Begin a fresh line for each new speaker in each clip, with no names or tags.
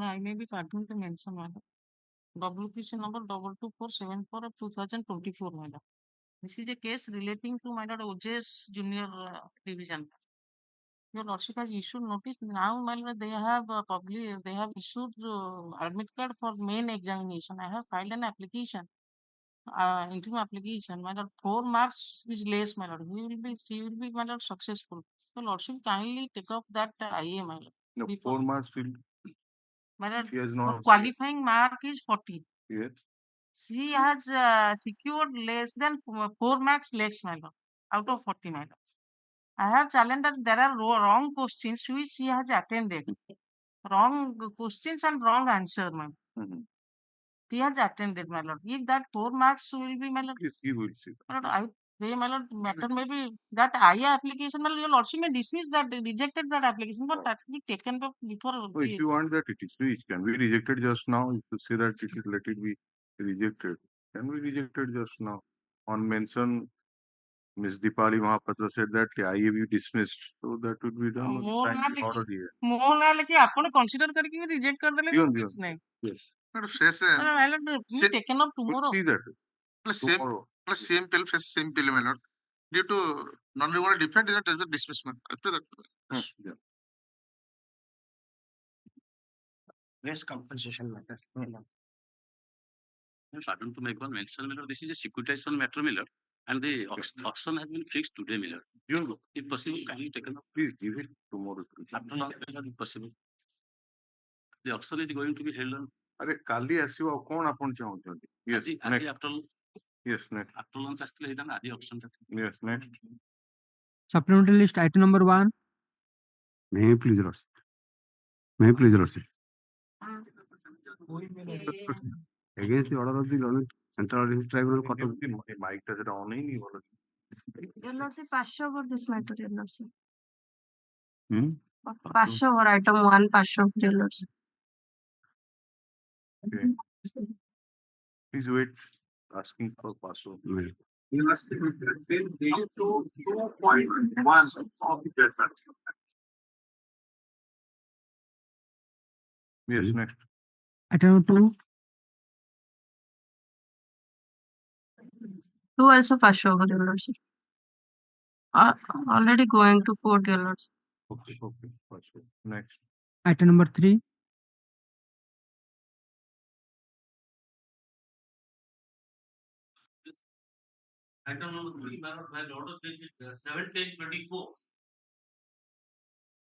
I may be forgetting to mention, madam. WPC number 22474 of 2024, madam. This is a case relating to my lord OJS Junior Division. Your lordship has issued notice. Now, my lord, they have they have issued admit card for main examination. I have filed an application, interim application. My lord, 4 marks is less, my lord. She will be, my lord, successful. So, lordship, kindly take up that IA, my lord.
No,
Before.
4 marks will.
My lord,
She has not.
qualifying mark is 40.
Yes.
She has secured less than 4 marks less, my lord, out of 40, my lord. I have challenged that there are wrong questions which she has attended. Wrong questions and wrong answer, ma'am. She has attended, my lord. If that 4 marks will be, my lord.
Please give will see.
My lord, my lord, matter maybe that IA application, my lord, your lordship may dismiss that, rejected that application, but that will be taken up before.
Oh, if you want that, it can be rejected just now. If you say that it is, let it be rejected. Can be rejected just now. On mention, Ms. Dipali Mahapatra said that IA be dismissed. So that would be done.
Mohan कि आपण consider करके reject कर देले कुछ नहीं
Yes.
But fresh I will taken up tomorrow.
See that.
Same pill, same pill, my lord. Due to non-removal defect, there is a dismissal. After that,
Yeah.
Race compensation matter.
Pardon to make one mention, Miller. This is a securitization matter, Miller, and the auction has been fixed today, Miller. If possible, kindly taken up.
Please give it tomorrow.
After if possible. The auction is going to be held on.
अरे काली आसीबो कोन आपण चाहउछन
Yes, after
yes next
after lunch आस्तिले हेता आदि auction
yes next
supplementary list item number 1.
May I please lordship? May I please lordship? Against the order of the Lordship Central Administrative Tribunal Court of
mic ta jeta on nahi bola
Your lordship, 500 for this matter, your lordship. 500
500
for item 1, 500, your lordship.
okay please wait asking for password
you must be to 2.1 of the judgment.
yes next
Item 2.
2 also 500 for your lordship. Already going to court, your lordship.
okay password next
Item number 3.
Item number 3, my order page is 1724.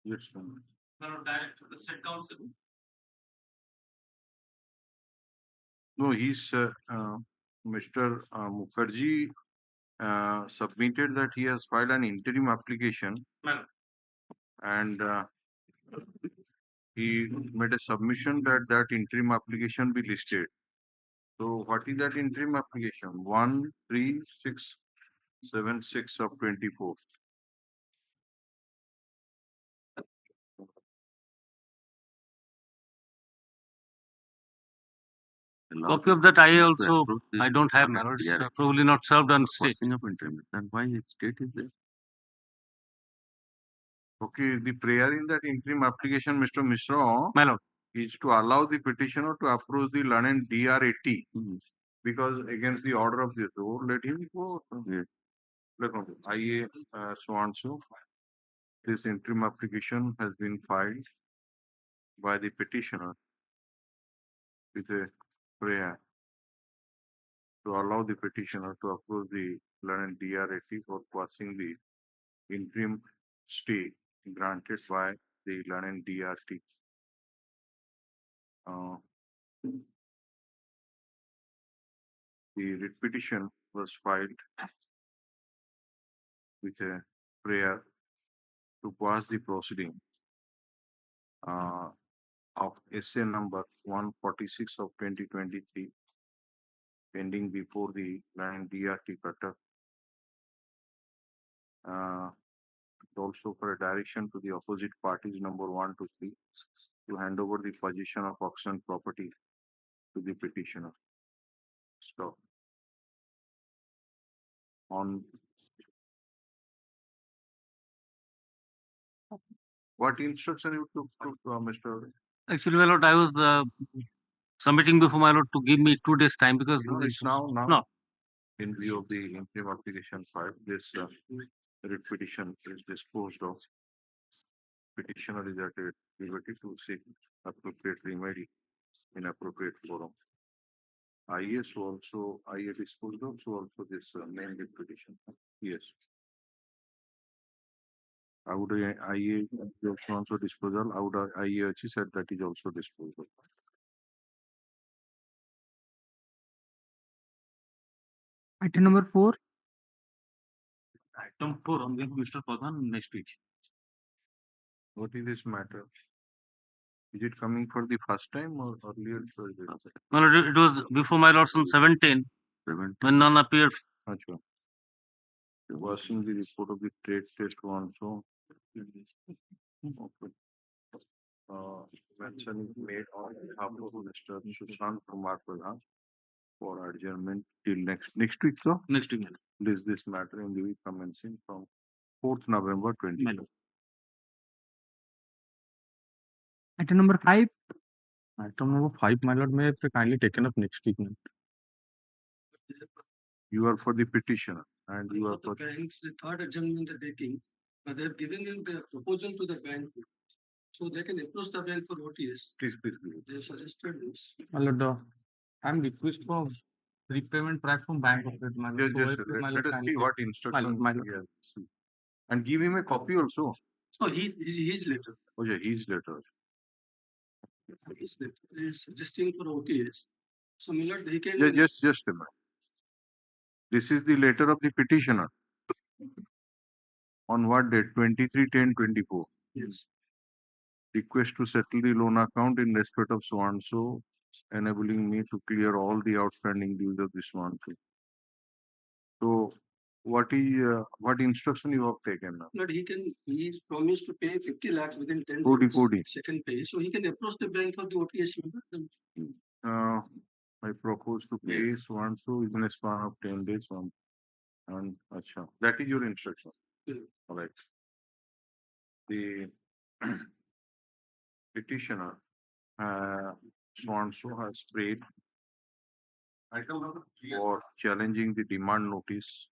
yes
Direct to the state council.
no he's Mr. Mukherjee submitted that he has filed an interim application and he made a submission that that interim application be listed. So what is that interim application? 13676 of 24.
Copy of that I also I don't have, my lord. It's probably not served on state.
Then why his state is there?
Okay, the prayer in that interim application, Mr. Mishra,
My lord.
is to allow the petitioner to approach the learned DR80 because against the order of the court, let him go.
Yes.
IA so and so. This interim application has been filed by the petitioner with a prayer to allow the petitioner to approach the learned DR80 for passing the interim stay granted by the learned DRT. The writ petition was filed with a prayer to pass the proceeding of SA number 146 of 2023 pending before the land DRT cutter. Also for a direction to the opposite parties number 1 to 3 to hand over the possession of auction property to the petitioner. So on what instruction you took to Mr.
Actually, my lord, I was submitting before my lord to give me 2 days time because
No, it's now.
No.
In view of the interim application filed, this writ petition is disposed of. Petitioner is at liberty to seek appropriate remedy in appropriate forum. IAS also, IA disposed of, so also this main writ petition. Yes. I would IA also disposal. I would IAH said that is also disposal.
Item number 4.
Item 4 on the Mr. Pradhan next week.
What is this matter? Is it coming for the first time or earlier?
My lord, it was before my lords on 17 when none appeared.
Achha. Watching the report of the trade test also. Okay. Mention is made on behalf of Mr. Sushant Kumar Pradhan for adjournment till next week, sir.
Next week.
This matter in the week commencing from 4th November 20.
Item number 5.
Item number 5, my lord, may I kindly taken up next week.
You are for the petitioner and you are for
banks, the third adjournment they're taking, but they're giving in the proposal to the bank. So they can approach the bank for OTS.
Please.
They suggested this.
My lord, I'm request for repayment track from bank of it, my lord.
Let us see what instruction he has received. And give him a copy also.
So his letter.
Oh yeah, his letter.
His letter is suggesting for OTS. So Millard, he can.
Just a minute. This is the letter of the petitioner. On what date? 23/10/24.
Yes.
Request to settle the loan account in respect of so and so, enabling me to clear all the outstanding dues of this one. So, what instruction you have taken now?
But he's promised to pay 50 lakhs within 10
days.
Second pay. So he can approach the bank for the OTS.
I propose to pay so and so within a span of 10 days. And achha, that is your instruction. All right. The petitioner so and so has paid for challenging the demand notice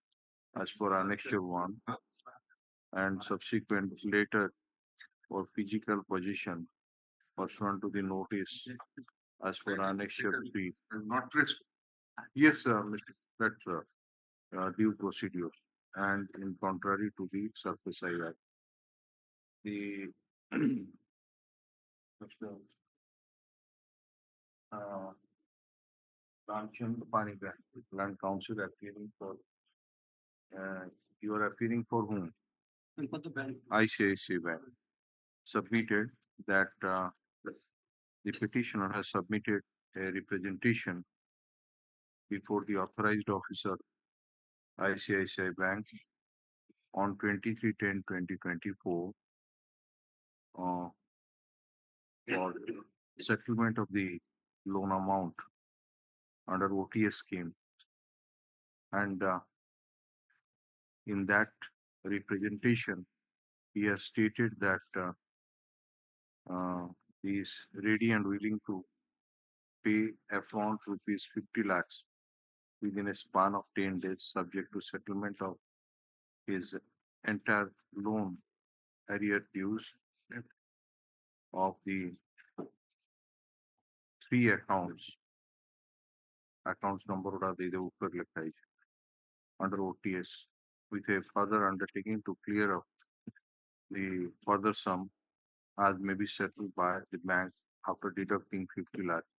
as per Annexure 1 and subsequent later for physical possession pursuant to the notice as per Annexure 3. Not risk. Yes, Mr. That's due procedure and in contrary to the Surface Area Act. The Land Council appearing for you are appearing for whom?
And for the bank.
ICICI Bank submitted that the petitioner has submitted a representation before the authorized officer ICICI Bank on 23/10/2024 for settlement of the loan amount under OTS scheme, and in that representation he has stated that he is ready and willing to pay upfront rupees 50 lakhs within a span of 10 days subject to settlement of his entire loan arrear dues of the 3 accounts number under OTS with a further undertaking to clear up the further sum as may be settled by the bank after deducting 50 lakhs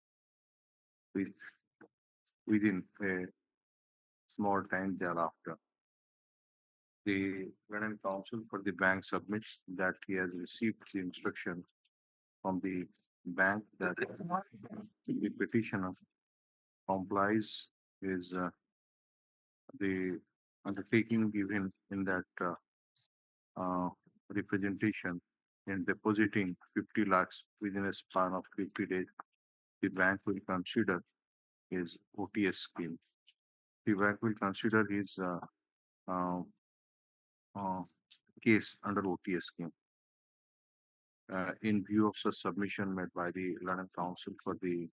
within a small time thereafter. The Veteran Counsel for the bank submits that he has received the instruction from the bank that the petitioner complies is the undertaking given in that representation in depositing 50 lakhs within a span of 50 days. The bank will consider his OTS scheme. The bank will consider his case under OTS scheme. in view of such submission made by the learned counsel for the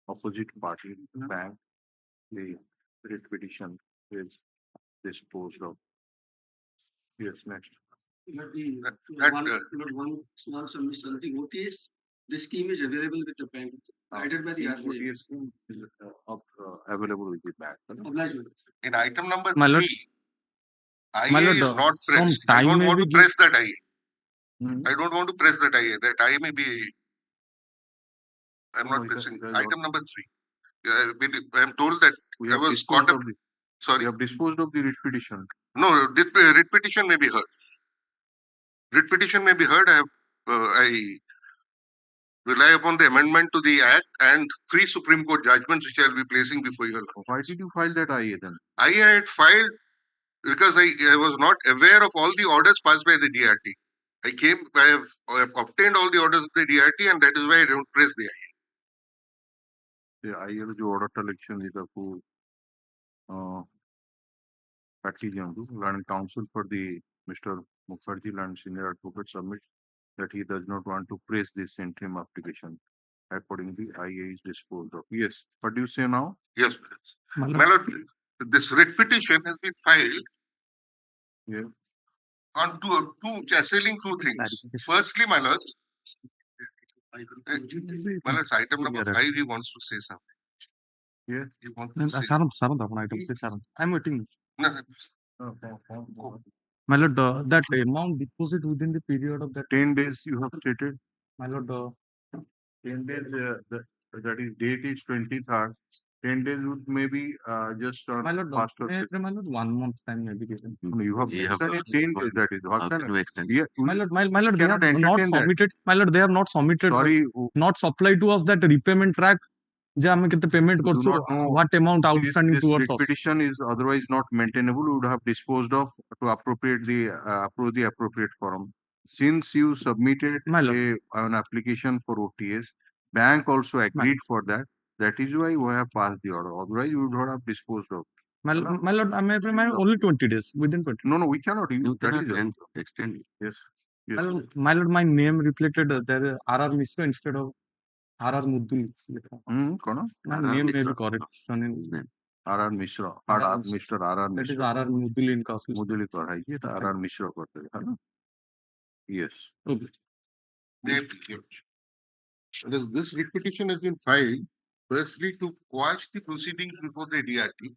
opposite party bank, the writ petition is disposed of. Yes, next.
One small submission, the OTS, the scheme is available with the bank, guided by the RBI.
OTS scheme is available with the bank.
Obliged.
In item number
My lord,
3, IA
my lord,
is not
some
pressed. I
time
don't
may
want
be
to
given.
press that IA.
Mhm.
I don't want to press that IA. That IA may be. I'm
No,
not
it has-
pressing.
it has
Item number 3. I'm told that
We
I
have
was
disposed
caught up.
of the, we
Sorry.
have disposed of the writ petition.
No, this writ petition may be heard. Writ petition may be heard. I rely upon the amendment to the Act and 3 Supreme Court judgments which I will be placing before you.
Why did you file that IA then?
I had filed because I was not aware of all the orders passed by the DRT. I have obtained all the orders of the DRT, and that is why I don't press the IA.
The IA जो order ta election is आपको Patridian learned counsel for the Mr. Mukherjee Land Senior Advocate submit that he does not want to press this interim application. Accordingly, IA is disposed of. Yes. What do you say now?
Yes,
My
my lord, this writ petition has been filed
Yeah.
on assailing 2 things. Firstly, my lord, item number 5, he wants to say something.
Yeah.
He wants to say something.
I'm waiting.
No,
My lord, that amount deposit within the period of that,
10 days you have stated.
my lord,
10 days, that is date is 23rd. 10 days would maybe just on
my lord,
faster.
my lord, 1 month time may be given.
No, you have
You have
mentioned
to-
10 days, that is. How
How
can
can we extend?
Yeah,
My lord, my lord, they have
cannot
not
entertain that.
submitted. My lord, they have not submitted.
Sorry,
Not supplied to us that repayment track. যে আমি কেতে payment
do
করছো,
not know.
what amount outstanding
This
towards us.
petition is otherwise not maintainable. We would have disposed of to appropriate approve the appropriate forum. Since you submitted
My lord.
an application for OTS, bank also agreed for that. That is why we have passed the order. Otherwise, we would not have disposed of.
My lord, only 20 days, within 20.
No, we cannot.
You
That
cannot
is
extend.
yes. Yes.
My lord, my name reflected there R.R. Mishra instead of R.R. Muduli.
Kono?
My
R.R.
name may
Mishra.
be correction in
R.R. Mishra.
R.R.
Mr. R.R.
that is
Mishra.
R.R. Muduli in Council.
Muduli kar hai ye R.R. Mishra korte hai na? Yes.
Okay.
This writ petition has been filed firstly to quash the proceedings before the DRT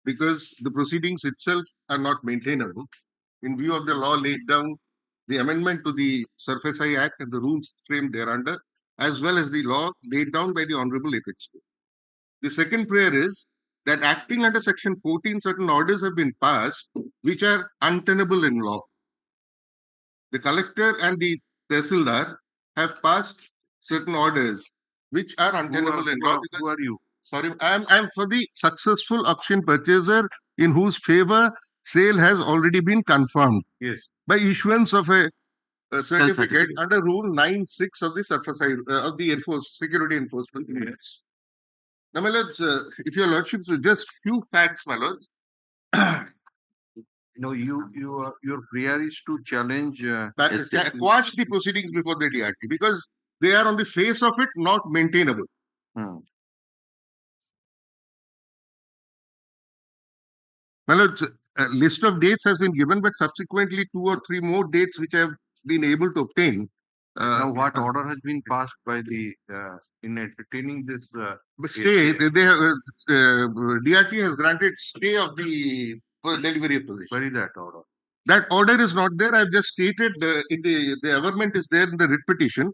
because the proceedings itself are not maintainable in view of the law laid down, the amendment to the Surface High Act and the rules framed thereunder, as well as the law laid down by the Honorable Apex Court. The second prayer is that acting under Section 14, certain orders have been passed which are untenable in law. The collector and the tehsildar have passed certain orders which are untenable in law.
Who are you?
Sorry, I'm for the successful auction purchaser in whose favor sale has already been confirmed
Yes.
by issuance of a certificate
certificate.
under Rule 9(6) of the of the Security Enforcement Units. Now, my lords, if your lordships, just few facts, my lords.
No, your prayer is to challenge.
Quash the proceedings before the DRT because they are on the face of it not maintainable. My lords, a list of dates has been given, but subsequently 2 or 3 more dates which I have been able to obtain.
Now, what order has been passed by the in entertaining this?
Stay. They have, DRT has granted stay of the delivery of possession.
Where is that order?
That order is not there. I've just stated in the averment is there in the writ petition.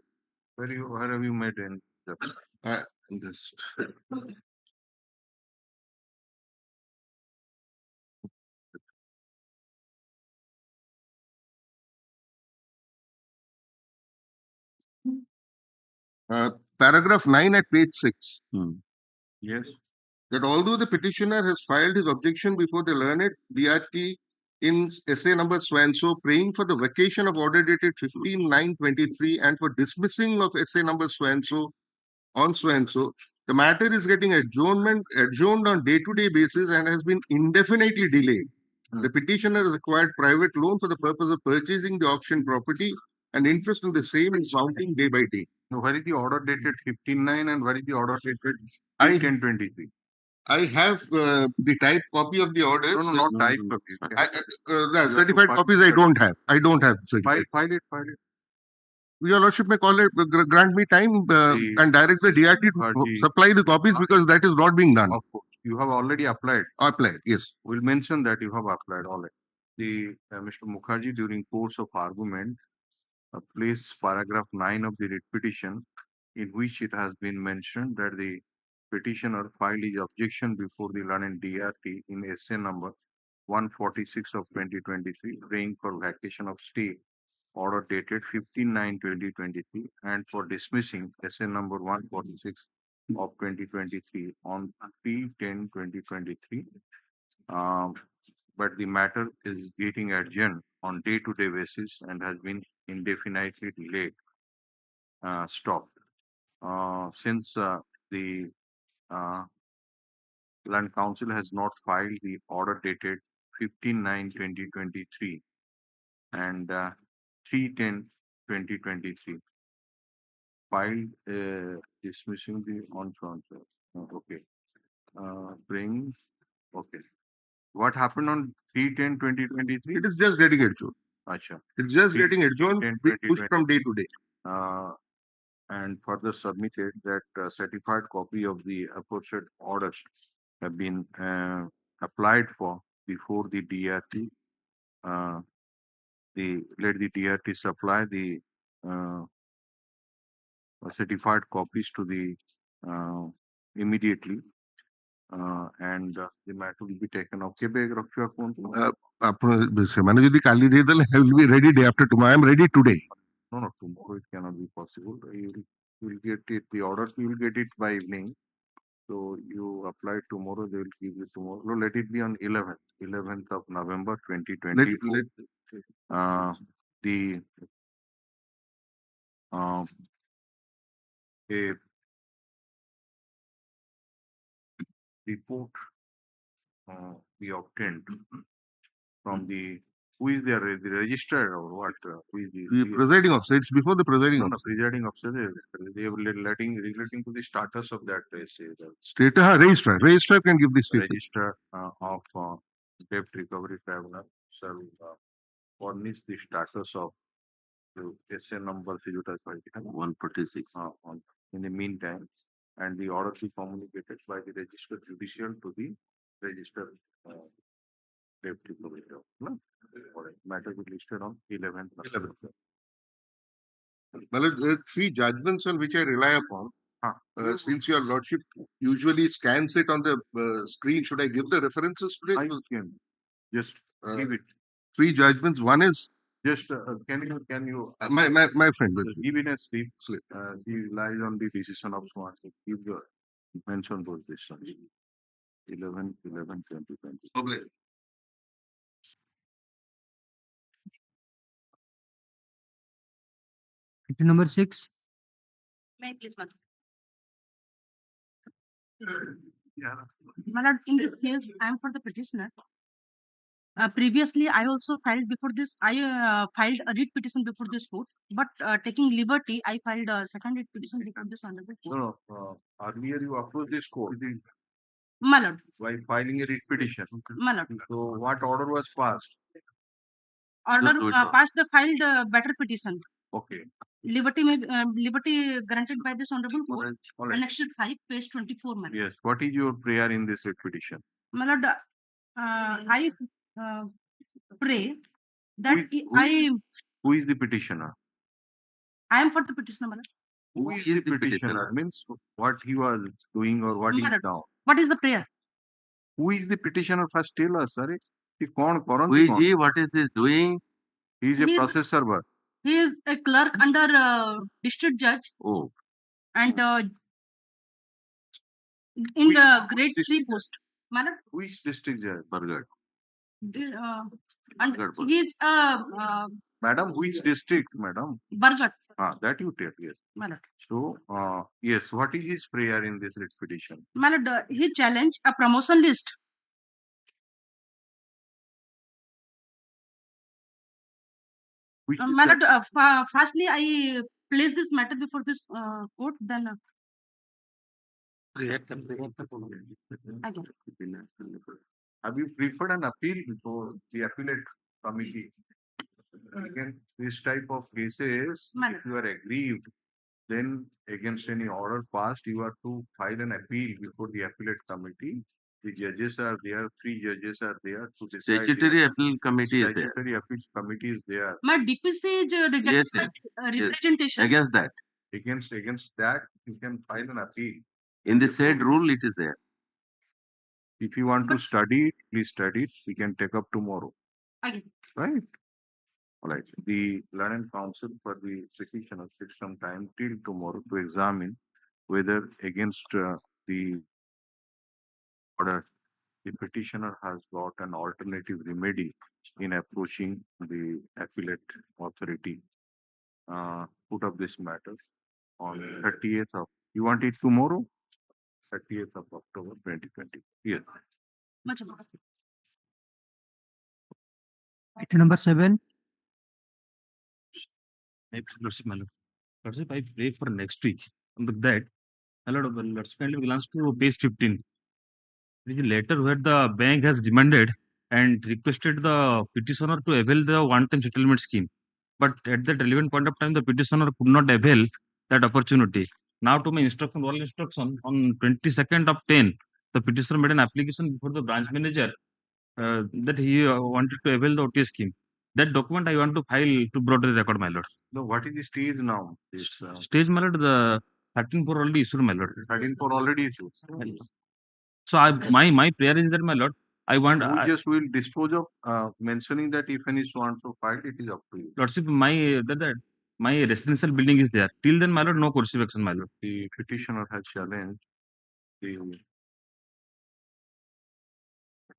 Where have you made in
this? Paragraph 9 at page 6.
Yes.
That although the petitioner has filed his objection before the learned DRT in essay number so praying for the vacation of order dated 15/9/23 and for dismissing of essay number so on so, the matter is getting adjourned on day-to-day basis and has been indefinitely delayed. The petitioner has acquired private loan for the purpose of purchasing the auction property and interest in the same is mounting day by day.
Now, where is the order dated 15/9 and where is the order dated
I-
10/23?
I have the typed copy of the orders.
No, not type copies.
The certified copies I don't have. I don't have certified.
File it.
Your Lordship may call it, grant me time and direct the DRT to
Mukherjee.
supply the copies because that is not being done.
Of course, you have already applied.
Applied, yes.
We'll mention that you have applied already. The Mr. Mukherjee during course of argument placed paragraph 9 of the writ petition in which it has been mentioned that the petitioner filed his objection before the learned DRT in essay number 146 of 2023 praying for vacation of stay order dated 15/9/2023 and for dismissing essay number 146 of 2023 on 3/10/2023. But the matter is getting adjourned on day-to-day basis and has been indefinitely delayed, stopped. Since the Land Council has not filed the order dated 15/9/2023 and 3/10/2023 filed dismissing the on-council. Okay. Bring. Okay. What happened on 3/10/2023?
It is just getting adjourned.
Acha.
It's just getting adjourned, being pushed from day to day.
And further submitted that certified copy of the aforesaid orders have been applied for before the DRT. Let the DRT supply the certified copies to the immediately, and the matter will be taken up.
ସେମାନେ ଯଦି କାଲି ଦେଇଦେଲେ I will be ready day after tomorrow. I am ready today.
No, tomorrow it cannot be possible. You will get it, the orders, you will get it by evening. So you apply tomorrow, they will give you tomorrow. No, let it be on 11th of November 2022. The a report be obtained from the who is the registrar or what? Who is
The presiding officer. It's before the presiding
no,
officer.
presiding officer. They are relating to the status of that
Status, registrar. Registrar can give the status.
Register of debt recovery tribunal shall furnish the status of the essay number
146.
In the meantime, and the order be communicated by the registered judicial to the registered debt recovery tribunal. Matter will be listed on 11th.
Well, three judgments on which I rely upon. Since your lordship usually scans it on the screen, should I give the references today?
I can just give it.
Three judgments. One is
just can you
my friend
give in a slip. He lies on the decision of smart. Give the mention those decisions. 11/11/2020.
Number 6.
May I please, madam?
Yeah.
My lord, in this case, I am for the petitioner. Previously, I also filed before this. I filed a writ petition before this court, but taking liberty, I filed a second writ petition before this honorable court.
No. Earlier you approached this court
My lord,
by filing a writ petition.
my lord.
So what order was passed?
Order passed the filed better petition.
Okay.
Liberty granted by this honorable court.
All right.
Annexed 5, page 24, my lord.
Yes. What is your prayer in this writ petition?
My lord, I pray that
Who is the petitioner?
I am for the petitioner, my lord.
Who is the petitioner? Means what he was doing or what he is now.
What is the prayer?
Who is the petitioner? First tell us, sir.
What is he doing?
He is a process server.
He is a clerk under district judge.
Oh.
And in the grade 3 post. Madam?
Which district judge? Bargad.
And he is
Madam, which district, madam?
Bargad.
That you tell, yes.
Madam.
So, yes, what is his prayer in this writ petition?
Madam, he challenged a promotion list
Which
My lord, firstly, I place this matter before this court, then
have you preferred an appeal before the appellate committee? Again, this type of cases,
Madam.
if you are aggrieved, then against any order passed, you are to file an appeal before the appellate committee. The judges are there, 3 judges are there to decide.
Statutory appeal committee is there.
Statutory appeal committee is there.
my DPC is rejected
Yes,
my,
yes.
representation.
Against that.
Against that, you can file an appeal.
In the said rule, it is there.
If you want to study it, please study it. We can take up tomorrow.
Okay.
Right? All right. The learned counsel for the petitioner takes some time till tomorrow to examine whether against the order the petitioner has got an alternative remedy in approaching the appellate authority. Put up this matter on 30th of, you want it tomorrow? 30th of October 2020. Yes.
Much obliged.
Item number 7.
Lordship, my lord. Lordship, I pray for next week. On that, my lord, let's kindly glance to page 15. There is a letter where the bank has demanded and requested the petitioner to avail the one-time settlement scheme. But at that relevant point of time, the petitioner could not avail that opportunity. Now, to my instruction, oral instruction, on 22nd of 10, the petitioner made an application before the branch manager that he wanted to avail the OTA scheme. That document I want to file to broader record, my lord.
No, what is the stage now? This
Stage, my lord, the 13-4 already issued, my lord.
13-4 already issued.
So my prayer is that, my lord, I want.
We just will dispose of mentioning that if any want to file, it is up to you.
Lordship, my residential building is there. Till then, my lord, no coercive action, my lord.
The petitioner has challenged the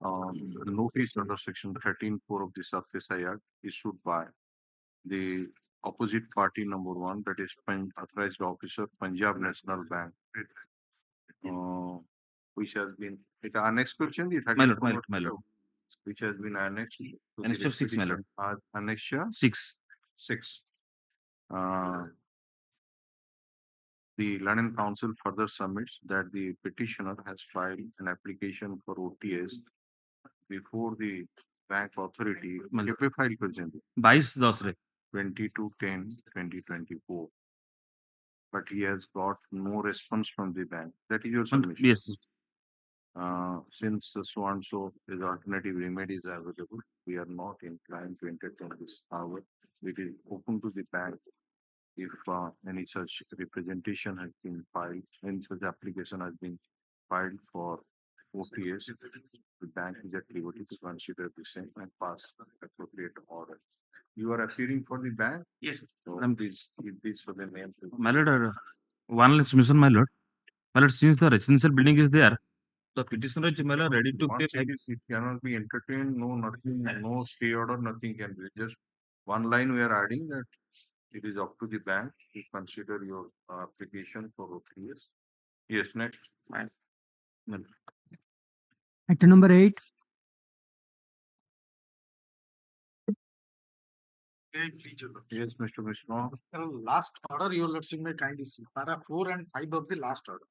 notice under section 13(4) of the SAFESI Act issued by the opposite party number 1, that is authorized officer, Punjab National Bank, which has been annexed question, the
My lord.
which has been annexed to the
Annexure 6, my lord.
Annexure
6.
6. The learned counsel further submits that the petitioner has filed an application for OTS before the bank authority. KP file present 22/10/2024. But he has got no response from the bank. That is your submission.
Yes.
Since so and so is alternative remedies available, we are not inclined to entertain this. However, it is open to the bank if any such representation has been filed, any such application has been filed for OTS, the bank is at liberty to consider the same and pass appropriate order. You are appearing for the bank?
Yes.
So please give this for the name.
My lord, one last submission, my lord. My lord, since the residential building is there, the petitioner is, my lord, ready to pay.
It cannot be entertained, no nothing, no stay order, nothing can be. Just one line we are adding that it is up to the bank to consider your application for OTS. Yes, next. Fine.
Item number 8.
Yes, Mr. Mishra.
Last order, your lordship may kindly see. Para 4 and 5 of the last order.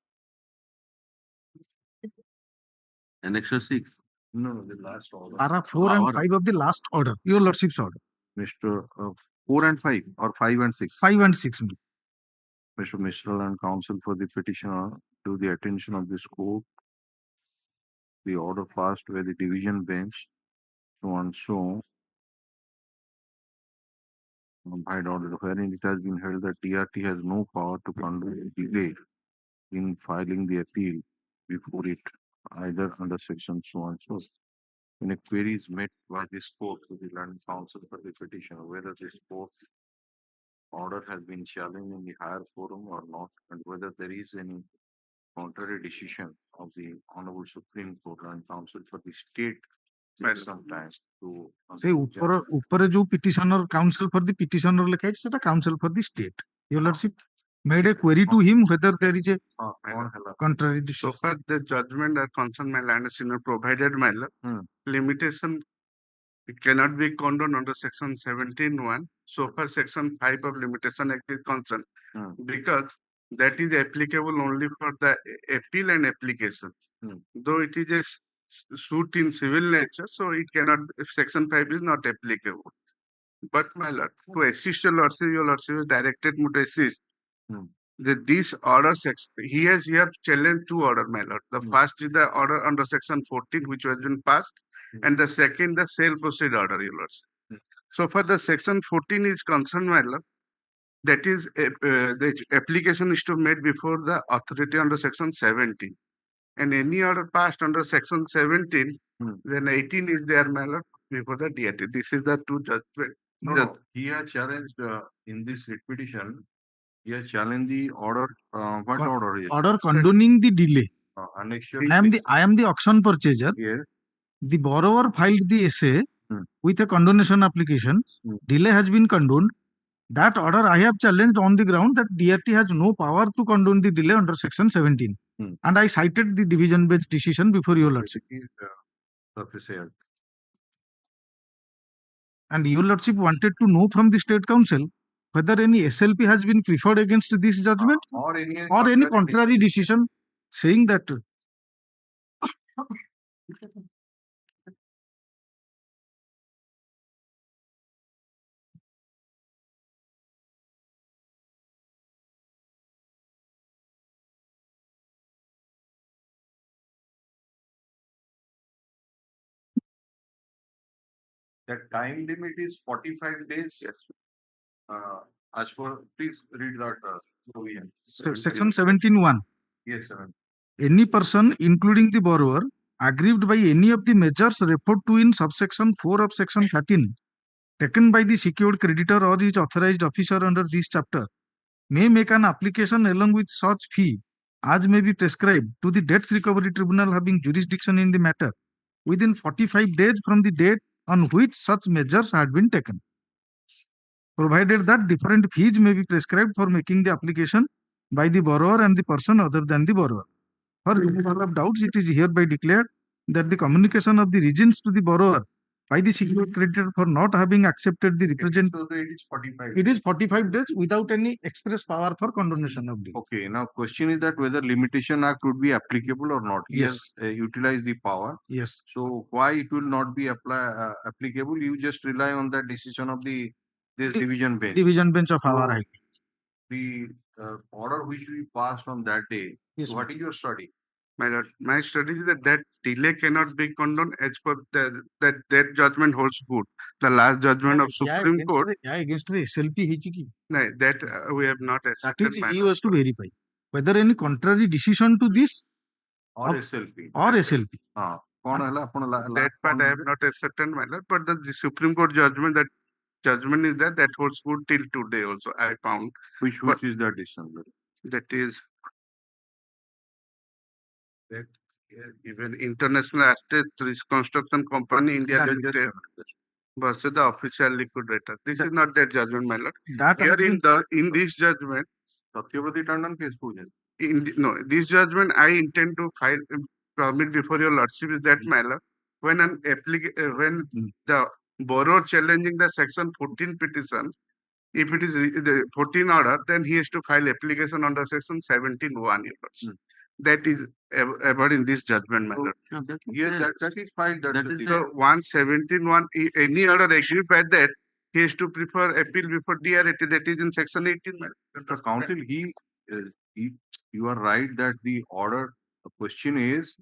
Annexure 6.
No, the last order.
Para 4 and 5 of the last order, your lordship's order.
Mr. 4 and 5 or 5 and 6?
5 and 6.
Mr. Mishra and counsel for the petitioner to the attention of this court. The order passed by the division bench, so and so. By order wherein it has been held that DRT has no power to conduct delay in filing the appeal before it, either under section so and so. When a query is met by this court to the learned counsel for the petitioner, whether this court order has been challenged in the higher forum or not, and whether there is any contrary decision of the Honorable Supreme Court and counsel for the state sometimes to
say upare jo petitioner counsel for the petitioner lekha hai seta counsel for the state. Your lordship made a query to him whether there is a contrary decision.
So far, the judgment that concern my land senior provided my limitation
It cannot be condoned under section 17(1). So far, section 5 of Limitation Act is concerned, because that is applicable only for the appeal and application. Though it is a suit in civil nature, so it cannot, section 5 is not applicable. But my lord, to assist your lordship is directed me to assist that these orders, he has here challenged two orders, my lord. The first is the order under section 14, which has been passed, and the second, the sale proceed order, your lordship. So for the section 14 is concerned, my lord, that is, the application is to made before the authority under section 17. And any order passed under section 17, then 18 is there, my lord, before the DRT. This is the two judgment.
No, he has challenged in this petition. He has challenged the order. What order is?
Order condoning the delay.
Annexure.
I am the auction purchaser.
Yes.
The borrower filed the essay with a condonation application. Delay has been condoned. That order I have challenged on the ground that DRT has no power to condone the delay under section 17. And I cited the division bench decision before your lordship. And your lordship wanted to know from the state council whether any SLP has been preferred against this judgment
Or
any contrary decision saying that
the time limit is 45 days. Yes. As for, please read that provision.
section 17(1).
Yes, sir.
Any person, including the borrower, aggrieved by any of the measures referred to in subsection 4 of section 13, taken by the secured creditor or his authorized officer under this chapter, may make an application along with such fee as may be prescribed to the debts recovery tribunal having jurisdiction in the matter within 45 days from the date on which such measures had been taken, provided that different fees may be prescribed for making the application by the borrower and the person other than the borrower. For removal of doubts, it is hereby declared that the communication of the reasons to the borrower by the secured creditor for not having accepted the representation.
So it is 45.
It is 45 days without any express power for condonation of delay.
Okay, now question is that whether Limitation Act would be applicable or not. He
Yes.
has utilized the power.
Yes.
So why it will not be applicable? You just rely on the decision of this division bench.
Division bench of our High Court.
The order which we passed on that day.
Yes,
What is your study?
My lord, my study is that delay cannot be condoned as per that judgment holds good. The last judgment of Supreme Court.
Against the SLP ହେଇଛି ki?
No, that we have not
That
accepted.
is, he was to verify whether any contrary decision to this
Or SLP.
or SLP.
That part I have not accepted, my lord. But the Supreme Court judgment, that judgment is that holds good till today also. I found.
Which is the decision?
That is that even International Estate Reconstruction Company India Limited versus the official liquidator. This is not that judgment, my lord.
That
Here in this judgment, this judgment I intend to file permit before your lordship is that, my lord, when when the borrower challenging the section 14 petition, if it is the 14 order, then he has to file application under section 17(1). That is ever in this judgment, my lord.
That is fine.
So 117(1), any order agreed by that, he has to prefer appeal before DRT. That is in section 18.
Mr. Counsel, you are right that the order. The question is,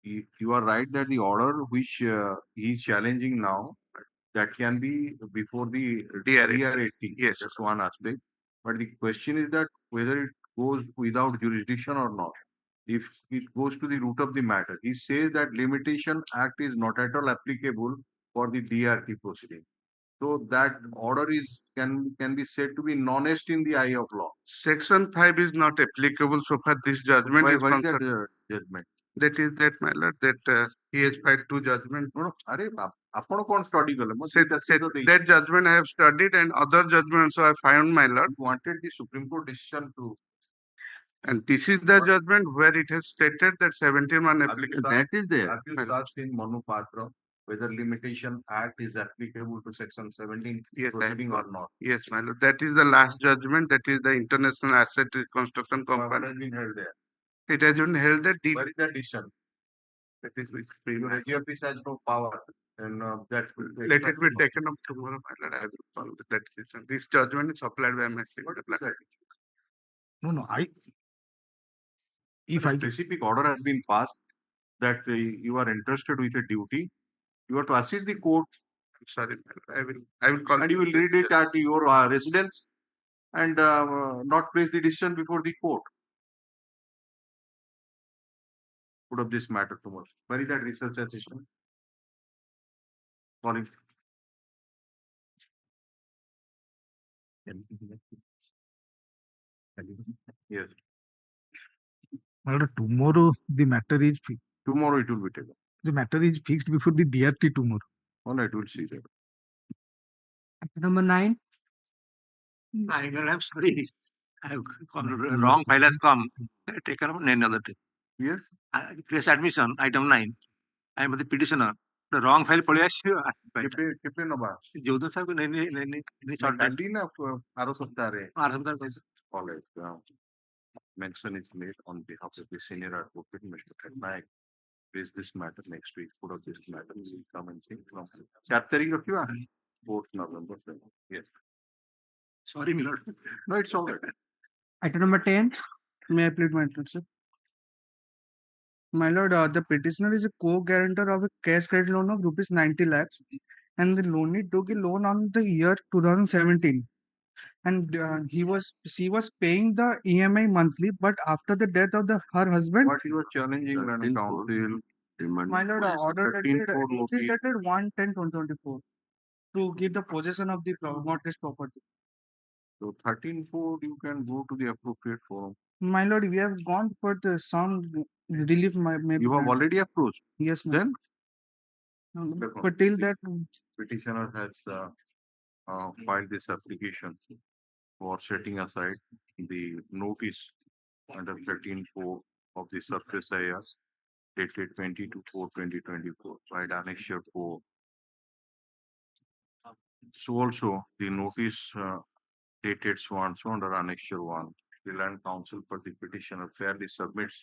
you are right that the order which he is challenging now, that can be before the DRT. Yes, that's one aspect. But the question is that whether it goes without jurisdiction or not. If it goes to the root of the matter, he says that Limitation Act is not at all applicable for the DRT proceeding. So that order can be said to be non-est in the eye of law.
Section 5 is not applicable so far this judgment is
Why is
concerned.
that judgment?
That is that, my lord, that he has filed two judgments.
ଆପଣ କଣ study କଲେ?
That judgment I have studied and other judgments I found, my lord.
You wanted the Supreme Court decision to.
And this is the judgment where it has stated that 17(1) applicable.
That is there. Have you searched in Manu Patra?
whether Limitation Act is applicable to section 17
Yes,
proceeding or not.
Yes, my lord. That is the last judgment. That is the International Asset Reconstruction
What
Company.
has been held there?
It has been held that
Where is the decision?
that is with
Your HFPC has no power, and that will take
let it be
time.
taken up tomorrow, my lord. I will follow that decision. This judgment is applied by my
What is
secretary.
that?
No, if
A
I
specific order has been passed that you are entrusted with a duty, you have to assist the court,
Sorry, my lord. I will call.
and you will read it at your residence and not place the decision before the court. Put up this matter tomorrow. Where is that research assistant? Calling. Yes,
my lord, tomorrow the matter is
tomorrow it will be taken.
the matter is fixed before the DRT tomorrow.
All right, we'll see that.
Number 9.
I'm sorry. Wrong file has come. Taken up another day.
Yes.
Case admission, item 9. I am the petitioner. The wrong file पड़े
कितने number?
जोधर साहब को नहीं short time.
Canteen of आरो सप्ताह रे. All right. Mention is made on behalf of the senior advocate, Mr. Khatnaik. Raise this matter next week. Put up this matter. We'll come and think from. 4 तारीख रखियो 4th November. Yes.
Sorry, my lord.
No, it's all right.
Item number 10.
May I plead my attention, sir? My lord, the petitioner is a co-guarantor of a cash credit loan of rupees 90 lakhs, and the loanee took a loan on the year 2017, and she was paying the EMI monthly, but after the death of her husband,
What you are challenging, Madam Counsel?
my lord, order dated,
13-4
it is
notice.
dated 1/10/2024 to give the possession of the mortgage property.
So 13-4, you can go to the appropriate forum.
My lord, we have gone for the some relief. Maybe
You have already approached.
yes, ma'am.
Then
But till that,
petitioner has filed this application for setting aside the notice under 13-4 of the surface area dated 22/4/2024 by Annexure 4. So also the notice dated so and so under Annexure 1. The Land Council for the petitioner fairly submits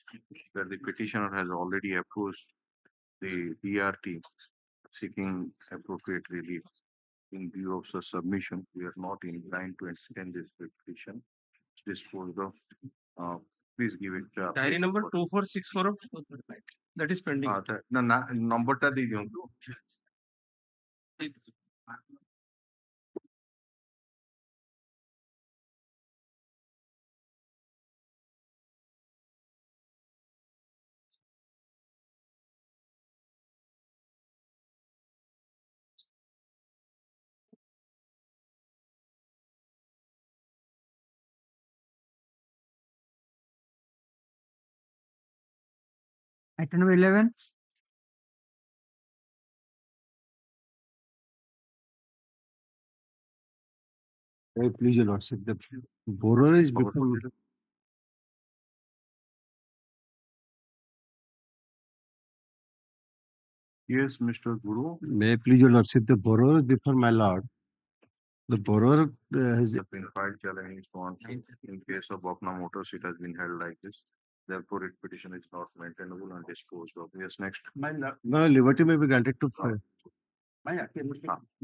that the petitioner has already approached the DRT seeking appropriate relief. In view of such submission, we are not inclined to extend this petition. Dispose of, please give it.
Diary number 2464 that is pending.
Number ta di diyantu.
Item number 11.
Please, your lordship, the borrower is before.
Yes, Mr. Guru.
May I please, your lordship, the borrower is before my lord. The borrower has
been filed challenging sponsor. In case of Bapna Motors, it has been held like this. Therefore, its petition is not maintainable and disposed of. Yes, next.
no liberty may be granted to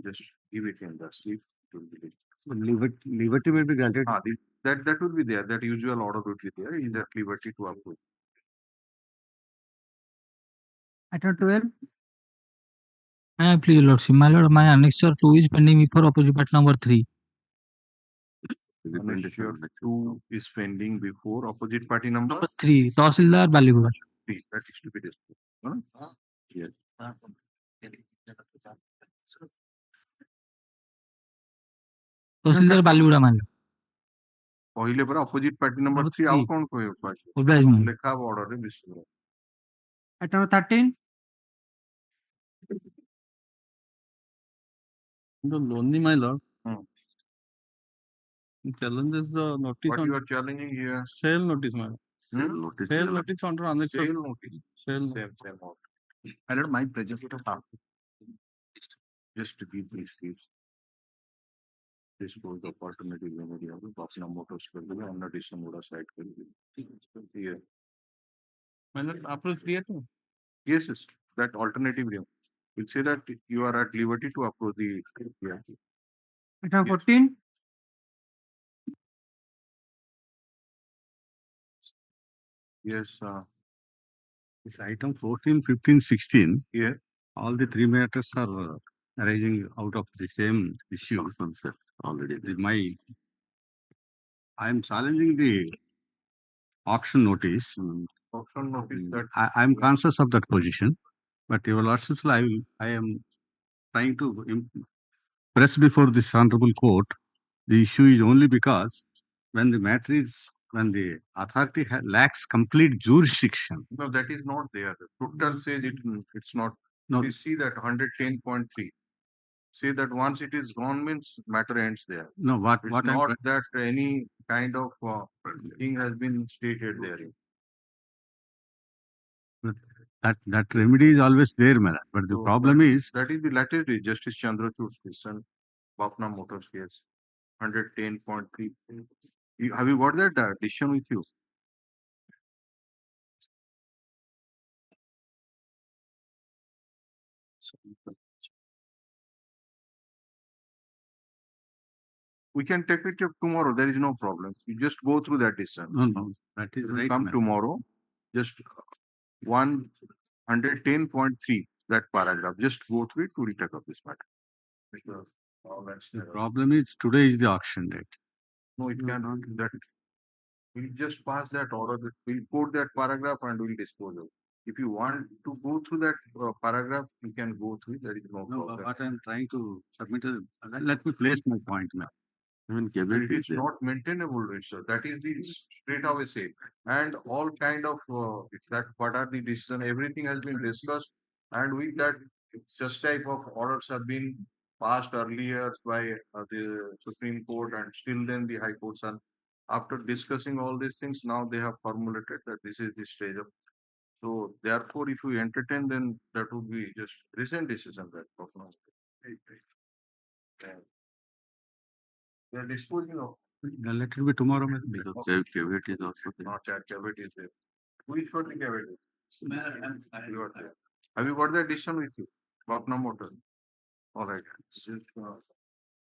Just give it in the sleep.
liberty may be granted.
That will be there. That usual order will be there. Is that liberty to approve?
Item 12.
Please, Lordship, my lord, my annexure 2 is pending before opposite part number 3.
Annexure 2 is pending before opposite party number
3, Tahsildar Baliguda.
3. That is to be discussed. Yes.
Tahsildar Baliguda, my lord.
पहिले पर opposite party number 3 out कौन कोई लिखा हुआ order है विश्व.
Item number 13.
The lonely, my lord. Challenges the notice.
What you are challenging here?
Sale notice, my lord. Sale notice under annexure.
Sale notice.
Sale.
Same.
My lord, my presence
Just to give these tips. This was the alternative remedy of the Bapna Motors on the December side. Yeah. Yes, yes, that alternative remedy. Will say that you are at liberty to approach the. Yeah.
Item 14.
Yes.
This item 14, 15, 16.
Yeah.
All the three matters are arising out of the same issue. Already. I am challenging the auction notice.
Auction notice that.
I am conscious of that position, but your lordship, I am trying to press before this honorable court. The issue is only because when the authority lacks complete jurisdiction.
No, that is not there. Total says it's not.
No.
We see that 110.3. Say that once it is gone means matter ends there.
No, what
not that any kind of thing has been stated there.
That remedy is always there, madam. But the problem is
that is the latest Justice Chandrachud's decision, Bapna Motors case, 110.3. Have you got that decision with you? We can take it up tomorrow. There is no problem. You just go through that decision.
No, that is right.
Come tomorrow. Just 110.3, that paragraph. Just go through it to take up this matter.
The problem is today is the auction date.
No, it cannot. That we'll just pass that order. We'll quote that paragraph and we'll dispose of. If you want to go through that paragraph, you can go through it. There is no problem.
What I am trying to submit is, let me place my point now.
It is not maintainable, research. That is the straight away say. And all kind of that what are the decision, everything has been discussed. And with that, such type of orders have been passed earlier by the Supreme Court and still then the High Court. And after discussing all these things, now they have formulated that this is the stage of. So therefore, if we entertain, then that would be just recent decision that of now. They are disposing of.
Let it be tomorrow, madam. Because
cavity is also there. Not that cavity is there. Who is for the cavity? Have you got that decision with you? Bapna Motor. All right. Just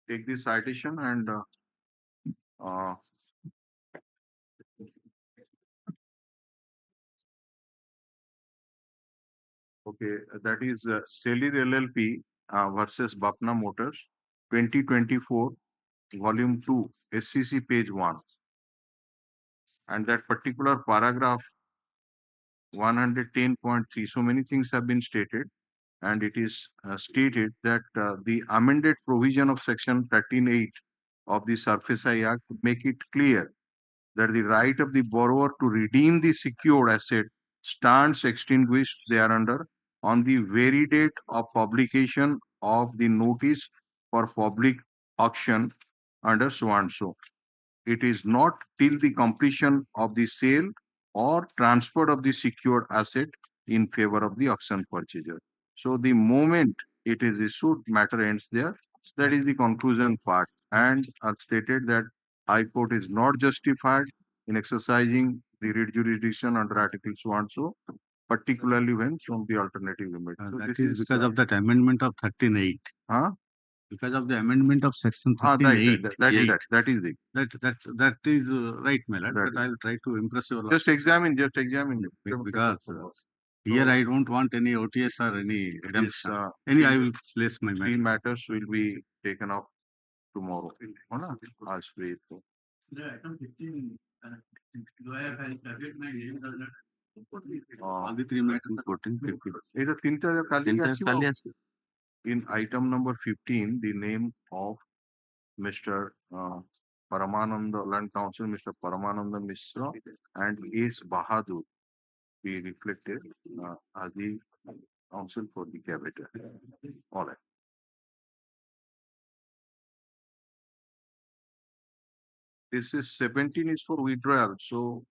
take this citation and okay, that is Celir LLP versus Bapna Motors, 2024, volume 2, SCC page 1. And that particular paragraph 110.3. So many things have been stated, and it is stated that the amended provision of section 13(8) of the Surface Act make it clear that the right of the borrower to redeem the secured asset stands extinguished thereunder on the very date of publication of the notice for public auction under so and so. It is not till the completion of the sale or transfer of the secured asset in favor of the auction purchaser. So the moment it is issued, matter ends there. That is the conclusion part. And stated that High Court is not justified in exercising the writ jurisdiction under Article so and so, particularly when from the alternative limit. So
that is because of that amendment of 13(8). Because of the amendment of section 13(8).
That is the.
That is right, my lord. But I will try to impress your.
Just examine.
Because here I don't want any OTS or any redemption. I will place my
three matters will be taken up tomorrow. I'll spray it.
All the three matters 14,
15. In item number 15, the name of Mr. Paramananda, Land Council, Mr. Paramananda Misra and S. Bahadur be reflected as the counsel for the cabinet. All right. This is 17 is for withdrawal. So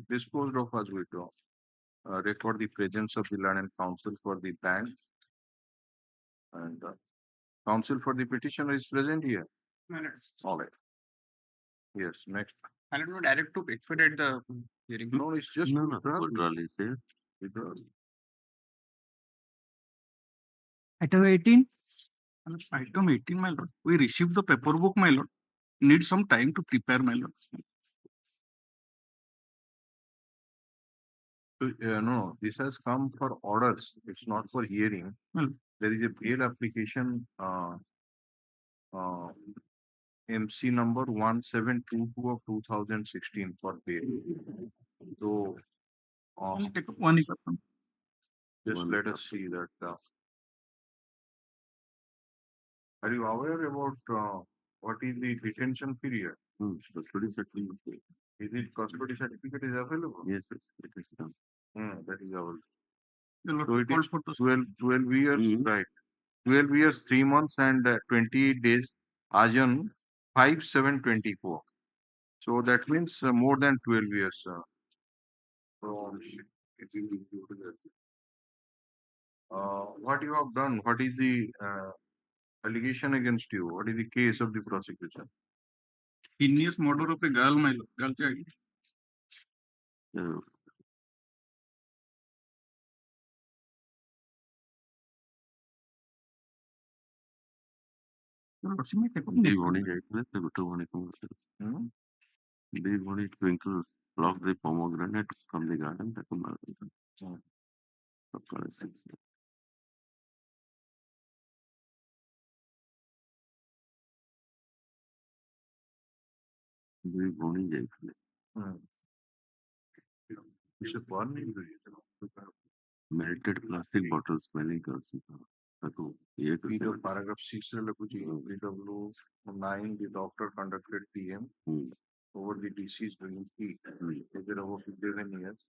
disposed of as withdrawal. Record the presence of the land and counsel for the bank and Counsel for the petitioner is present here.
My lord.
All right. Yes, next.
My lord, direct to expedite the hearing.
No, it's just
Procedural is there.
withdrawal.
Item 18. Item 18, my lord. We received the paper book, my lord. Need some time to prepare, my lord.
No, this has come for orders. It's not for hearing.
Well,
There is a bail application, MC number 1722 of 2016 for bail. So,
only take up one exception.
just let us see that. Are you aware about what is the detention period?
Custody certificate.
Is it custody certificate is available?
Yes, it is done.
That is available.
Your lord,
So it
call
is
for the
12 years, right? 12 years, 3 months and 28 days, Ajan 5/7/24. So that means more than 12 years. So it will be included. What you have done? What is the allegation against you? What is the case of the prosecution?
heinous murder of a girl, my lord. Girl child. Your lord, she may take up
the
next
ଭଉଣୀ
week.
ଯାଇଥିଲେ ସେ ଗୋଟେ ଭଉଣୀ କଣ
Hmm?
ଦି ଭଉଣୀ twinkle plucked the pomegranate from the garden ତାକୁ ମାରିଦେଇଛନ୍ତି ସକାଳେ 6 ଦୁଇ ଭଉଣୀ ଯାଇଥିଲେ
It's a warning.
melted plastic bottles smelling kerosene ତାକୁ ଇଏ
PW paragraph 6 ରେ ଲେଖୁଛି PW 9 the doctor conducted PM over the deceased during heat either over 57 years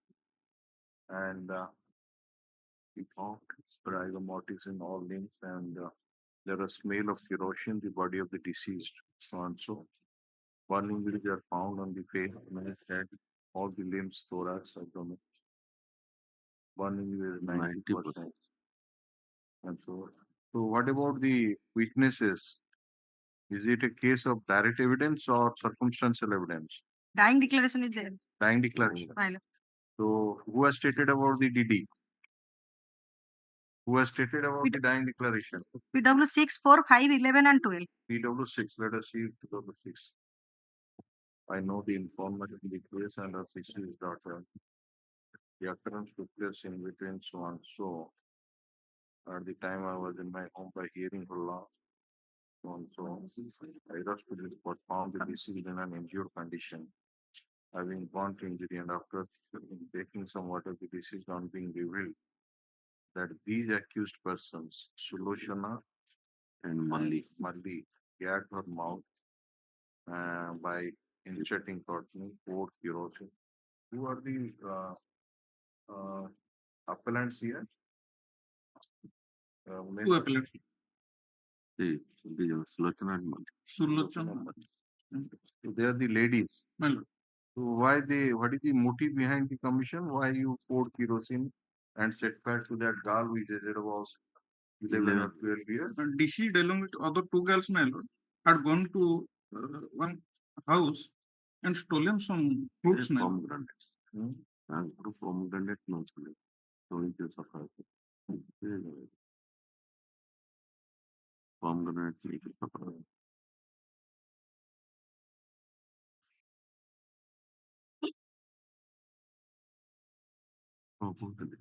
and he found rigor mortis in all limbs and there was smell of corrosion in the body of the deceased so and so burning injuries are found on the face head all the limbs thorax abdomen burning is 90%. And so what about the witnesses? Is it a case of direct evidence or circumstantial evidence?
Dying declaration is there.
Dying declaration.
My lord.
So who has stated about the DD? Who has stated about the dying declaration?
PW 6, 4, 5, 11 and 12.
PW6. Let us see PW6. I know the informant in the case and her sister's daughter. The occurrence took place in between so and so. At the time I was in my home by hearing her law. So and so. I rushed to the spot, found the deceased in an injured condition, having gone to injury, and after taking some water, the deceased on being revealed that these accused persons, Sulochana
and Malli
gagged her mouth by inserting cotton, poured kerosene. Who are the appellants here?
Two appellants.
the Sulochana and Malli.
Sulochana.
So they are the ladies.
My lord.
So what is the motive behind the commission? Why you poured kerosene and set fire to that girl which is was 11 or 12 years?
Deceased along with other two girls, my lord, had gone to one house and stolen some fruits, my lord.
Pomegranates. ତାଙ୍କର pomegranate ନଥିଲେ ଶୁଣିଛି ସକାଳେ pomegranate ନେଇକି ସକାଳେ କଣ କହୁଥିଲେ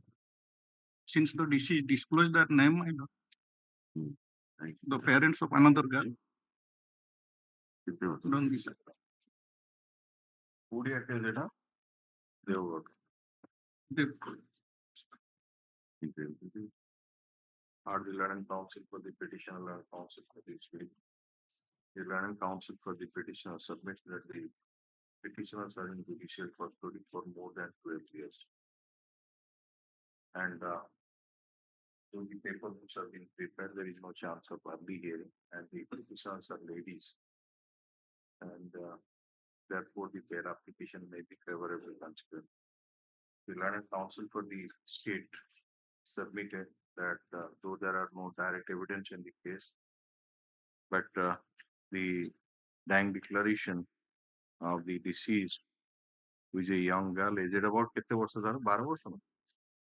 Since the deceased disclosed their name, my lord, the parents of another girl
କେତେ ବର୍ଷ
done this.
କୋଉଠି ଆକେଜ ଏଟା Deogarh are the learning counsel for the petitioner learning counsel for the state. The learning counsel for the petitioner submits that the petitioners are in judicial custody for more than 12 years. And so the papers have been prepared, there is no chance of early hearing, and the petitioners are ladies. And therefore, the bail application may be favorable considered. The learning counsel for the state submitted that though there are no direct evidence in the case, but the dying declaration of the deceased, who is a young girl, aged about 12 years,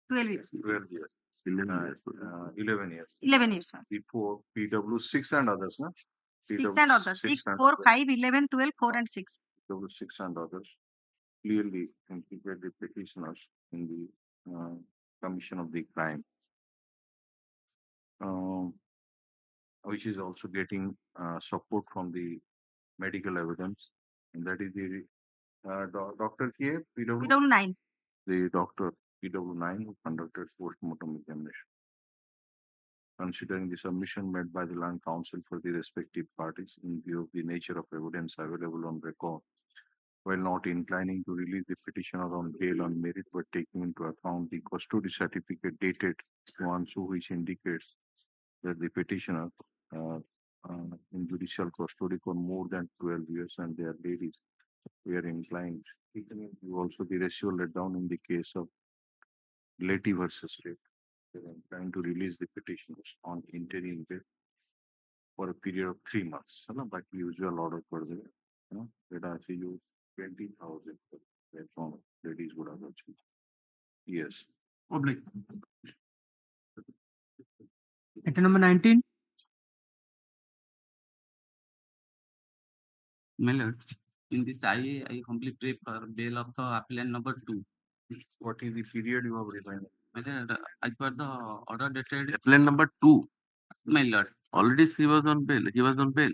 12 years.
12 years, 11 years.
11 years, sir.
Before PW 6 and others, no?
6 and others. 6, 4, 5, 11, 12, 4 and 6.
PW 6 and others clearly implicate the petitioners in the commission of the crime, which is also getting support from the medical evidence, and that is the Dr. K. PW,
PW9.
the doctor PW9 who conducted post-mortem examination. Considering the submission made by the land counsel for the respective parties in view of the nature of evidence available on record, while not inclining to release the petitioner on bail on merit, but taking into account the custody certificate dated which indicates that the petitioner in judicial custody for more than 12 years and their ladies, we are inclined. Also, the ratio laid down in the case of Leti versus Late. We are inclined to release the petitioners on interim bail for a period of 3 months. But usual order for the let us use 20,000 from ladies would have achieved. Yes.
Public. Item number 19.
My lord, in this I humbly pray for bail of the appellant number 2.
What is the period you have reminded?
My lord, as per the order dated appellant number 2. My lord, already he was on bail. He was on bail.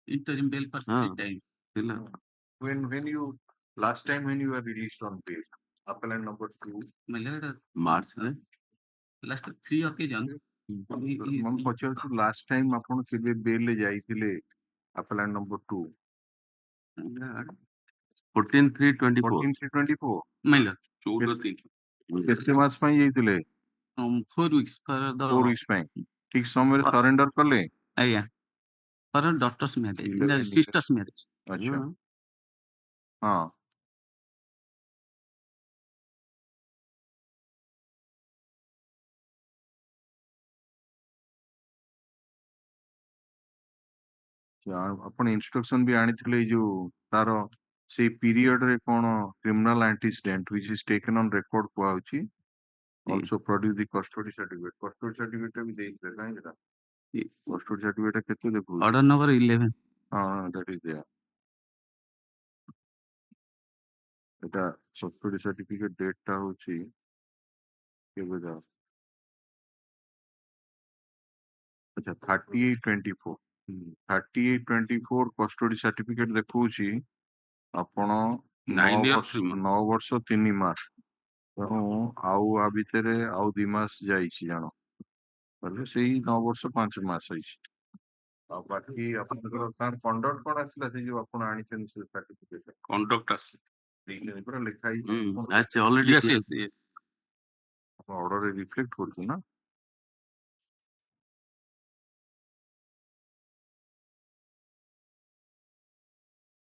Interim bail for 3 times.
When you last time when you were released on bail, appellant number 2.
My lord, March. Last 3 occasions.
ମୁଁ ପଚାରୁଛି last time ଆପଣ କେବେ bail ରେ ଯାଇଥିଲେ appellant number 2?
14/3/24.
14/3/24.
My lord, 14/3.
କେତେ ମାସ ପାଇଁ ଯାଇଥିଲେ?
4 weeks for the
4 weeks ପାଇଁ ଠିକ ସମୟରେ ସରେଣ୍ଡର କଲେ?
ଆଜ୍ଞା for a daughter's marriage, sister's marriage.
ଆଚ୍ଛା ହଁ ଆପଣ ଇନଷ୍ଟ୍ରକ୍ସନ ବି ଆଣିଥିଲେ ଏଇ ଯୋଉ ତାର ସେଇ ପିରିୟଡ ରେ କଣ criminal antecedent which is taken on record କୁହାଉଛି also produce the custody certificate ବି ଦେଇଥିଲେ କାହିଁକି ନା custody certificate କେତେ ଦେଖୁ
Order number 11.
ହଁ that is there এটা custody certificate date ଟା ହଉଛି କେବେ ଯାଅ ଆଚ୍ଛା 38/24 38/24 custody certificate ଦେଖଉଛି ଆପଣ 9 ବର୍ଷ 3 ମାସ ତେଣୁ ଆଉ ଆ ଭିତରେ ଆଉ 2 ମାସ ଯାଇଛି ଜାଣ ତାହେଲେ ସେଇ 9 ବର୍ଷ 5 ମାସ ହେଇଛି ଆଉ ବାକି ଆପଣଙ୍କର ତାର କଣ୍ଡକ୍ଟ କଣ ଆସିଲା ସେ ଯୋଉ ଆପଣ ଆଣିଛନ୍ତି ସେ ସାର୍ଟିଫିକେଟ
Conduct us.
ଦେଇଛନ୍ତି ପୁରା ଲେଖା
As already. Yes.
ଅର୍ଡରରେ ରିଫ୍ଲେକ୍ଟ କରୁଛୁ ନା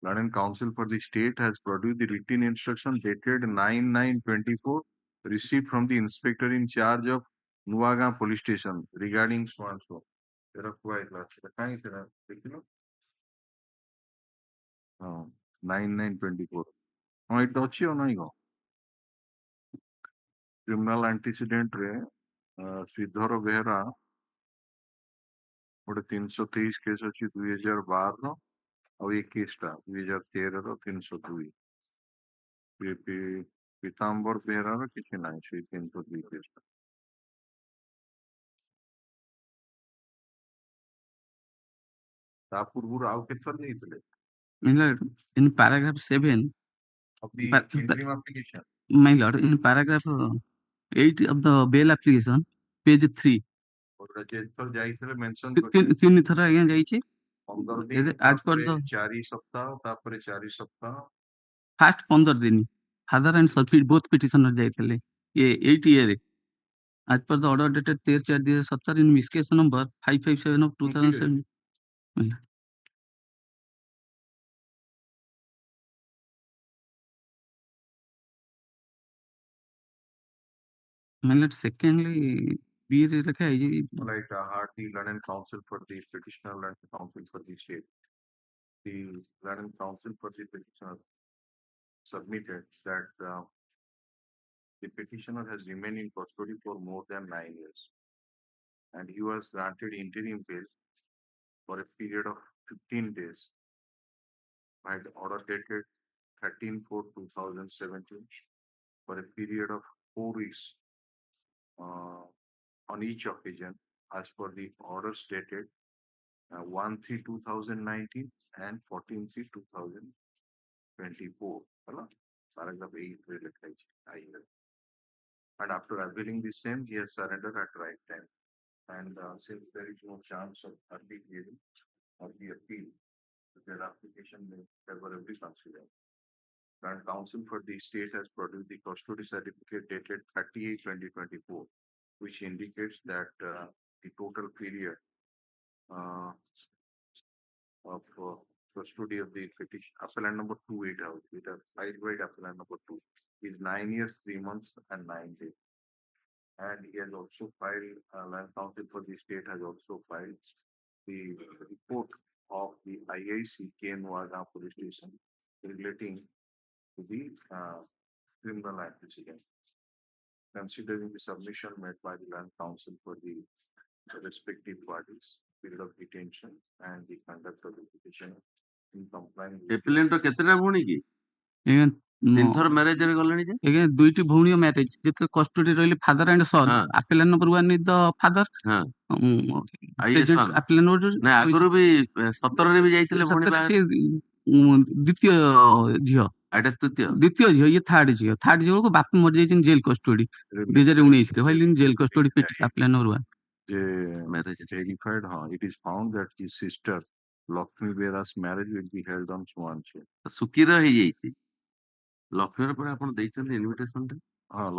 London Council for the State has produced the written instruction dated 9/9/24 received from the inspector in charge of Nuaga Police Station regarding so and so. There are quite lots. Thanks, sir. 9/9/24. ହଁ ଏଇଟା ଅଛି ଆଉ ନାଇଁ କଣ criminal ଆଣ୍ଟିସିଡେଣ୍ଟ ରେ ଶ୍ରୀଧର ବେହେରା ଗୋଟେ 323 case ଅଛି 2012 ଆଉ ଏ କେସ୍ ଟା 2013 302 ପୀତାମ୍ବର ବେହେରାର କିଛି ନାହିଁ ସେଇ 302 କେସ୍ ଟା ତା ପୂର୍ବରୁ ଆଉ କେତେଥର ଯାଇଥିଲେ
My lord, in paragraph 7
of the interim application
my lord, in paragraph 8 of the bail application, page 3.
ଯେତେଥର ଯାଇଥିଲେ ମେନସନ
3 ଥର ଆଜ୍ଞା ଯାଇଛି
15 ଦିନ
as per the
4 ସପ୍ତାହ ତାପରେ 4 ସପ୍ତାହ
first 15 ଦିନ father and son both petitioner ଯାଇଥିଲେ 8 year as per the order dated 13/4/2017 in miss case number 557 of 2007. My lord, secondly, B ରେ ଲେଖା ହେଇଛି
Like the learned counsel for the petitioner, learned counsel for the state. The learned counsel for the petitioner submitted that the petitioner has remained in custody for more than 9 years, and he was granted interim bail for a period of 15 days by the order dated 13/4/2017 for a period of 4 weeks on each occasion as per the orders dated 1/3/2019 and 14/3/2024. Paragraph 8 related. And after availing the same, he has surrendered at right time. And since there is no chance of early hearing or the appeal, their application may favorably considered. And counsel for the state has produced the custody certificate dated 30/8/2024, which indicates that the total period of custody of the petition, appellant number 280, with a filed by appellant number 2, is 9 years, 3 months, and 9 days. And he has also filed, land counsel for the state has also filed the report of the IIC Kenwada police station relating to the criminal act incident. Considering the submission made by the land counsel for the respective parties, period of detention, and the conduct of the petition in compliance with
appellant ର କେତେଟା ଭଉଣୀ କି?
ଆଜ୍ଞା,
ତିନିଥର marriage ରେ ଗଲେଣି ଯେ?
ଆଜ୍ଞା ଦୁଇଟି ଭଉଣୀ ମ୍ୟାରେଜ ଯେତେବେଳେ କଷ୍ଟଡି ରହିଲେ ଫାଦର ଆଣ୍ଡ ସନ୍
ହଁ।
ଆପେଲାନ୍ ନମ୍ବର 1 ଇଜ ଦ ଫାଦର
ହଁ।
Present
son।
ଆପେଲାନ୍ ନମ୍ବର
ନା ଆଗରୁ ବି 17ରେ ବି ଯାଇଥିଲେ ଭଉଣୀ ବାହାଘର।
ଦ୍ୱିତୀୟ ଝିଅ
ଏଇଟା ତୃତୀୟ।
ଦ୍ୱିତୀୟ ଝିଅ ଇଏ ଥାର୍ଡ ଝିଅ ବେଳକୁ ବାପା ମରିଯାଇଛନ୍ତି ଜେଲ କଷ୍ଟଡି 2019 ରେ while in jail custody appellant number 1
Marriage।
verified, it is found that his sister Lakshmi Bera's marriage will be held on Swansea.
ସୁକିର ହେଇଯାଇଛି। ଲକ୍ଷ୍ମୀର ପରେ ଆପଣ ଦେଇଛନ୍ତି ଇନଭିଟେସନ ଟା।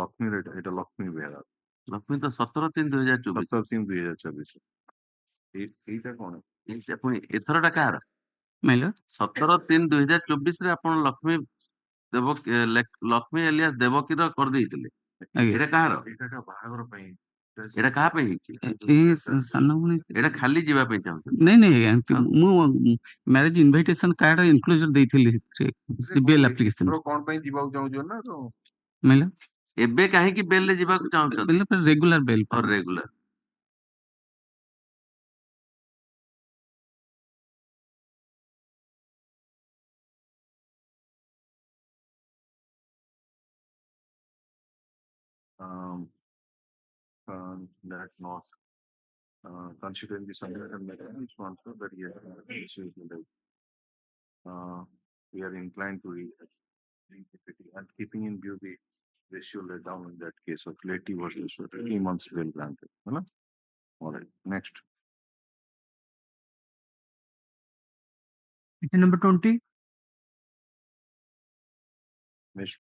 Lakshmi, এটা Lakshmi Bera।
ଲକ୍ଷ୍ମୀ ତ 17/3/2024।
17/3/2024। এইটা କଣ?
ପୁଣି ଏଥରଟା କାହାର?
ମାଇଲ
17/3/2024 ରେ ଆପଣ ଲକ୍ଷ୍ମୀ ଲକ୍ଷ୍ମୀ ଏଲିଆସ ଦେବକୀର କରିଦେଇଥିଲେ। ଏଇଟା କାହାର?
ଏଇଟା ବାହାଘର ପାଇଁ।
ଏଇଟା କାହା ପାଇଁ ହେଇଛି?
ସାନ ଭଉଣୀ
ଏଇଟା ଖାଲି ଯିବା ପାଇଁ ଚାହୁଁଛନ୍ତି?
ନାଇଁ ଆଜ୍ଞା ମୁଁ ମ୍ୟାରେଜ ଇନଭାଇଟେସନ କାର୍ଡ ଇନକ୍ଲୋଜର ଦେଇଥିଲି ବେଲ୍ ଆପ୍ଲିକେସନ
କଣ ପାଇଁ ଯିବାକୁ ଚାହୁଁଛ ନା
ମାଇଲ
ଏବେ କାହିଁକି ବେଲ୍ ରେ ଯିବାକୁ ଚାହୁଁଛନ୍ତି?
Regular bail
regular.
that not considering the submission mechanism sponsor that we are inclined to read and keeping in view the ratio laid down in that case of Leti versus 3 months bail granted. All right, next.
Item number 20.
Next.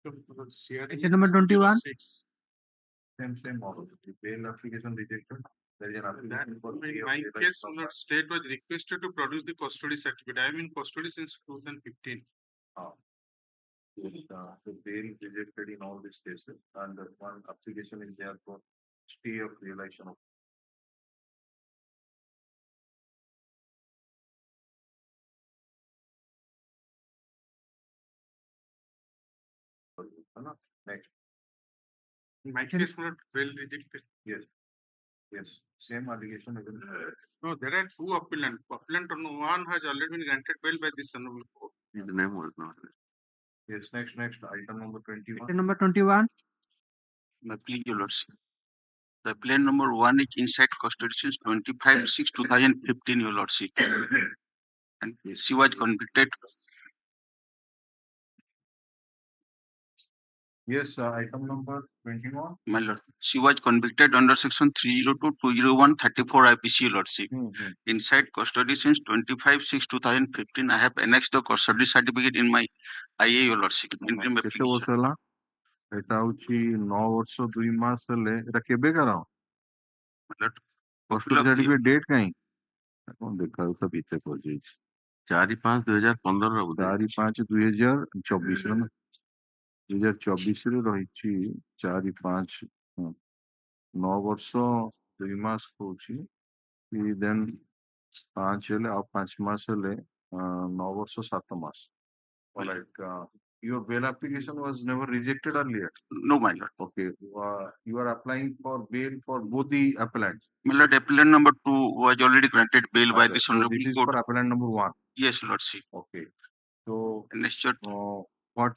Item number 21.
Same model. The bail application rejected. There is an application for
In
free of
my
bail
case,
of
the state was requested to produce the custody certificate. I am in custody since 2015.
the bail rejected in all these cases, and one application is there for stay of realization of. Next.
In my case, not bail rejected.
Yes. Yes. Same allegation again.
No, there are two appellants. Appellant one has already been granted bail by this honorable court.
His name was not there.
Yes. Next. Item number 21.
Item number 21.
My plea, Your Lordship. The plan number 1 is inside custody since 25/6/2015, Your Lordship. And she was convicted.
Yes. Item number 21.
My Lord, she was convicted under section 302/201/34 IPC, Your Lordship. Inside custody since 25/6/2015. I have annexed the custody certificate in my IA, Your Lordship. Interim
କେତେ
application.
ବର୍ଷ ହେଲା? ଏଟା ହଉଛି 9 ବର୍ଷ 2 ମାସ ହେଲେ ଏଟା କେବେକାର?
My Lord,
custody certificate date କାହିଁ? କଣ ଦେଖାଉ ତ ଭିତରେ ପହଞ୍ଚିଯାଇଛି
4/5/2015 ବୋଧେ
4/5/2024 ନା 2024 ରହିଛି 4/5 9 ବର୍ଷ 2 ମାସ କହୁଛି ଦେନ୍ 5 ହେଲେ ଆଉ 5 ମାସ ହେଲେ 9 ବର୍ଷ 7 ମାସ. Alright, your bail application was never rejected earlier.
No, my Lord.
Okay, you are applying for bail for both the appellants.
My Lord, appellant number 2 was already granted bail by this
So
honorable
this is
court.
for appellant number 1.
Yes, Lordship.
Okay, so
Next,
what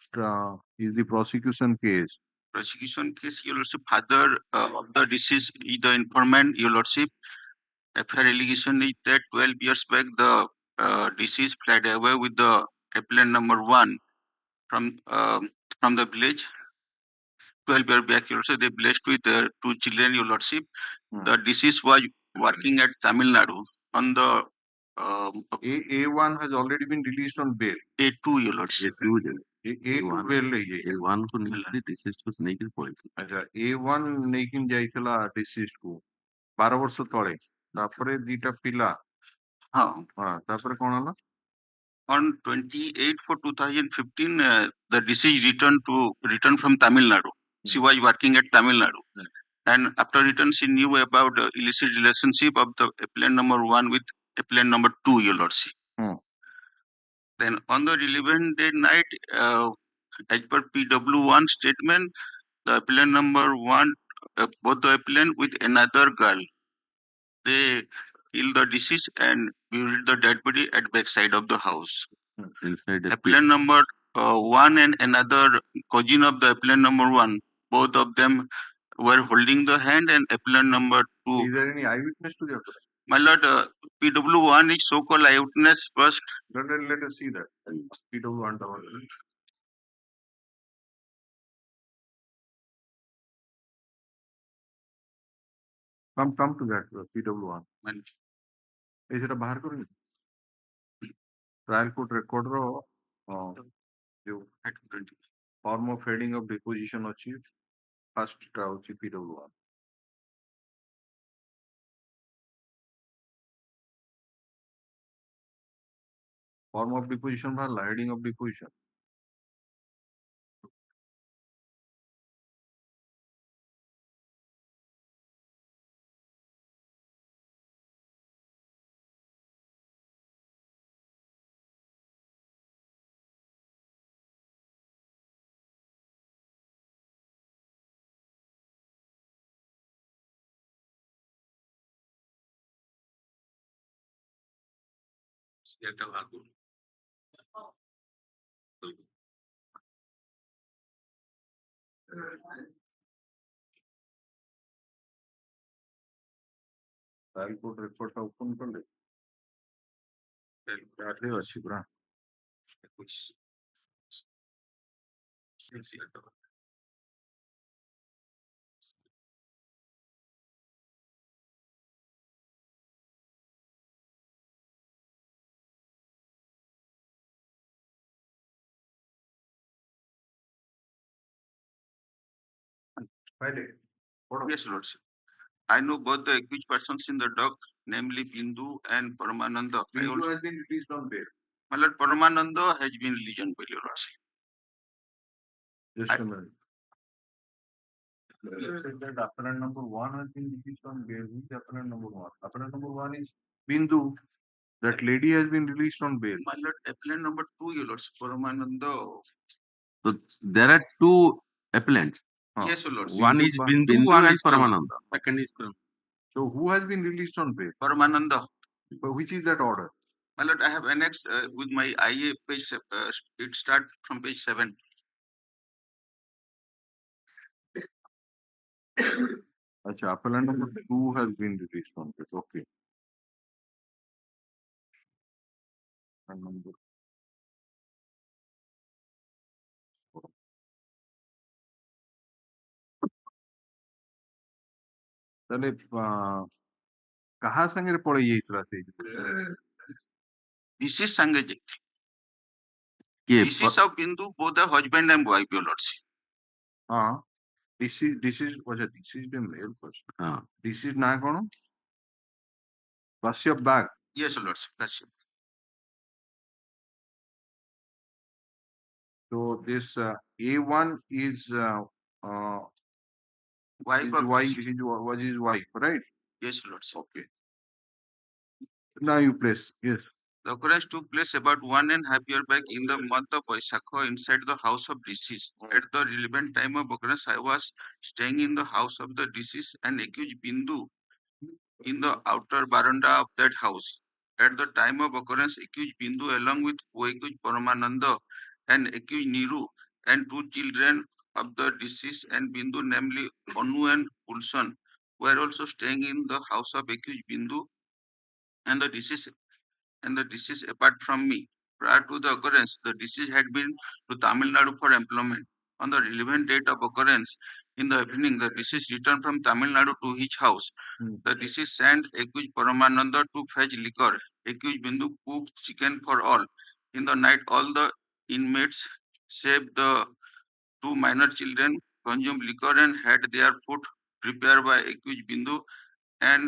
is the prosecution case?
prosecution case, Your Lordship. Father of the deceased is the informant, Your Lordship. FIR allegation is that 12 years back the deceased fled away with the appellant number 1 from the village. 12 years back, Your Lordship, they blessed with 2 children, Your Lordship. The deceased was working at Tamil Nadu on the
A1 has already been released on bail.
A2, Your Lordship.
A2 bail
A1 को नेकी disease को नेकी पड़ेगी.
अच्छा A1 ନେଇକି ଯାଇଥିଲା deceased କୁ 12 ବର୍ଷ ତଳେ ତାପରେ ଦିଟା ପିଲା
ହଁ
ତାପରେ କଣ ହେଲା?
On 28/4/2015, the deceased returned from Tamil Nadu. She was working at Tamil Nadu. And after return, she knew about the illicit relationship of the appellant number 1 with appellant number 2, Your Lordship. Then on the relevant day night, as per PW1 statement, the appellant number 1, both the appellant with another girl, they killed the deceased and buried the dead body at backside of the house.
Inside the
Appellant number 1 and another cousin of the appellant number 1, both of them were holding the hand, and appellant number 2.
Is there any eyewitness to the occurrence?
My Lord, PW1 is so-called eyewitness first.
Let us see that. PW1. Come to that PW1. Is it a बाहर करेंगे? Trial court record row form of heading of deposition ଅଛି first ଟା ଅଛି PW1. Form of deposition बाहरला heading of deposition. Trial court record ଟା open କଲେ କାଠି ଅଛି ପୁରା
Yes, Lordship. I know both the accused persons in the dock, namely Bindu and Paramananda.
Bindu has been released on bail.
My Lord, Paramananda has been released on bail, Your Lordship.
Just a minute. Let's say that appellant number 1 has been released on bail. Who is appellant number 1? Appellant number 1 is Bindu. That lady has been released on bail.
My Lord, appellant number 2, Your Lordship, Paramananda.
So there are two appellants.
Yes, Your Lordship.
One is Bindu, one is Paramananda. Second is Param.
So who has been released on bail?
Paramananda.
But which is that order?
My Lord, I have annexed with my IA page, it starts from page 7.
Acha, appellant number 2 has been released on bail. Okay. And number তাহলে কাহা সাଙ୍ଗরে পড়ে যাইতরা সেই
This is Sanjay.
Yes.
This is of Bindu, both the husband and wife, Your Lordship.
this is acha this is the male person. This is না কোন Kashyap bag.
Yes, Your Lordship. Kashyap.
So this A1 is
Wife
his
of
wife, was his wife, right?
Yes, Lordship.
Okay. Now you place. Yes.
The occurrence took place about 1.5 years back in the month of Vaishakha inside the house of deceased. At the relevant time of occurrence, I was staying in the house of the deceased and accused Bindu in the outer veranda of that house. At the time of occurrence, accused Bindu along with co-accused Paramananda and accused Niru and 2 children of the deceased and Bindu, namely Anu and Ulsan, were also staying in the house of accused Bindu and the deceased apart from me. Prior to the occurrence, the deceased had been to Tamil Nadu for employment. On the relevant date of occurrence, in the evening, the deceased returned from Tamil Nadu to his house. The deceased sent accused Paramananda to fetch liquor. Accused Bindu cooked chicken for all. In the night, all the inmates, save the 2 minor children, consumed liquor and had their food prepared by accused Bindu, and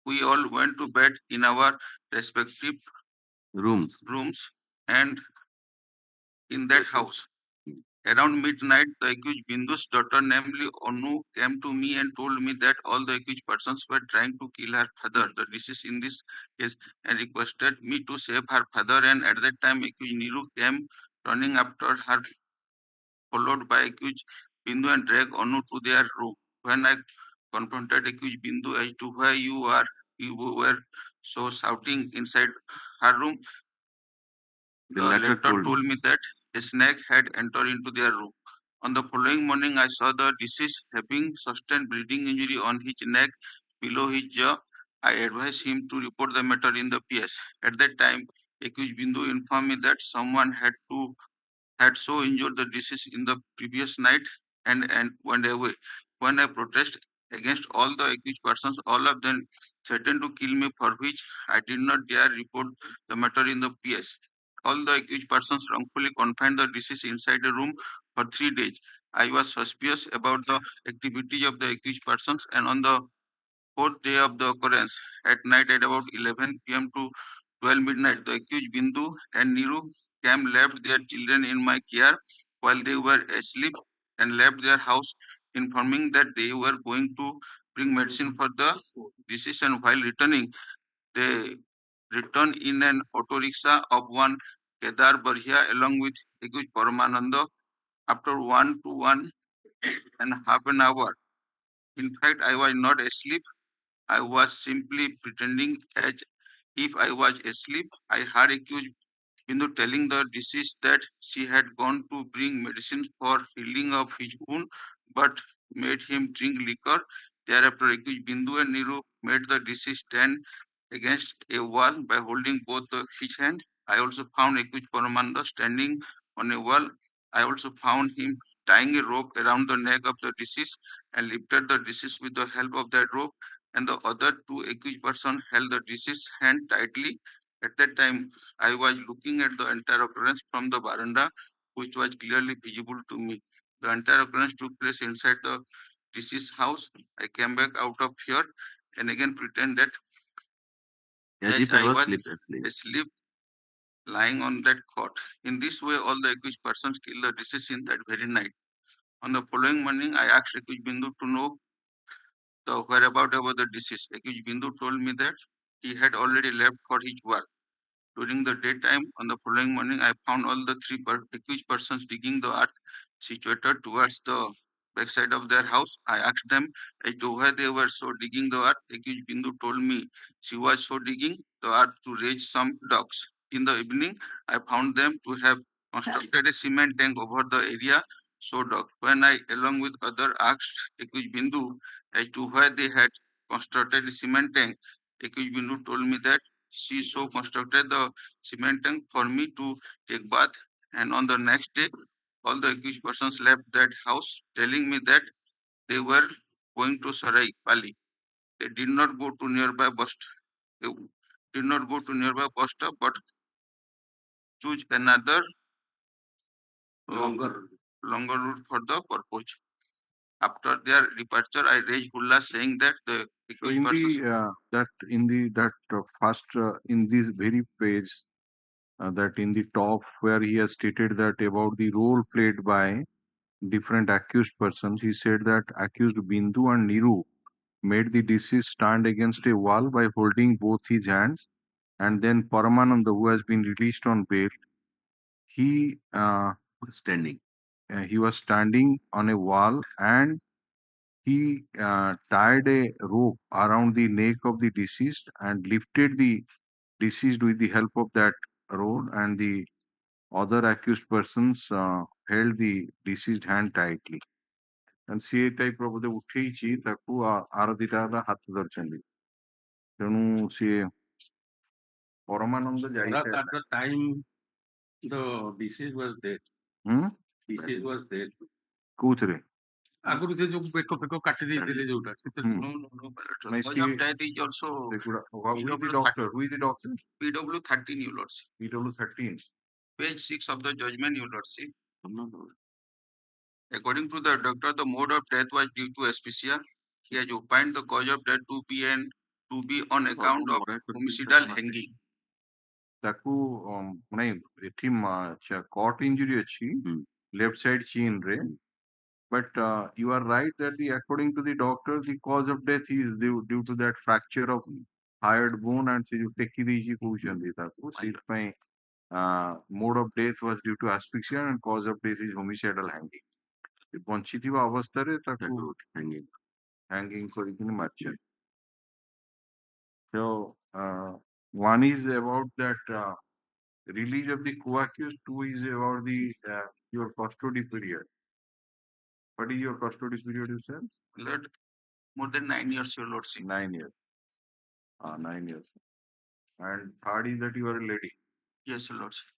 we all went to bed in our respective rooms and in that house. Around midnight, the accused Bindu's daughter, namely Anu, came to me and told me that all the accused persons were trying to kill her father, the deceased in this case, and requested me to save her father. And at that time, accused Niru came running after her, followed by accused Bindu, and dragged Anu to their room. When I confronted accused Bindu as to why you were so shouting inside her room, the latter told me that a snake had entered into their room. On the following morning, I saw the deceased having sustained bleeding injury on his neck below his jaw. I advised him to report the matter in the PS. At that time, accused Bindu informed me that someone had so injured the deceased in the previous night and went away. When I protested against all the accused persons, all of them threatened to kill me, for which I did not dare report the matter in the PS. All the accused persons wrongfully confined the deceased inside a room for 3 days. I was suspicious about the activity of the accused persons, and on the 4th day of the occurrence, at night at about 11 p.m. to 12 midnight, the accused Bindu and Niru came, left their children in my care while they were asleep, and left their house, informing that they were going to bring medicine for the deceased. And while returning, they returned in an auto rickshaw of one Kedar Barhia along with accused Paramananda. After 1.5 hours, in fact, I was not asleep. I was simply pretending as if I was asleep. I heard accused Bindu telling the deceased that she had gone to bring medicine for healing of his wound, but made him drink liquor. Thereafter, accused Bindu and Niru made the deceased stand against a wall by holding both his hands. I also found accused Paramanda standing on a wall. I also found him tying a rope around the neck of the deceased and lifted the deceased with the help of that rope, and the other 2 accused persons held the deceased's hand tightly. At that time, I was looking at the entire occurrence from the veranda, which was clearly visible to me. The entire occurrence took place inside the deceased house. I came back out of here and again pretend that
As if I was asleep.
asleep lying on that cot. In this way, all the accused persons killed the deceased in that very night. On the following morning, I asked accused Bindu to know the whereabouts of the deceased. Accused Bindu told me that he had already left for his work. During the daytime, on the following morning, I found all the three accused persons digging the earth situated towards the backside of their house. I asked them as to why they were so digging the earth. Accused Bindu told me she was so digging the earth to raise some ducks. In the evening, I found them to have constructed a cement tank over the area so dug. When I, along with other, asked accused Bindu as to why they had constructed a cement tank, accused Bindu told me that she so constructed the cement tank for me to take bath, and on the next day, all the accused persons left that house, telling me that they were going to Sarai, Pali. They did not go to nearby bus. They did not go to nearby bus stop, but choose another longer route for the purpose. After their departure, I raised Hulla saying that the
So
accused
in
persons.
first in this very page, that in the top where he has stated that about the role played by different accused persons, he said that accused Bindu and Niru made the deceased stand against a wall by holding both his hands, and then Paramananda, who has been released on bail, he
Standing.
he was standing on a wall, and he tied a rope around the neck of the deceased and lifted the deceased with the help of that rope, and the other accused persons held the deceased hand tightly. And ସେ type ର ବୋଧେ ଉଠେଇଛି ତାକୁ ଆର ଦିଟା ହେଲା ହାତ ଧରିଛନ୍ତି, ତେଣୁ ସିଏ ପରମାନନ୍ଦ ଯାଇଥିଲା।
At the time, the disease was dead. Disease was dead.
କୋଉଥିରେ?
ଆଗରୁ ସେ ଯୋଉ ବେକ ଫେକ କାଟି ଦେଇଥିଲେ ଯୋଉଟା ସେଥିରେ
Cause of death is also
Who is the doctor?
PW 13, you lordship.
PW 13.
Page 6 of the judgment, you lordship. According to the doctor, the mode of death was due to asphyxia. He has opined the cause of death to be on account of homicidal hanging.
ତାକୁ ମାନେ ଏଠି cut injury ଅଛି left side chin ରେ, but you are right that according to the doctor, the cause of death is due to that fracture of hyoid bone, and ସେ ଯୋଉ ଟେକି ଦେଇଛି କହୁଛନ୍ତି ତାକୁ, ସେଇଥିପାଇଁ mode of death was due to asphyxia and cause of death is homicidal hanging. ବଞ୍ଚିଥିବା ଅବସ୍ଥାରେ ତାକୁ hanging କରିକିନି ମାରିଛନ୍ତି. So one is about that release of the co-accused, two is about the your custody period. What is your custody period, you said?
Lord, more than 9 years, your lordship.
9 years. 9 years. And third is that you are a lady.
Yes, your lordship.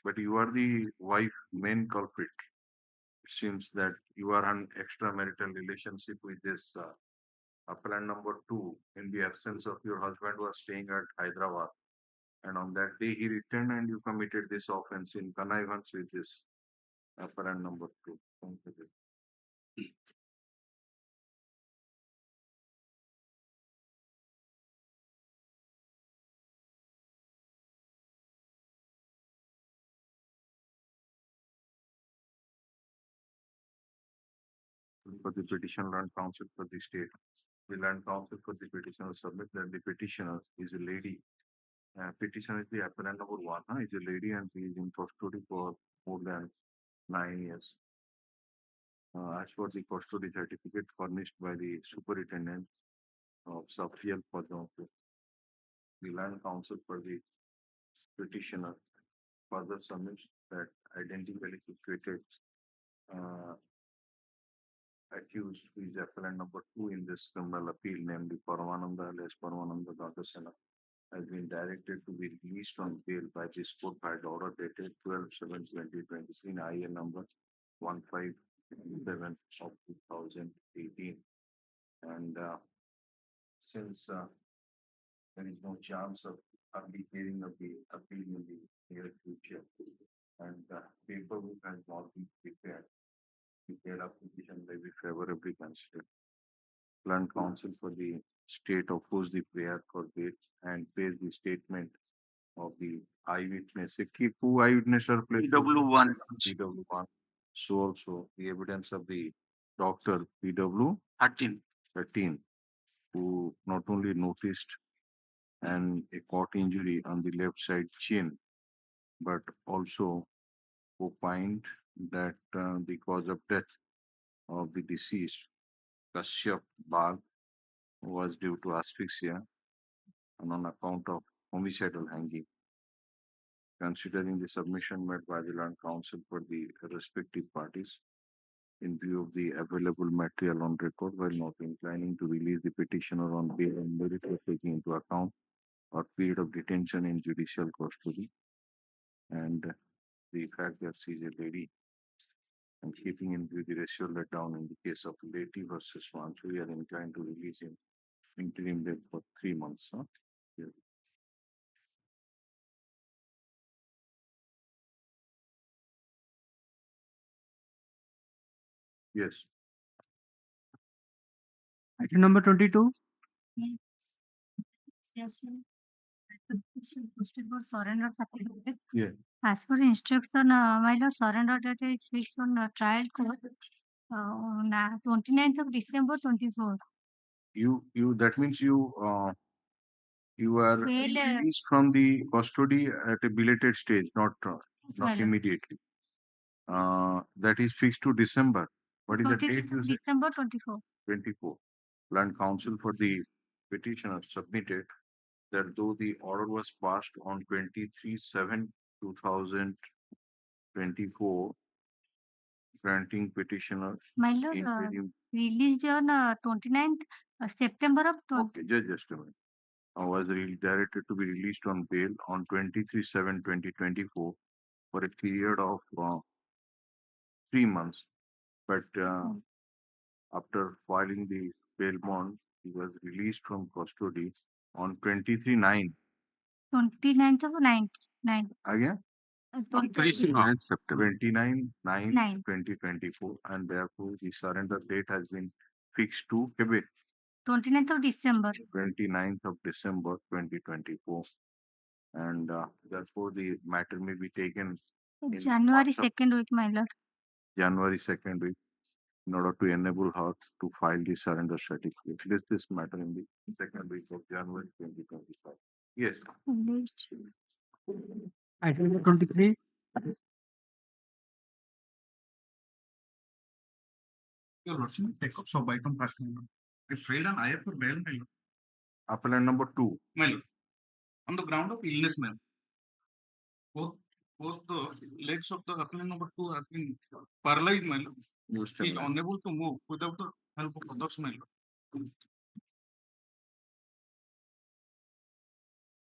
But you are the wife main culprit. It seems that you are an extramarital relationship with this appellant number 2 in the absence of your husband who was staying at Hyderabad. And on that day he returned and you committed this offense in connivance with this appellant number 2. For the petitioner and counsel for the state. The land counsel for the petitioner submit that the petitioner is a lady. Petitioner is the appellant number 1, is a lady, and she is in custody for more than 9 years. As for the custody certificate furnished by the superintendent of Sub-Field Padmampur, the land counsel for the petitioner further submits that identically situated accused, who is appellant number 2 in this criminal appeal, namely Paramananda alias Paramananda Dadasena, has been directed to be released on bail by this court by order dated 12/7/2023 in IN number 157 of 2018. And since there is no chance of early hearing of the appeal in the near future, and the paperwork has not been prepared, the bail application may be favorably considered. Learned counsel for the state opposed the prayer for bail and pays the statement of the eyewitness. Keep who eyewitness are placed?
PW1.
PW1. So also the evidence of the doctor PW 13, who not only noticed a cut injury on the left side chin, but also opined that the cause of death of the deceased, Kashyap Bag, was due to asphyxia and on account of homicidal hanging. Considering the submission made by the learned counsel for the respective parties, in view of the available material on record, while not inclining to release the petitioner on bail on merit of taking into account or period of detention in judicial custody, and the fact that she is a lady, and keeping in view the ratio let down in the case of Leti versus Swansu, we are inclined to release him interim bail for 3 months. Yeah. Yes.
Item number 22.
Yes. Yes, sir. Posted for surrender certificate.
Yes.
As per instruction, my lord, surrender date is fixed on trial court on 29th of December 24.
That means you are released from the custody at a belated stage, not
my lord.
immediately. That is fixed to December. What is the date you said?
December 24.
24. Learned counsel for the petitioner submitted that though the order was passed on 23/7/2024, granting petitioner
My lord,
interim.
released on 29th September of
Okay, just a minute. Was directed to be released on bail on 23/7/2024 for a period of 3 months. But after filing the bail bond, he was released from custody on 23/9.
29th of 9th.
Again?
29th September.
29/9/2024, and therefore the surrender date has been fixed to Quebec.
29th of December.
29th of December 2024. And therefore the matter may be taken in
January 2nd week, my lord.
January 2nd week in order to enable her to file the surrender certificate. This matter in the second week of January 2025. Yes.
Item number 23.
Your Lordship, take up sub-item first. If filed an IF for bail, my lord.
Appellant number 2.
My lord, on the ground of illness, ma'am, both the legs of the appellant number 2 have been paralyzed, my lord. He is unable to move without the help of others, my lord.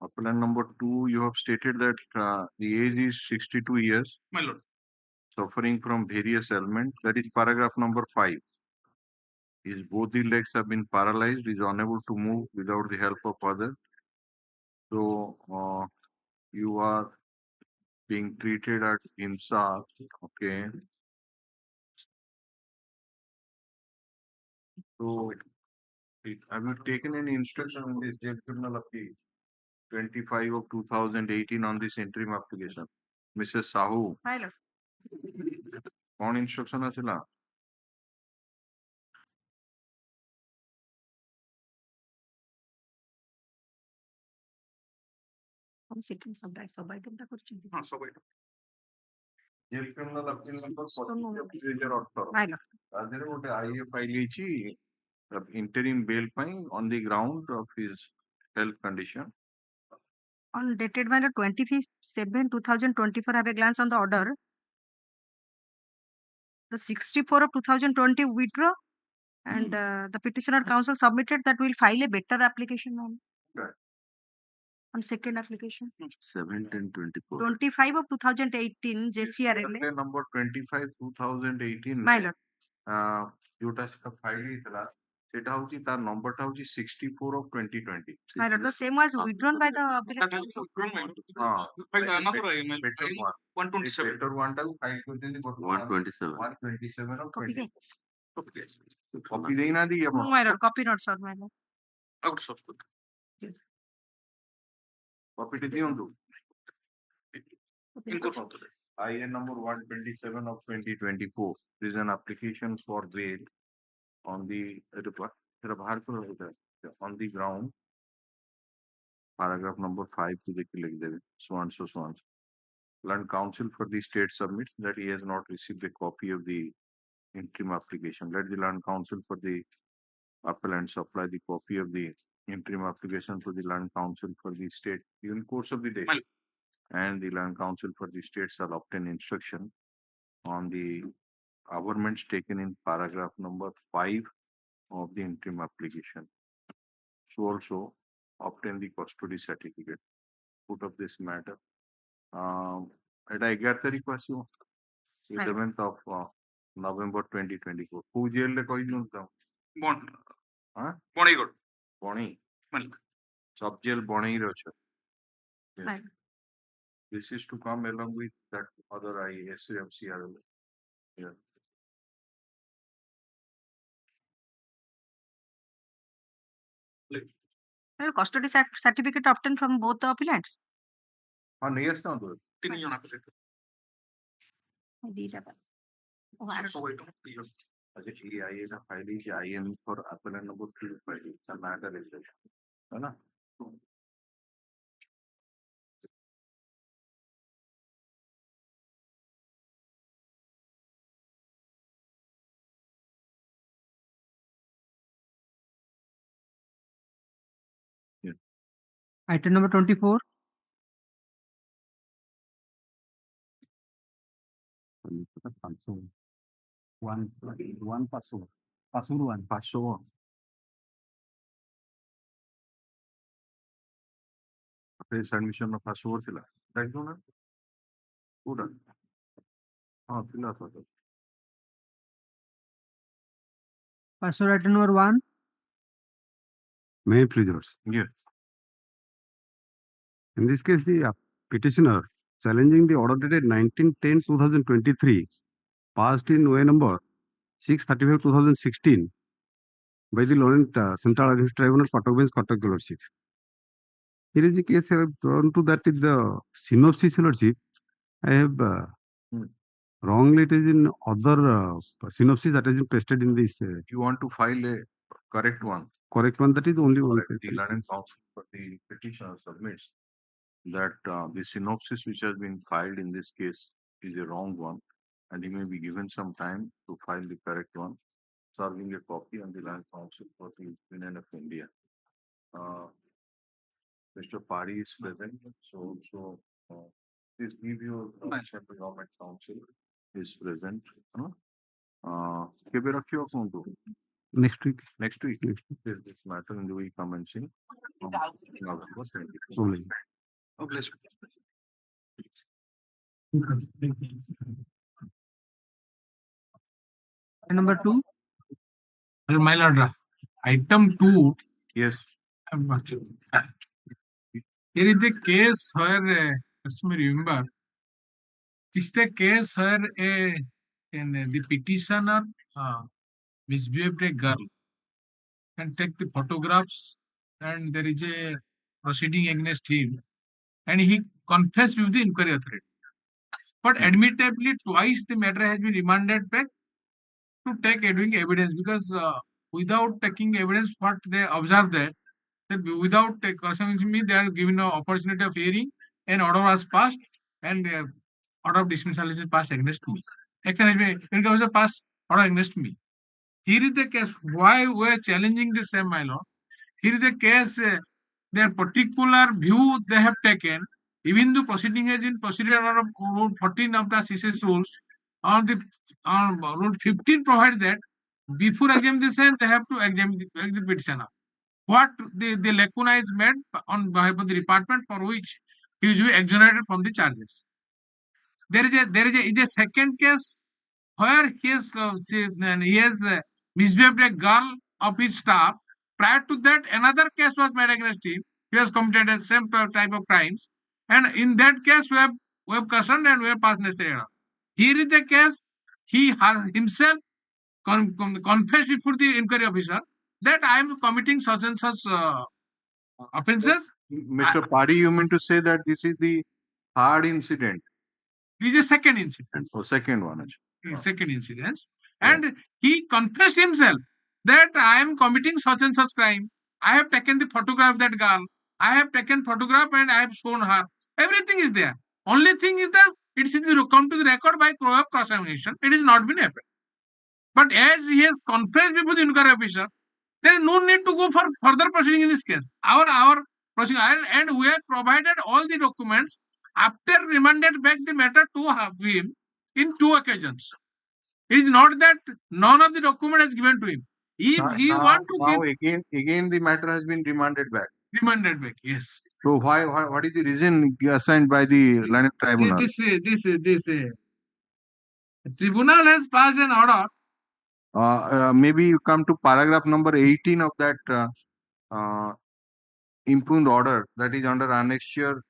Appellant number 2, you have stated that the age is 62 years.
My lord.
Suffering from various ailments. That is paragraph number 5. His both the legs have been paralyzed. He is unable to move without the help of others. So you are being treated at IMSA. Okay. So have you taken any instruction in this jail criminal appeal 25 of 2018 on this interim application? Mrs. Sahu.
My lord.
कौन instruction आसिला?
Second sub-item টা করছি।
हाँ, sub-item. Jail criminal appeal number 40
My lord.
ତାଦେହରେ ଗୋଟେ IA file ହେଇଛି interim bail ପାଇଁ on the ground of his health condition.
On dated by 25/7/2024, have a glance on the order. The 64 of 2020 withdraw, and the petitioner counsel submitted that will file a better application on second application.
7/10/24.
25 of 2018 JCRL.
Number 25 2018.
My lord.
जोटा सेटा file ହେଇଥିଲା सेटा होची तार number टा होची 64 of 2020.
My lord, the same was withdrawn by the
better one टा file करते
127.
127 of 20. Copy देना दी
No, my lord, copy not, sir, my lord.
Copy दियंतु. IN number 127 of 2024 is an application for bail on the on the ground. Paragraph number 5 to the so on so on. Learned counsel for the state submits that he has not received a copy of the interim application. Let the land counsel for the appellant supply the copy of the interim application to the land counsel for the state in course of the day. And the land counsel for the state shall obtain instruction on the governments taken in paragraph number 5 of the interim application. So also obtain the custody certificate. Put up this matter. At 11 तारीख को आसियो 11th of November 2024. Who jail le koi jun ta? Bonai. Bonai. Sub jail Bonai ro cha. Yes. This is to come along with that other ISAFCR. Yeah.
Custody certificate obtained from both the appellants.
हाँ नहीं है ना तो तीन जन appellant.
These are.
अच्छा ये आई ना फाइल की IM for appellant number 2 file it's a matter is है ना.
Item number 24.
One password. Password one.
Password. Face admission of password fila. Right ना? पूरा. हाँ fila था.
Password item number 1.
May I please yours?
Yes.
In this case, the petitioner challenging the order dated 19/10/2023 passed in way number 635/2016 by the Lawrence Central Administrative Tribunal, Kotak Bench, Kotak Lordship. Here is the case I have drawn to that in the synopsis, Lordship. I have wrongly, it is in other synopsis that has been pasted in this.
You want to file a correct one.
Correct one, that is only one.
The London Council for the petitioner submits that the synopsis which has been filed in this case is a wrong one, and he may be given some time to file the correct one, serving a copy on the Land Council for the Union of India. Mr. Pari is present, so please give your the Government Council is present.
Next week.
Next week. Is this matter in the week commencing?
Only.
Oh, bless
Number 2.
My lord, item 2.
Yes.
Here is the case where, let me remember, this is the case where the petitioner misbehaved a girl and take the photographs, and there is a proceeding against him, and he confessed with the inquiry authority. But admittedly, twice the matter has been remanded back to take evidence, because without taking evidence, what they observed that without cross-examining me, they are given an opportunity of hearing, and order was passed, and order of dismissal has been passed against me. Action has been passed, order against me. Here is the case. Why we are challenging the same, my lord? Here is the case. Their particular view they have taken, even the proceeding has been proceeded under Rule 14 of the CCS rules. On the Rule 15 provide that before examination they have to examine the petitioner. What the lacuna is made on behalf of the department, for which he is exonerated from the charges. There is a second case where he has misbehaved a girl of his staff. Prior to that, another case was made against him. He has committed the same type of crimes, and in that case we have questioned and we have passed necessary order. Here is the case. He himself confess before the inquiry officer that I am committing such and such offences.
Mr. Padi, you mean to say that this is the third incident?
This is a second incident.
Oh, second one.
Second incident. And he confessed himself that I am committing such and such crime. I have taken the photograph of that girl. I have taken photograph and I have shown her. Everything is there. Only thing is that it is come to the record by cross-examination. It has not been happened. But as he has confessed before the inquiry officer, there is no need to go for further proceeding in this case. Our proceeding, and we have provided all the documents after remanded back the matter to him in 2 occasions. It is not that none of the document is given to him. If he want to give
again the matter has been remanded back.
Remanded back, yes.
So what is the reason assigned by the Learned Tribunal?
This tribunal has passed an order.
Maybe you come to paragraph number 18 of that impugned order, that is under annexure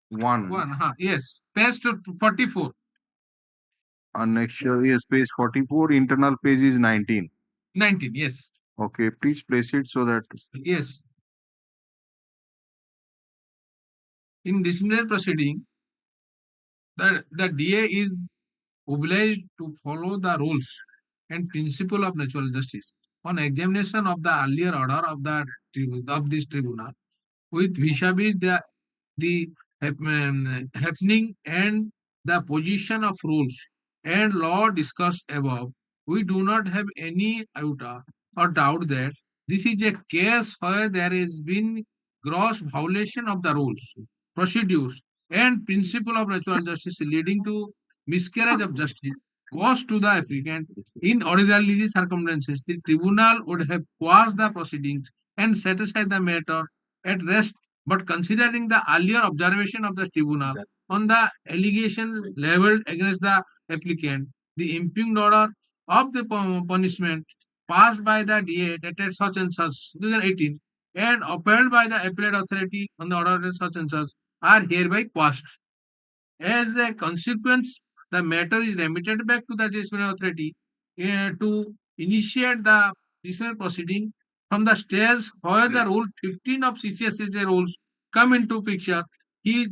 1.
Yes, page 44.
Annexure, yes, page 44, internal page is 19.
19, yes.
Okay, please place it so that.
Yes. In disciplinary proceeding, the DA is obliged to follow the rules and principle of natural justice. On examination of the earlier order of this tribunal, with vis-a-vis the happening and the position of rules and law discussed above, we do not have any iota or doubt that this is a case where there has been gross violation of the rules, procedures, and principle of natural justice leading to miscarriage of justice caused to the applicant. In ordinary circumstances, the tribunal would have quashed the proceedings and set aside the matter at rest. But considering the earlier observation of the tribunal on the allegation leveled against the applicant, the impugned order of the punishment passed by the DA dated such and such 2018 and upheld by the appellate authority on the order of such and such are hereby quashed. As a consequence, the matter is remitted back to the disciplinary authority to initiate the disciplinary proceeding from the stage where the rule 15 of CCSSA rules come into picture. He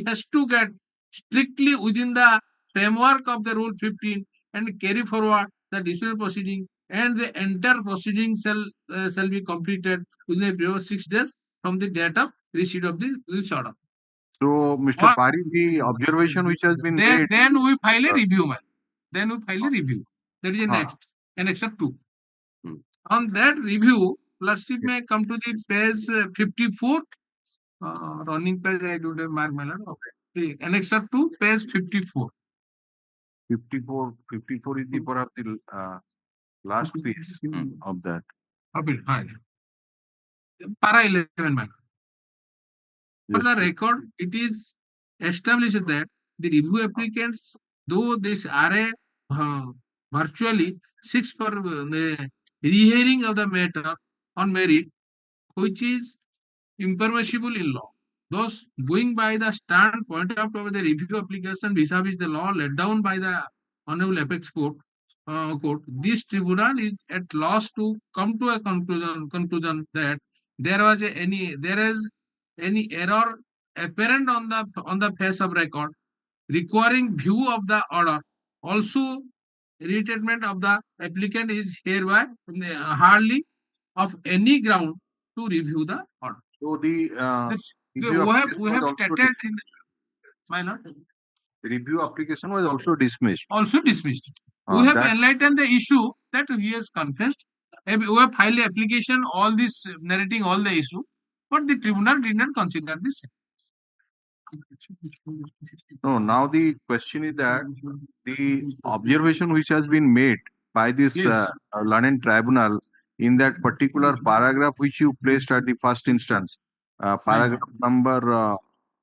has to get strictly within the framework of the rule 15 and carry forward the disciplinary proceeding, and the entire proceeding shall be completed within a period of 6 days from the date of receipt of this order.
So, Mr. Pari, the observation which has been made.
Then we file a review, Then we file a review. That is Annex 2. On that review, Lordship may come to the page 54. Running page, I don't have mark, my lord. Okay. The Annex 2, page 54.
54 is the perhaps the last page of that.
Para 11, man. For the record, it is established that the review applicants, though this array virtually seeks for the rehearing of the matter on merit, which is impermissible in law. Thus, going by the standpoint of the review application vis-a-vis the law laid down by the Honorable Apex Court, this tribunal is at loss to come to a conclusion that there is any error apparent on the face of record, requiring view of the order. Also, restatement of the applicant is hereby hardly of any ground to review the order.
So the
we have stated in my lord.
The review application was also dismissed.
We have enlightened the issue that he has confessed. We have filed application, all this narrating all the issue, but the tribunal did not consider this.
No, now the question is that the observation which has been made by this Learned Tribunal in that particular paragraph which you placed at the first instance, paragraph number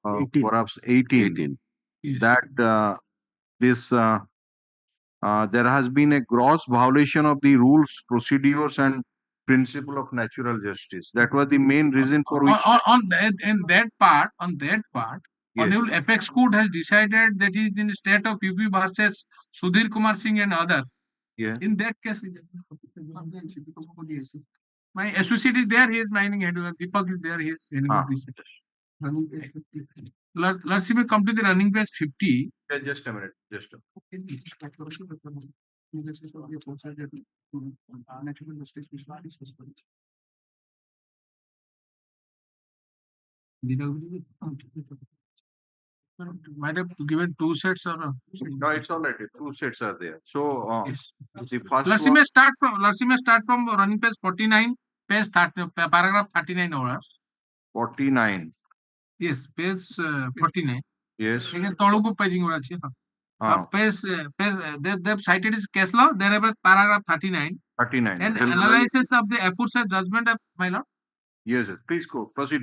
perhaps 18, that there has been a gross violation of the rules, procedures, and principle of natural justice. That was the main reason for which.
On that part, Honorable Apex Court has decided that he is in the state of UP versus Sudhir Kumar Singh and others.
Yeah.
In that case, my associate is there. He is mining head. Deepak is there. He is handing
Ah.
over this. Let's see. We come to the running page 50.
Yeah, just a minute. Just a
Might have given two sets or.
No, it's all right. Two sets are there. So
Yes.
the first
Let's
one,
start from running page 49, page 30, paragraph 39 hours.
49.
Yes, page 49.
Yes.
Again, Tolugu paging
Ah.
they've cited is case law. There are paragraph 39.
39.
An analysis of the aforesaid judgment of my lord.
Yes, yes. Please go. Proceed.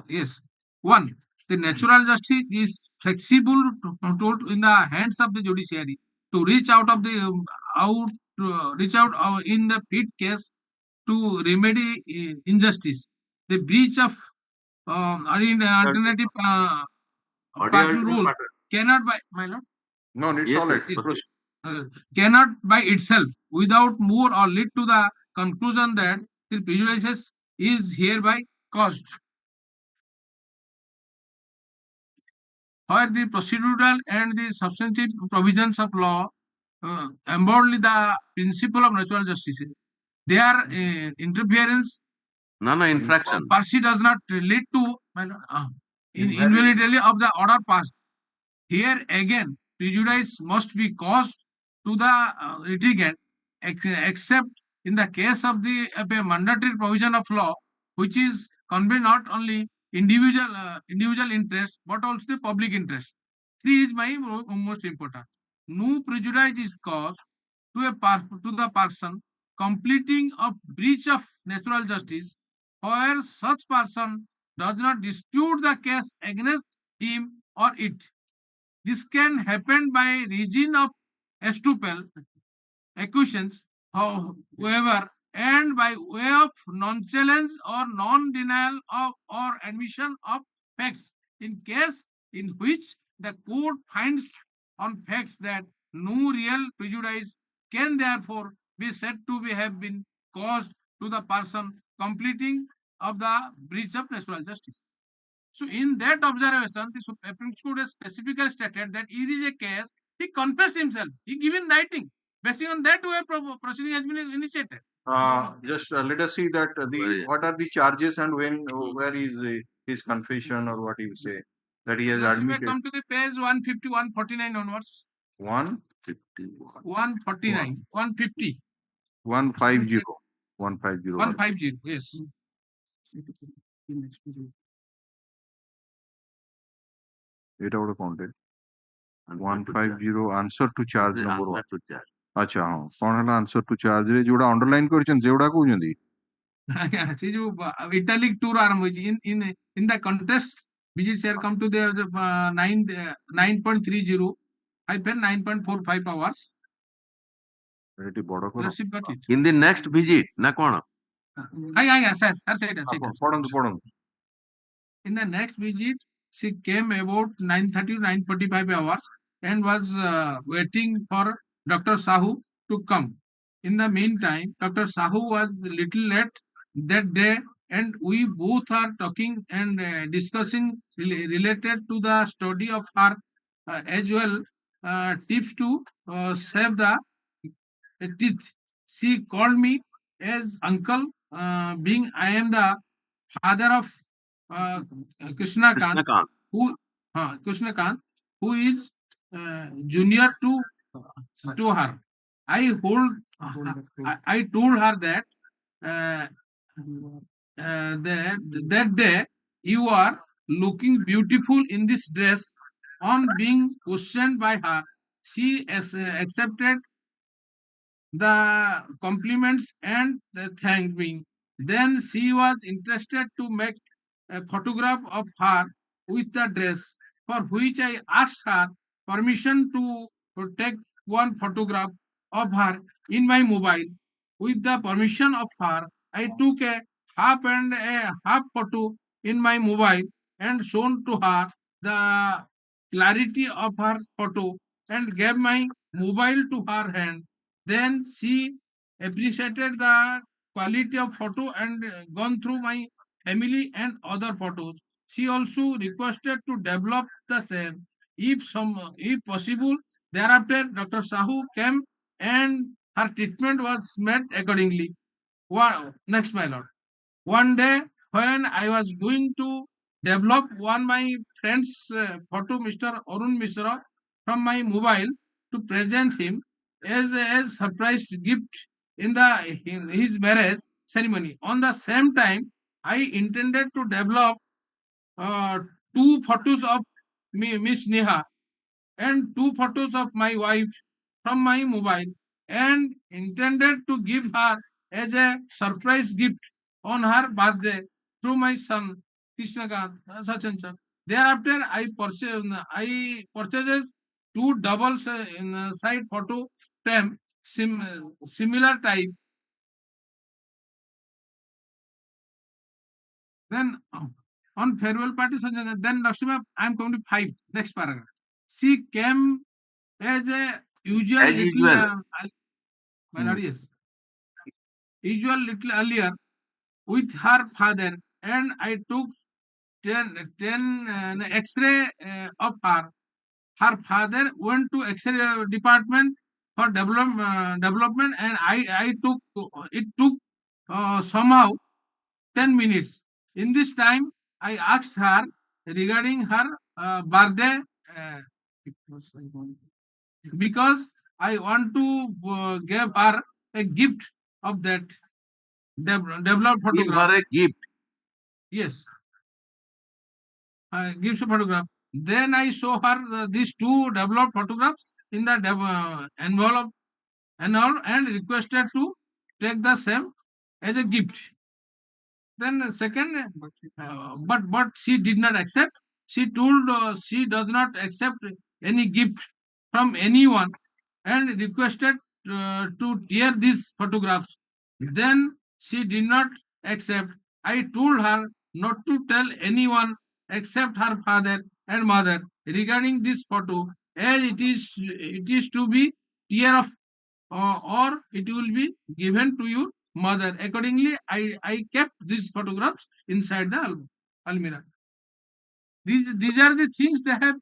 Yes. One, the natural justice is flexible told in the hands of the judiciary to reach out of the in the fit case to remedy injustice. The breach of alternative pattern rules cannot by my lord.
No, it's
Yes,
all right.
yes, proceed.
Cannot by itself without more or lead to the conclusion that the prejudice is hereby caused. Where the procedural and the substantive provisions of law embody the principle of natural justice. Their interference
Infraction.
Parsi does not lead to invalidity of the order passed. Here again, prejudice must be caused to the litigant, except in the case of the a mandatory provision of law, which is convey not only individual interest but also the public interest. Three is my most important. No prejudice is caused to the person completing a breach of natural justice, where such person does not dispute the case against him or it. This can happen by reason of estoppel, acquisitions, however, and by way of non-challenge or non-denial of or admission of facts in case in which the court finds on facts that no real prejudice can therefore be said to have been caused to the person completing of the breach of natural justice. So in that observation, the Supreme Court has specifically stated that it is a case, he confessed himself, he given writing. Based on that way, proceeding has been initiated.
Just let us see that what are the charges and when, where is his confession or what you say that he has
Now, we may
admitted.
come to the page 150, 149 onwards.
151.
149, 150.
150. 150.
150, yes.
এটা ওটা counted. 150 answer to charge number 1. अच्छा हाँ कौन है answer to charge रे जोड़ा underline କରିଛନ୍ जेउडा कहउଛନ୍ତି
ସେ ଯୋଉ italic tour ଆରମ୍ଭ ହେଇଛି in the contest visit share come to the 9.30 hyphen 9.45 hours.
ଏଠି ବଡ କର
Let's see got it.
In the next visit ନା କଣ?
ଆଜ୍ଞା sir ସେଇଟା
ପଢନ୍ତୁ
In the next visit she came about 9:30 to 9:45 hours and was waiting for Dr. Sahu to come. In the meantime, Dr. Sahu was little late that day, and we both are talking and discussing related to the study of her as well tips to save the teeth. She called me as uncle, being I am the father of Krishna Kant, who is junior to her. I told her that that day you are looking beautiful in this dress. On being questioned by her, she accepted the compliments and thanked me. Then she was interested to make a photograph of her with the dress, for which I asked her permission to take one photograph of her in my mobile. With the permission of her, I took a half photo in my mobile and shown to her the clarity of her photo and gave my mobile to her hand. Then she appreciated the quality of photo and gone through my family and other photos. She also requested to develop the same. If possible, thereafter Dr. Sahu came and her treatment was made accordingly. Next, my lord. One day, when I was going to develop one my friend's photo, Mr. Arun Misra, from my mobile to present him as a surprise gift in his marriage ceremony. On the same time, I intended to develop uh, two photos of me, Miss Neha, and two photos of my wife from my mobile, and intended to give her as a surprise gift on her birthday through my son Krishnakant Sachin. Thereafter, I purchases two double side photo frame similar type. Then on farewell party, then Lakshmi, I am coming to 5. Next paragraph. She came as a usual
As
little
usual.
my lord, yes, usual little earlier with her father, and I took 10 X-ray of her. Her father went to X-ray department for development, and I took it took somehow 10 minutes. In this time, I asked her regarding her birthday uh, because I want to give her a gift of that developed
Give
photograph.
her a gift.
Yes, gives a photograph. Then I show her these two developed photographs in the envelope and all, and requested to take the same as a gift. Then second, but she did not accept. She told she does not accept any gift from anyone and requested to tear these photographs. Then she did not accept. I told her not to tell anyone except her father and mother regarding this photo, as it is to be tear of or it will be given to your mother. Accordingly, I kept these photographs inside the almirah. These are the things they have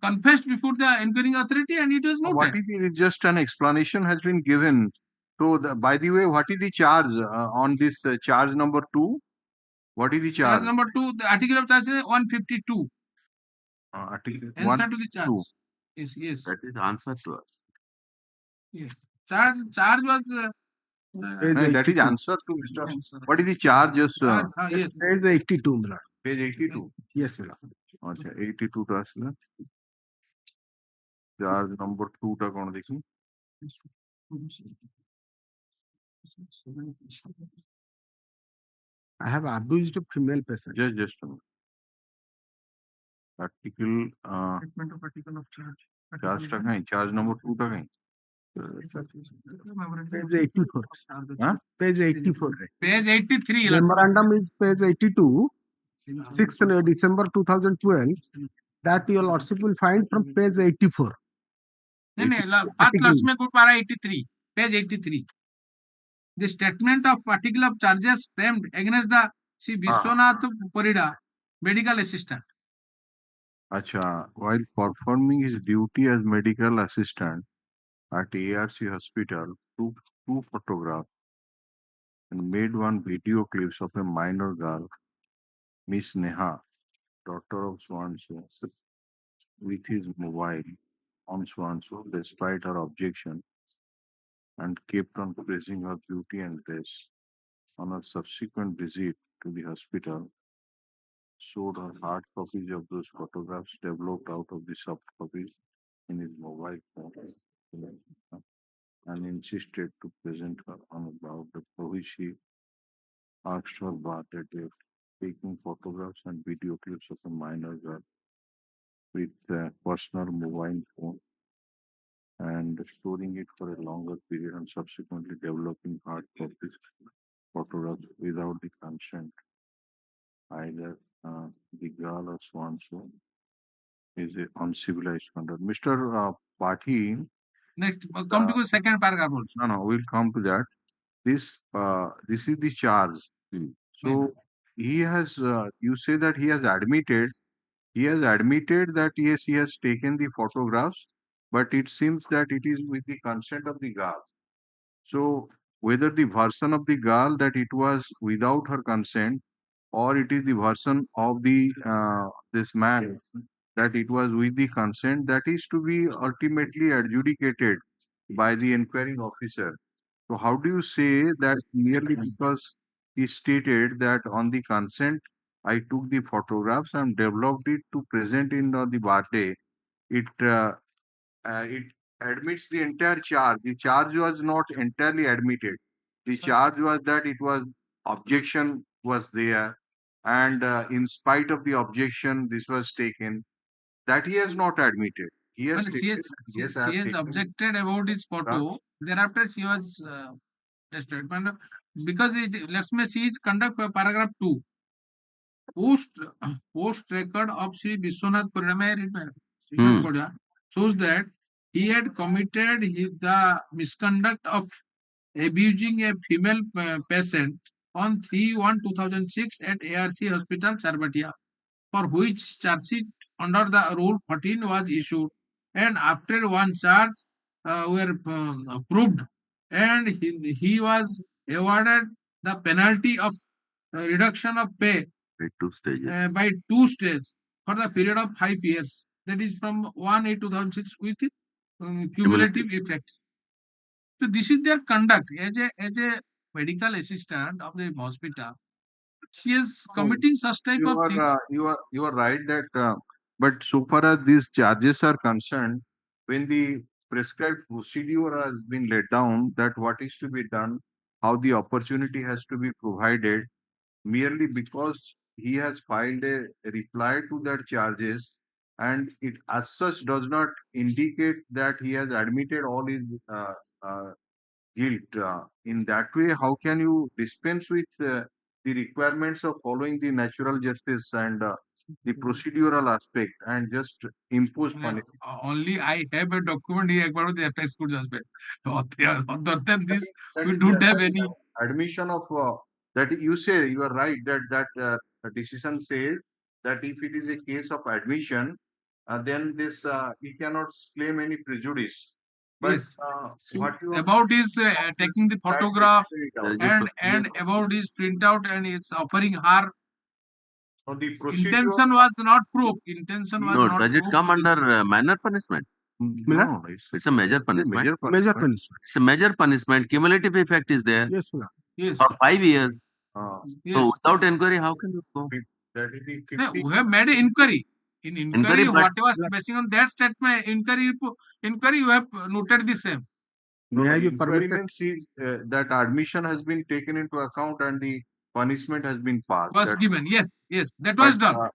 confessed before the inquiring authority, and it was
What
noted.
is just an explanation has been given. So, by the way, what is the charge on this charge number 2? What is the
Charge
charge?
number 2, the article of charge is 152.
Article
Answer to the
1,
charge.
2.
Yes.
That is answer to us.
Yes. Charge was.
No, that is answer to Mr. What is the charge? Yes.
Yes.
Page 82, my lord.
Page 82.
Yes, my lord.
अच्छा 82 टा আসলে charge number 2 टा कोन देखी
I have abused a female patient.
just a minute. Article
Statement of article of charge.
charge टा कहीं charge number 2 टा कहीं
Page 84.
Huh?
Page 84.
Page 83.
Memorandum is page 82, 6th December 2012. That your lordship will find from page 84.
First Lakshmi Court para 83. Page 83. The statement of article of charges framed against the C. Vishwanath Parida, medical assistant.
Acha, while performing his duty as medical assistant at ARC hospital, took 2 photographs and made 1 video clips of a minor girl, Miss Neha, daughter of so-and-so, with his mobile on so-and-so, despite her objection, and kept on praising her beauty and grace. On a subsequent visit to the hospital, showed her hard copies of those photographs developed out of the soft copies in his mobile phone, and insisted to present her on about the which he asked her birthday date, taking photographs and video clips of a minor girl with a personal mobile phone and storing it for a longer period and subsequently developing hard copies photographs without the consent either the girl or so and so is a uncivilized conduct. Mr. Pathi,
Next, come to the second paragraph also.
No, we'll come to that. This is the charge. So he has, you say that he has admitted that yes, he has taken the photographs, but it seems that it is with the consent of the girl. So whether the version of the girl that it was without her consent, or it is the version of the this man that it was with the consent, that is to be ultimately adjudicated by the inquiring officer. So how do you say that merely because he stated that on the consent I took the photographs and developed it to present in the birthday, it admits the entire charge. The charge was not entirely admitted. The charge was that it was objection was there, and in spite of the objection, this was taken. That he has not admitted. He has stated, yes, I have
She has
taken
objected about his photo.
photographs.
Thereafter, she was destroyed. Because let's me see his conduct paragraph 2. Post record of Sri Vishwanath Parama shows that he had committed the misconduct of abusing a female patient on 3/1/2006 at ARC Hospital, Sarbatia, for which charge sheet under the Rule 14 was issued, and after one charge were approved, and he was awarded the penalty of reduction of pay
By 2 stages.
by 2 stages for the period of 5 years. That is from 1/8/2006 with cumulative effect. So this is their conduct as a medical assistant of the hospital. She is committing such type of things.
You are right that, but so far as these charges are concerned, when the prescribed procedure has been laid down, that what is to be done, how the opportunity has to be provided, merely because he has filed a reply to that charges, and it as such does not indicate that he has admitted all his uh, guilt. In that way, how can you dispense with the requirements of following the natural justice and the procedural aspect and just impose punishment?
Only I have a document here about the apex court husband. Other than this,
That
we
is
don't
the
have any.
admission of that. You say you are right that the decision says that if it is a case of admission, then this he cannot claim any prejudice. But
Yes.
what you
About his taking the photograph
There
and about his printout and it's offering her.
So the procedure,
Intention was not proved. Intention was
No,
not
does it
proved.
come under minor punishment?
no,
It's a major punishment.
Major punishment.
It's a major punishment. Cumulative effect is there
Yes, ma'am.
Yes.
for 5 years.
Yes.
So without inquiry, how can you go?
that is the
No,
50.
we have made an inquiry. In inquiry,
Inquiry, but-
whatever basing on that statement, inquiry, you have noted the same.
May I be
Inquiry
permitted?
means is, that admission has been taken into account and the punishment has been passed.
Was
That-
given. Yes, yes, that was
but,
done.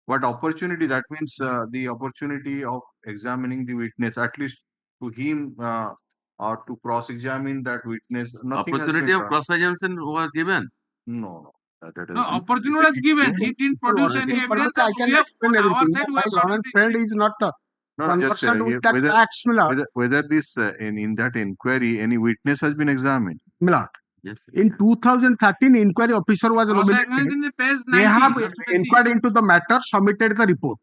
What opportunity? That means the opportunity of examining the witness, at least to him, or to cross-examine that witness. Nothing has
Opportunity
been
of
done.
cross-examination was given.
No. That
No, opportunity was given. He didn't produce any evidence.
I can
We have,
explain
on our
everything.
side, we
My
have brought
learned
the-
friend is not
No, just
conversant with that
whether,
facts, Milord.
whether this in that inquiry any witness has been examined.
Milord.
Yes.
In 2013, inquiry officer was nominated.
in the page
They
90.
have
That's what I see.
inquired into the matter, submitted the report.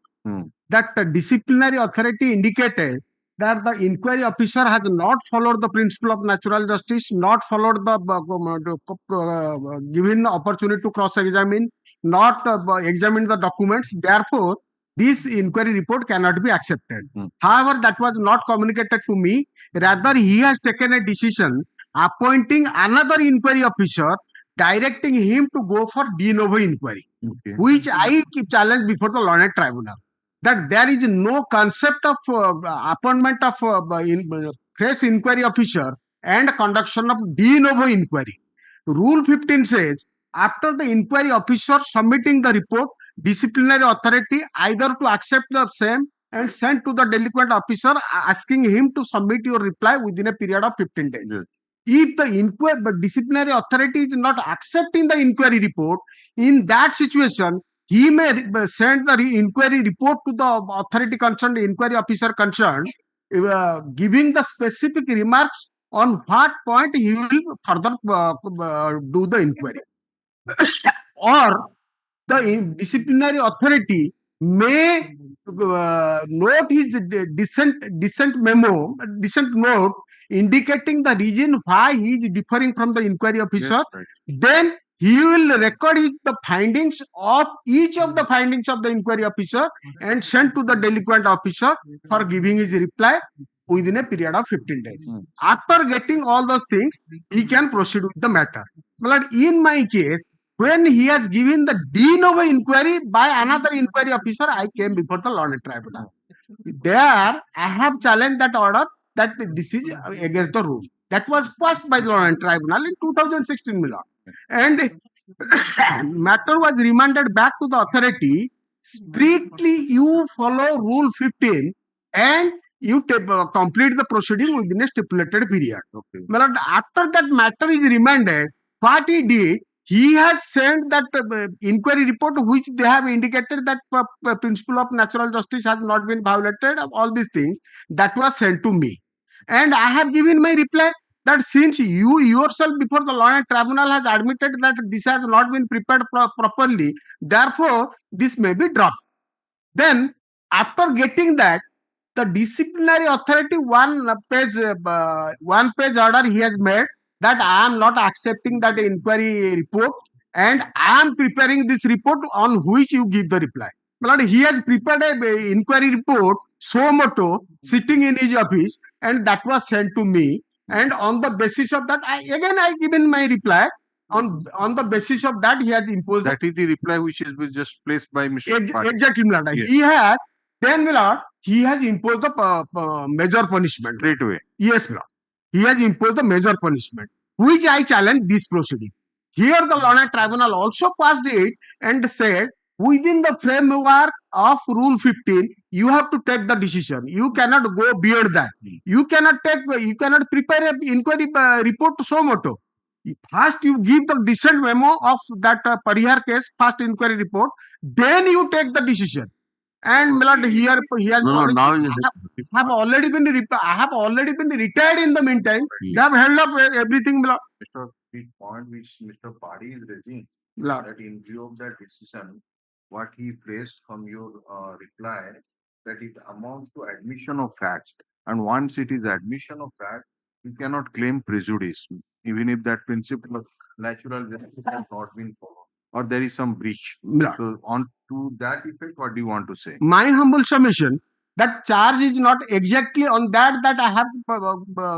That the disciplinary authority indicated that the inquiry officer has not followed the principle of natural justice, not followed the given opportunity to cross-examine, not examine the documents. Therefore, this inquiry report cannot be accepted. However, that was not communicated to me. Rather, he has taken a decision appointing another inquiry officer, directing him to go for de novo inquiry, which I challenge before the learned tribunal. That there is no concept of appointment of fresh inquiry officer and conduction of de novo inquiry. Rule 15 says, after the inquiry officer submitting the report, disciplinary authority either to accept the same and send to the delinquent officer asking him to submit your reply within a period of 15 days. Yes. If the disciplinary authority is not accepting the inquiry report, in that situation, he may send the inquiry report to the authority concerned, inquiry officer concerned,
giving the specific remarks on what point he will further do the inquiry. Or the disciplinary authority may note his dissent memo, dissent note indicating the reason why he is differing from the inquiry officer.
right.
Then he will record the findings of each of the findings of the inquiry officer and send to the delinquent officer for giving his reply within a period of 15 days. After getting all those things, he can proceed with the matter. But in my case, when he has given the de novo inquiry by another inquiry officer, I came before the learned tribunal. There, I have challenged that order that this is against the rules. That was passed by the learned tribunal in 2016, Milan. And matter was remanded back to the authority. Strictly, you follow Rule 15 and you complete the proceeding within a stipulated period.
Okay.
But after that matter is remanded, what he did, he has sent that inquiry report which they have indicated that principle of natural justice has not been violated, all these things, that was sent to me. And I have given my reply that since you yourself before the law and tribunal has admitted that this has not been prepared properly, therefore this may be dropped. Then after getting that, the disciplinary authority one page order he has made that I am not accepting that inquiry report and I am preparing this report on which you give the reply. But he has prepared a inquiry report so moto sitting in his office and that was sent to me, and on the basis of that I given my reply. On the basis of that, he has imposed.
That is the reply which is just placed by Mr. Patil.
Exactly, Milad.
Yes.
He has then, Milad, he has imposed the major punishment.
Straight away.
Yes, Milad. He has imposed the major punishment, which I challenge this proceeding. Here, the Learned Tribunal also passed it and said, within the framework of Rule 15, you have to take the decision. You cannot go beyond that. You cannot prepare an inquiry report so moto. First, you give the dissent memo of that Parihar case, first inquiry report, then you take the decision. And Milad, here he has I have already been retired in the meantime. They have held up everything, Milad.
Mr. The point which Mr. Padi is raising,
Milad.
that in view of that decision, what he placed from your reply, that it amounts to admission of facts. And once it is admission of fact, you cannot claim prejudice, even if that principle of natural justice has not been followed, or there is some breach. So on to that effect, what do you want to say?
My humble submission, that charge is not exactly on that I have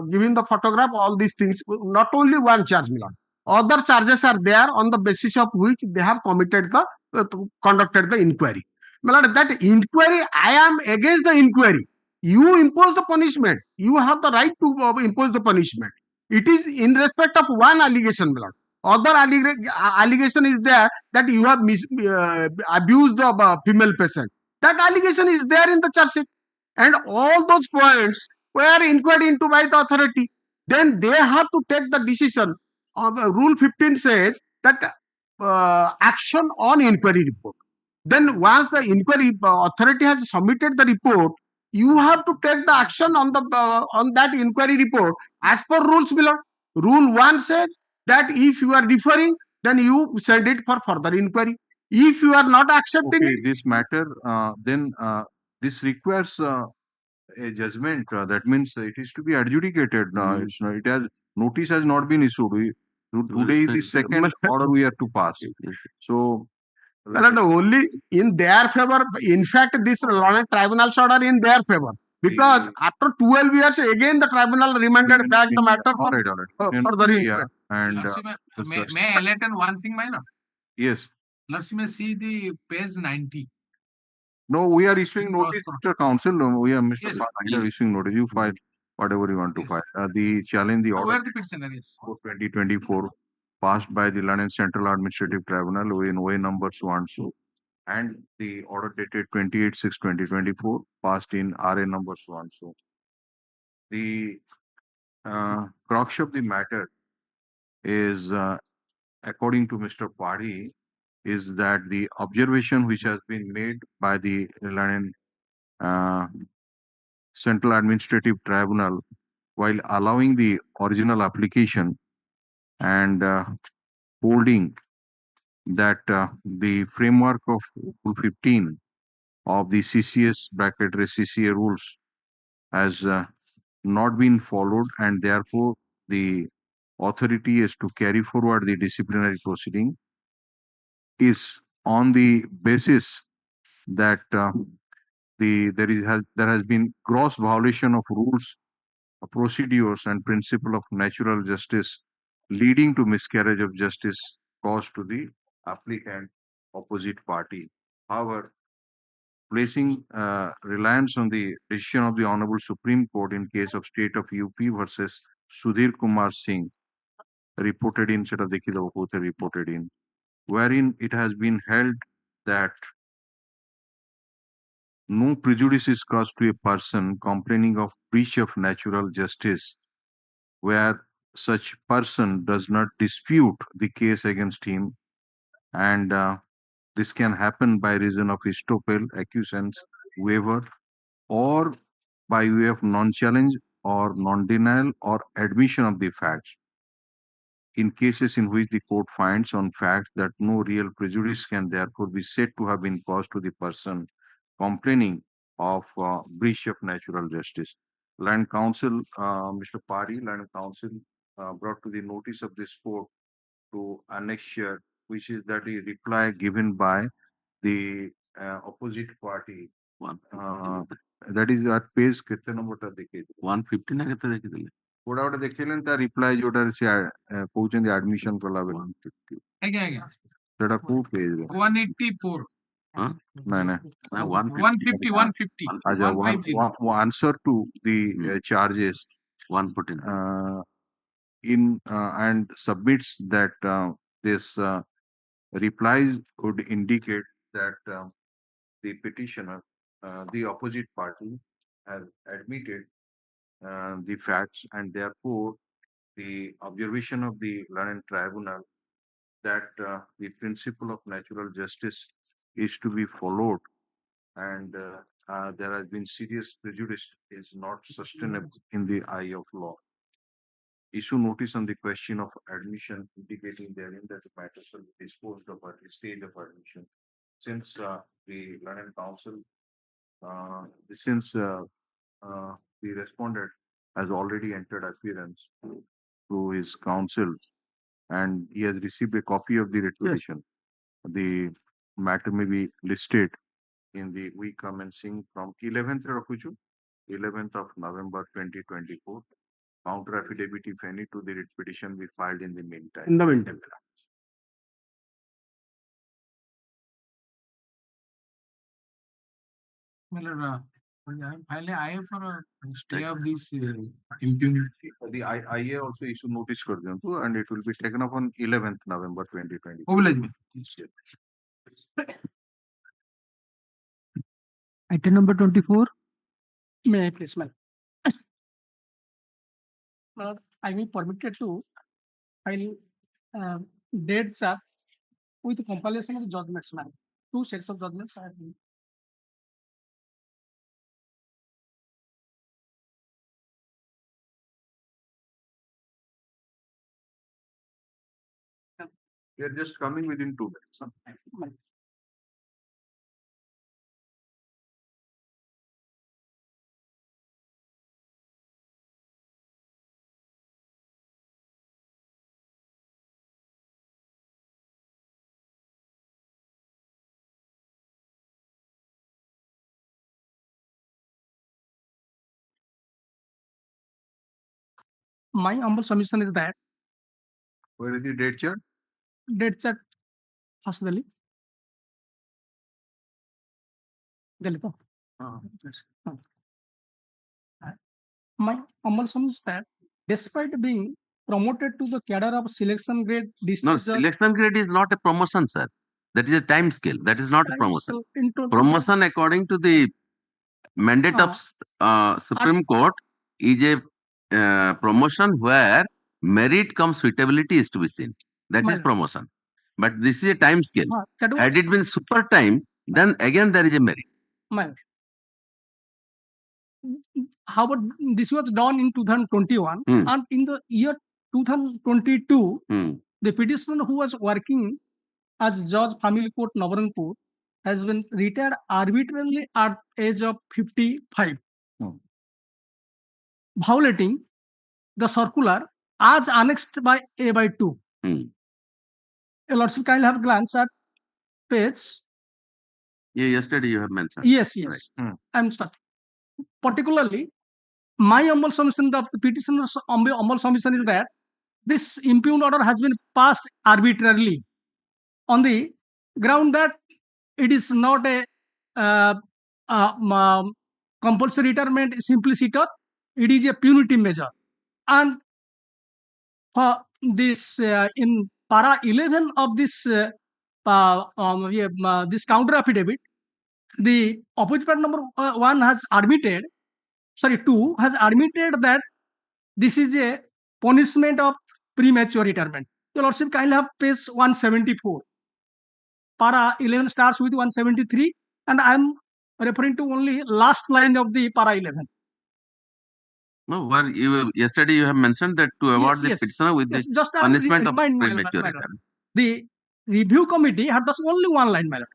given the photograph, all these things. Not only one charge, Milan. Other charges are there on the basis of which they have committed conducted the inquiry. Milan, that inquiry, I am against the inquiry. You impose the punishment. You have the right to impose the punishment. It is in respect of one allegation, Milan. Other allegation is there that you have abused the female patient. That allegation is there in the charge sheet. And all those points were inquired into by the authority. Then they have to take the decision. Rule 15 says that action on inquiry report. Then once the inquiry authority has submitted the report, you have to take the action on that inquiry report as per rules below. Rule 1 says that if you are referring, then you send it for further inquiry. If you are not accepting
it, this matter, then this requires a judgment. That means it is to be adjudicated. It has notice has not been issued. Today is the second order we have to pass. So.
Only in their favor. In fact, this Learned Tribunal's order in their favor. Because after 12 years, again the tribunal remanded back the matter for the inquiry.
And
may I enlighten one thing, my lord?
Yes.
Let's see the page 90.
No, we are issuing notice, Mr. Counsel. We are Mr. We are issuing notice. You file whatever you want to file. The challenge, the order.
Where the petitioner is?
2024, passed by the London Central Administrative Tribunal in OA number so and so, and the order dated 28/6/2024, passed in RA number so and so. The crux of the matter is, according to Mr. Padi, is that the observation which has been made by the London Central Administrative Tribunal while allowing the original application and holding that the framework of Rule 15 of the CCS bracket CCA rules has not been followed, and therefore the authority is to carry forward the disciplinary proceeding is on the basis that there has been gross violation of rules, procedures, and principle of natural justice, leading to miscarriage of justice caused to the applicant opposite party. However, placing reliance on the decision of the Honorable Supreme Court in case of State of UP versus Sudhir Kumar Singh, reported in reported in, wherein it has been held that no prejudice is caused to a person complaining of breach of natural justice, where such person does not dispute the case against him, and this can happen by reason of estoppel, acquiescence, waiver, or by way of non-challenge or non-denial or admission of the facts. In cases in which the court finds on facts that no real prejudice can therefore be said to have been caused to the person complaining of breach of natural justice. Land Council, Mr. Pari, Land Council brought to the notice of this court to annexure, which is that a reply given by the opposite party. That is at page କେତେ number ଟା ଦେଖେଇଥିଲେ
150 ନା କେତେ ଦେଖିଥିଲେ
କୋଉଟା ଗୋଟେ ଦେଖେଇଲେନି ତା reply ଯୋଉଟାରେ ସେ କହୁଛନ୍ତି ଆଡମିସନ କଲା ବେଳେ
ଆଜ୍ଞା ଆଜ୍ଞା
ସେଟା କୋଉ ପେଜ ରେ
184
ନାଇଁ ନାଇଁ
150
ଆଚ୍ଛା answer to the charges
114
in and submits that this replies would indicate that the petitioner, the opposite party, has admitted the facts, and therefore the observation of the learned tribunal that the principle of natural justice is to be followed, and there has been serious prejudice is not sustainable in the eye of law. Issue notice on the question of admission, indicating therein that the matter shall be disposed of at the stage of admission. Since the learned council, since the respondent has already entered appearance to his counsel and he has received a copy of the writ petition, the matter may be listed in the week commencing from 11th of November 2024. Counter affidavit, if any, to the writ petition be filed in the meantime.
In the meantime.
Well, finally, I have for a stay of this impunity.
The IA also issue notice kar diyantu, and it will be taken up on 11th November 2020.
Item number 24.
May I please, ma'am? I will permitted to file dead charge with compilation of judgments, ma'am. 2 sets of judgments I have been.
We are just coming within 2 days. Huh?
My humble submission is that
where is the date chart?
Date chart first Delhi. Delhi. My humble submission is that despite being promoted to the cadre of selection grade
no, selection grade is not a promotion, sir. That is a time scale. That is not a promotion. Promotion according to the mandate of Supreme Court is a promotion where merit cum suitability is to be seen. That is promotion. But this is a time scale. Had it been super time, then again there is a merit.
how about this was done in 2021,
Hmm.
and in the year 2022,
Hmm.
the petitioner who was working as Judge Family Court Nabarangpur has been retired arbitrarily at age of 55, violating the circular as annexed by A by 2.
Hmm.
Your Lordship kindly have glance at page.
Yeah, yesterday you have mentioned.
Yes,
Right.
yes. I'm stuck. Particularly, my humble submission, the petitioner's humble submission is that this impugned order has been passed arbitrarily on the ground that it is not a compulsory retirement simpliciter, it is a punitive measure. And for this in para 11 of this this counter affidavit, the opposite part number 1 has admitted, sorry, 2 has admitted that this is a punishment of premature retirement. Your Lordship kindly have page 174. Para 11 starts with 173, and I am referring to only last line of the para 11.
No, where yesterday you have mentioned that to award
Yes,
the
yes.
petitioner with
Yes,
the
just I
punishment of
remind my
premature
lord.
retirement.
The review committee had thus only one line, my lord.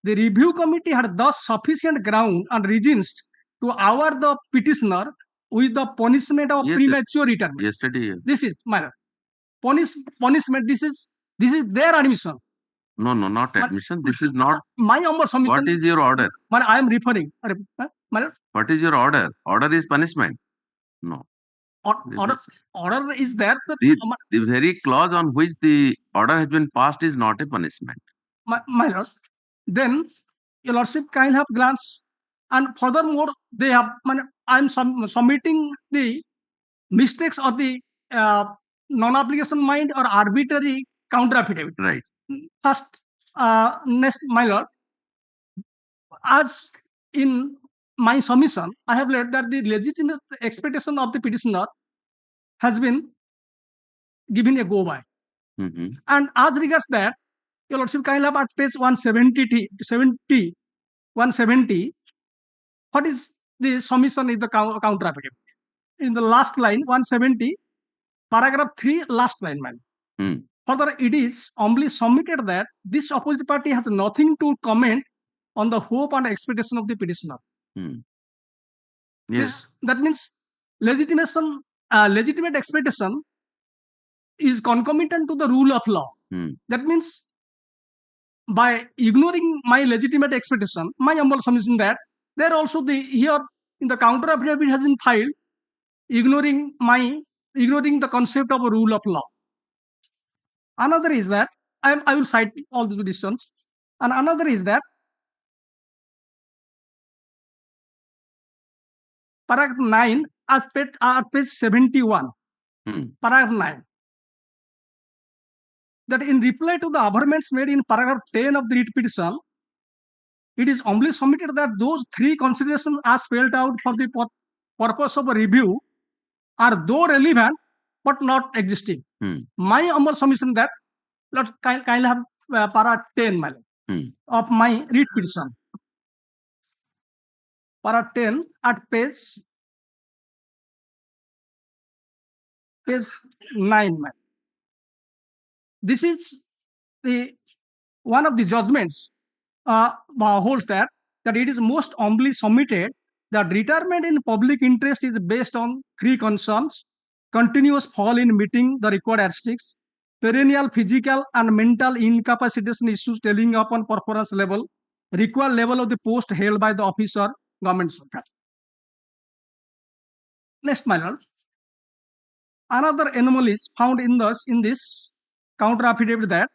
The review committee had thus sufficient ground and reasons to award the petitioner with the punishment of
Yes,
premature retirement.
Yesterday.
This is, my lord, punishment. This is their admission.
No, not admission. This is not.
My humble submission.
What is your order?
But I am referring. My lord,
What is your order? Order is punishment. No.
order is there.
The very clause on which the order has been passed is not a punishment.
My lord, then your lordship kindly have glance, and furthermore they have. I am submitting the mistakes of the non-application mind or arbitrary counter affidavit.
Right.
First, next, my lord, as in my submission, I have read that the legitimate expectation of the petitioner has been given a go by. And as regards that, your lordship kindly have at page 170, what is the submission in the counter affidavit? In the last line, 170, paragraph 3, last line, man. Further, it is humbly submitted that this opposite party has nothing to comment on the hope and expectation of the petitioner.
Yes.
That means legitimate expectation is concomitant to the rule of law. That means by ignoring my legitimate expectation, my humble submission that there also here in the counter affidavit has been filed ignoring the concept of a rule of law. Another is that I will cite all the decisions, and another is that paragraph 9 as page 71, paragraph 9, that in reply to the averments made in paragraph 10 of the writ petition, it is humbly submitted that those three considerations as spelled out for the purpose of a review are though relevant but not existing. My humble submission that let's kindly have para 10 of my writ petition. Para 10 at page 9. This is the one of the judgments holds that it is most humbly submitted that retirement in public interest is based on three concerns: continuous fall in meeting the required statistics, perennial physical and mental incapacitation issues telling upon performance level, required level of the post held by the officer, government service. Next, my lord, another anomaly is found in this counter affidavit that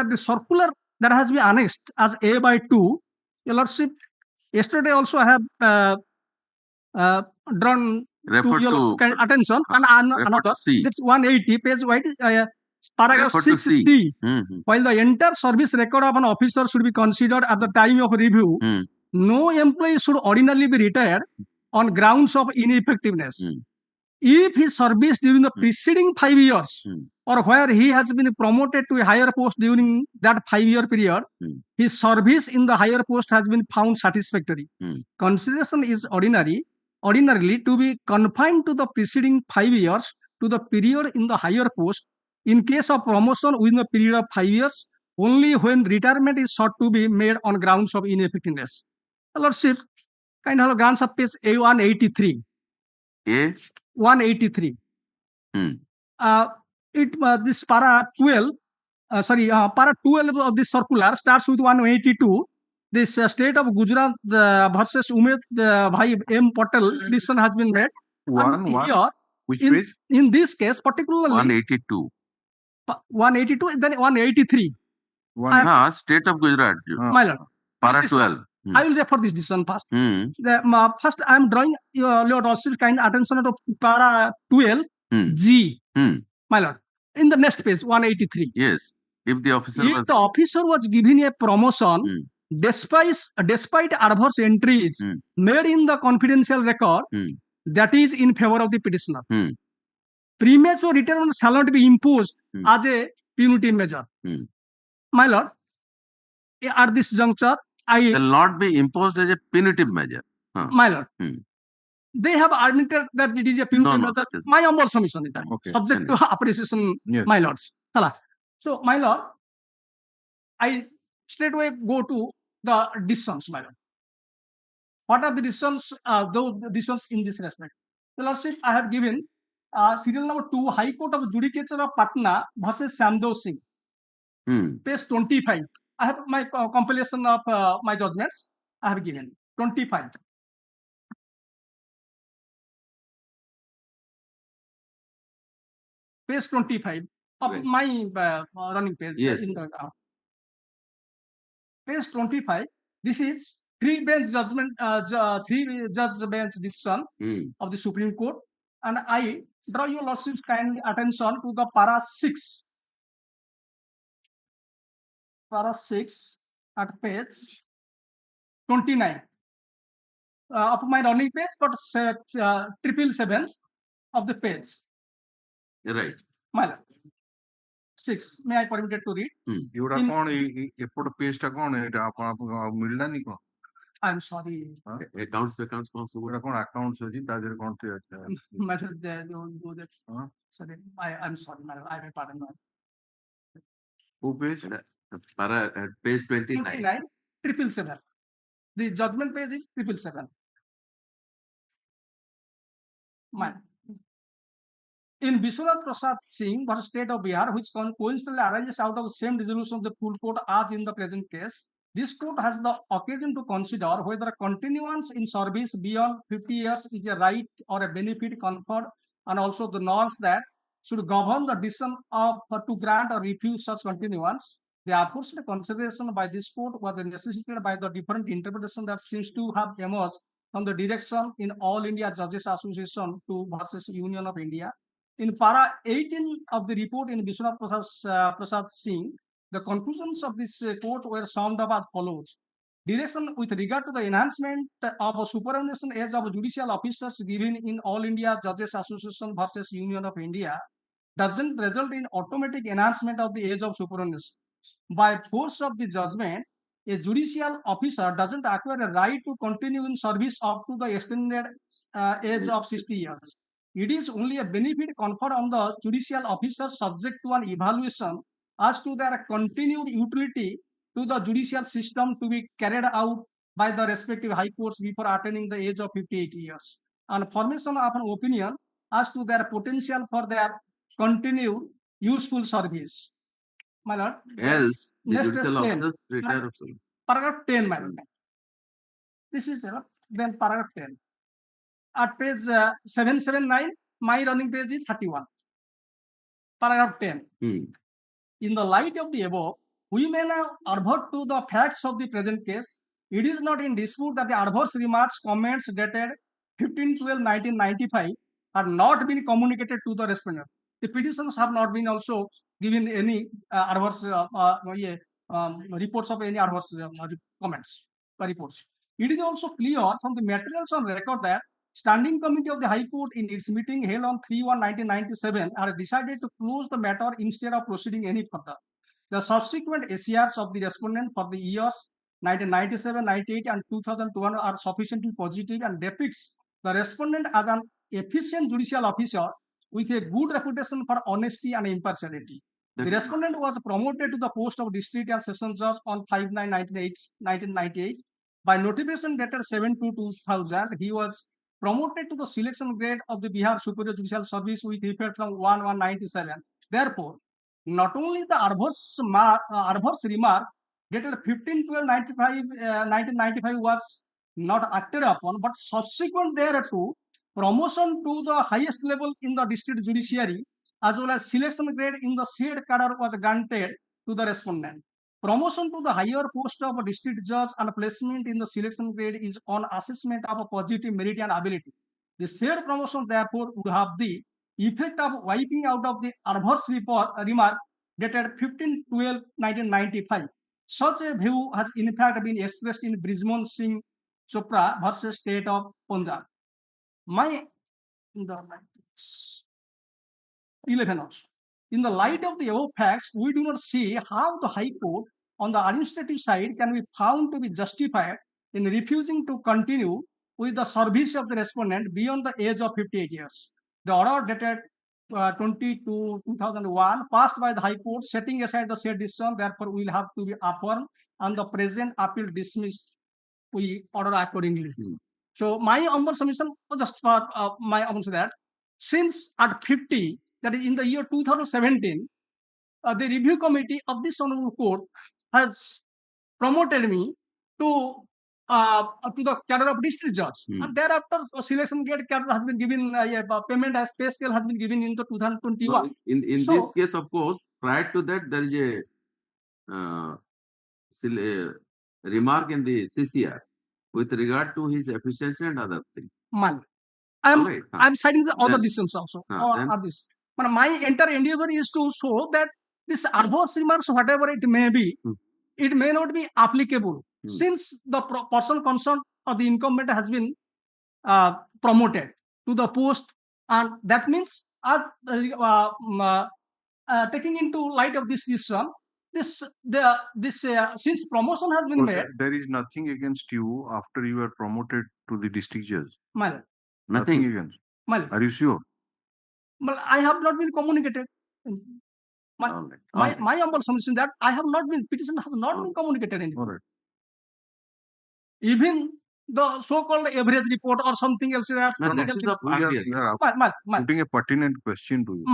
the circular that has been annexed as A by 2, your lordship, yesterday also I have drawn to your lordship attention, and another, that's 180 page white, paragraph 6C. While the entire service record of an officer should be considered at the time of review, no employee should ordinarily be retired on grounds of ineffectiveness. if his service during the preceding 5 years or where he has been promoted to a higher post during that 5-year period, his service in the higher post has been found satisfactory. Consideration is ordinarily to be confined to the preceding 5 years to the period in the higher post. In case of promotion within a period of 5 years, only when retirement is sought to be made on grounds of ineffectiveness. Lordship, kind of grants of page A183.
A
183. This para 12, para 12 of this circular starts with 182. This state of Gujarat versus Umed Bhai M. Patel decision has been made.
Which
in,
page?
In this case, particularly
182.
182, then 183.
State of Gujarat.
My lord.
Para 12.
I will refer this decision first. First, I am drawing your lordship's kind attention to para 12 G. My lord. In the next page, 183.
Yes. If the
officer was given a promotion despite adverse entries made in the confidential record, that is in favor of the petitioner. Premature retirement shall not be imposed as a punitive measure. My lord, at this juncture, I
shall not be imposed as a punitive measure.
My lord, they have admitted that it is a punitive measure. My humble submission is that subject to appreciation, my lords. So, my lord, I straightway go to the decisions, my lord. What are the decisions? Those decisions in this respect. The lordship, I have given serial number 2, High Court of Judicature of Patna versus Samdev Singh. Page 25. I have my compilation of my judgments. I have given 25. Page 25 of my running page.
Yes.
In the page 25. This is 3-bench judgment, 3-judge bench decision of the Supreme Court, and I draw your lordship's kind attention to the para 6. Para 6 at page 29 of my running page, but 777 of the page.
Right.
My lord. 6. May I permitted to read?
page
I'm sorry.
Accounts accounts.
Accounts
Matter they don't do that. Sorry, I'm sorry, madam. I beg pardon.
Who page?
Para page 29.
29, 777. The judgment page is 777. In Vishwanath Prasad Singh versus State of Bihar, which coincidentally arises out of the same resolution of the full court as in the present case, this court has the occasion to consider whether continuance in service beyond 50 years is a right or a benefit conferred, and also the norms that should govern the decision of to grant or refuse such continuance. The aforesaid consideration by this court was necessitated by the different interpretation that seems to have emerged from the direction in All India Judges Association to versus Union of India. In para 18 of the report in Vishwanath Prasad Singh, the conclusions of this court were summed up as follows. Direction with regard to the enhancement of a superannuation age of judicial officers given in All India Judges Association versus Union of India doesn't result in automatic enhancement of the age of superannuation. By force of the judgment, a judicial officer doesn't acquire a right to continue in service up to the extended age of 60 years. It is only a benefit conferred on the judicial officer subject to an evaluation as to their continued utility to the judicial system to be carried out by the respective high courts before attaining the age of 58 years, and formation of an opinion as to their potential for their continued useful service. My lord.
Else, the
Next
judicial
is 10.
officers retire.
Paragraph 10, my lord. This is then paragraph 10. At page 779, my running page is 31. Paragraph 10. In the light of the above, we may now advert to the facts of the present case. It is not in dispute that the adverse remarks, comments dated 15/12/1995 have not been communicated to the respondent. The petitions have not been also given any adverse reports of any adverse comments or reports. It is also clear from the materials on record that Standing Committee of the High Court in its meeting held on 3/1/1997 had decided to close the matter instead of proceeding any further. The subsequent SCRs of the respondent for the years 1997, 98 and 2001 are sufficiently positive and depicts the respondent as an efficient judicial officer with a good reputation for honesty and impartiality. The respondent was promoted to the post of district and session judge on 5/9/1998. By notification dated 7/2/2000, he was promoted to the selection grade of the Bihar Superior Judicial Service with effect from 1/1/97. Therefore, not only the adverse remark dated 15/12/1995 was not acted upon, but subsequent thereto, promotion to the highest level in the district judiciary as well as selection grade in the said cadre was granted to the respondent. Promotion to the higher post of a district judge and placement in the selection grade is on assessment of a positive merit and ability. The said promotion therefore would have the effect of wiping out of the adverse remark dated 15/12/1995. Such a view has in fact been expressed in Brijmohan Singh Chopra versus State of Punjab. My 11 also. In the light of the above facts, we do not see how the High Court on the administrative side can be found to be justified in refusing to continue with the service of the respondent beyond the age of 58 years. The order dated 20/2/2001 passed by the High Court setting aside the said decision therefore will have to be affirmed and the present appeal dismissed. We order accordingly. So my humble submission just for my humble that since at 50, that is in the year 2017, the review committee of this honorable court has promoted me to the cadre of district judge, and thereafter selection grade cadre has been given payment as pay scale has been given in the 2021.
So in this case, of course, prior to that there is a remark in the CCR with regard to his efficiency and other things.
I'm citing the other decisions also of this. But my entire endeavor is to show that this adverse remarks, whatever it may be, it may not be applicable since the person concerned or the incumbent has been promoted to the post, and that means as taking into light of this decision, since promotion has been made,
there is nothing against you after you are promoted to the district judge.
Nothing
against. Are you sure?
Well, I have not been communicated. My humble submission that I have not been petition has not been communicated anything. Even the so-called average report or something else.
We are putting a pertinent question to you.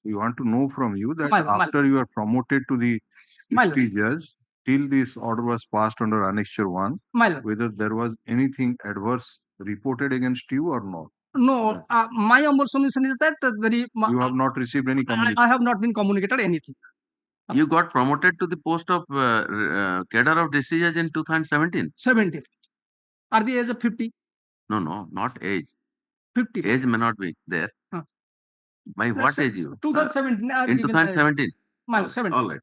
We want to know from you that after you are promoted to the district judge, till this order was passed under Annexure 1, whether there was anything adverse reported against you or not?
No, my humble submission is that
you have not received any communication.
I have not been communicated anything.
You got promoted to the post of cadre of district judge in 2017?
17. At the age of 50?
No, not age.
50.
Age may not be there. By what age you?
2017.
In 2017?
17.
All right.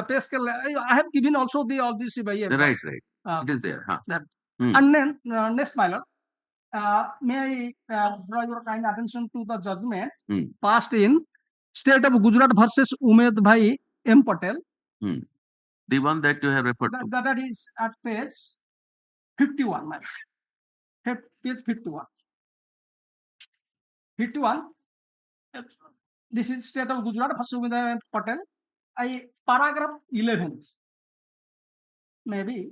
Pay scale, I have given also all this.
Right. It is there.
And then next, my lord, may I draw your kind attention to the judgment passed in State of Gujarat versus Umed Bhai M. Patel.
The one that you have referred to.
That is at page 51, my lord. Page 51. 51. This is State of Gujarat versus Umed Bhai M. Patel. Paragraph 11. Maybe.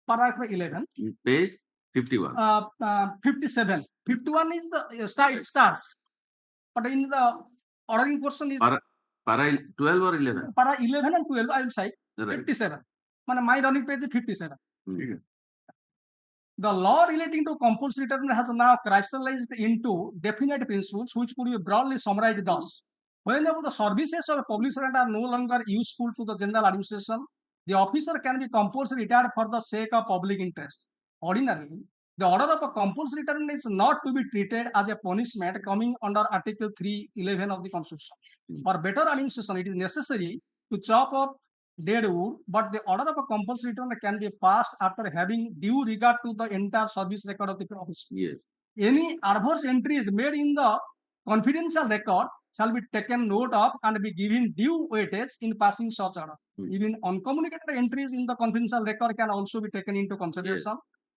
Paragraph 11.
Page 51.
57. 51 is the it starts. But in the ordering portion is
para 12 or 11?
Para 11 and 12, I will cite 57. My running page is 57. The law relating to compulsory return has now crystallized into definite principles which could be broadly summarized thus. Whenever the services of a public servant are no longer useful to the general administration, the officer can be compulsory retired for the sake of public interest. Ordinarily, the order of a compulsory return is not to be treated as a punishment coming under Article 311 of the Constitution. For better administration, it is necessary to chop off deadwood, but the order of a compulsory return can be passed after having due regard to the entire service record of the office.
Yes.
Any adverse entries made in the confidential record shall be taken note of and be given due weightage in passing such order. Even uncommunicated entries in the confidential record can also be taken into consideration.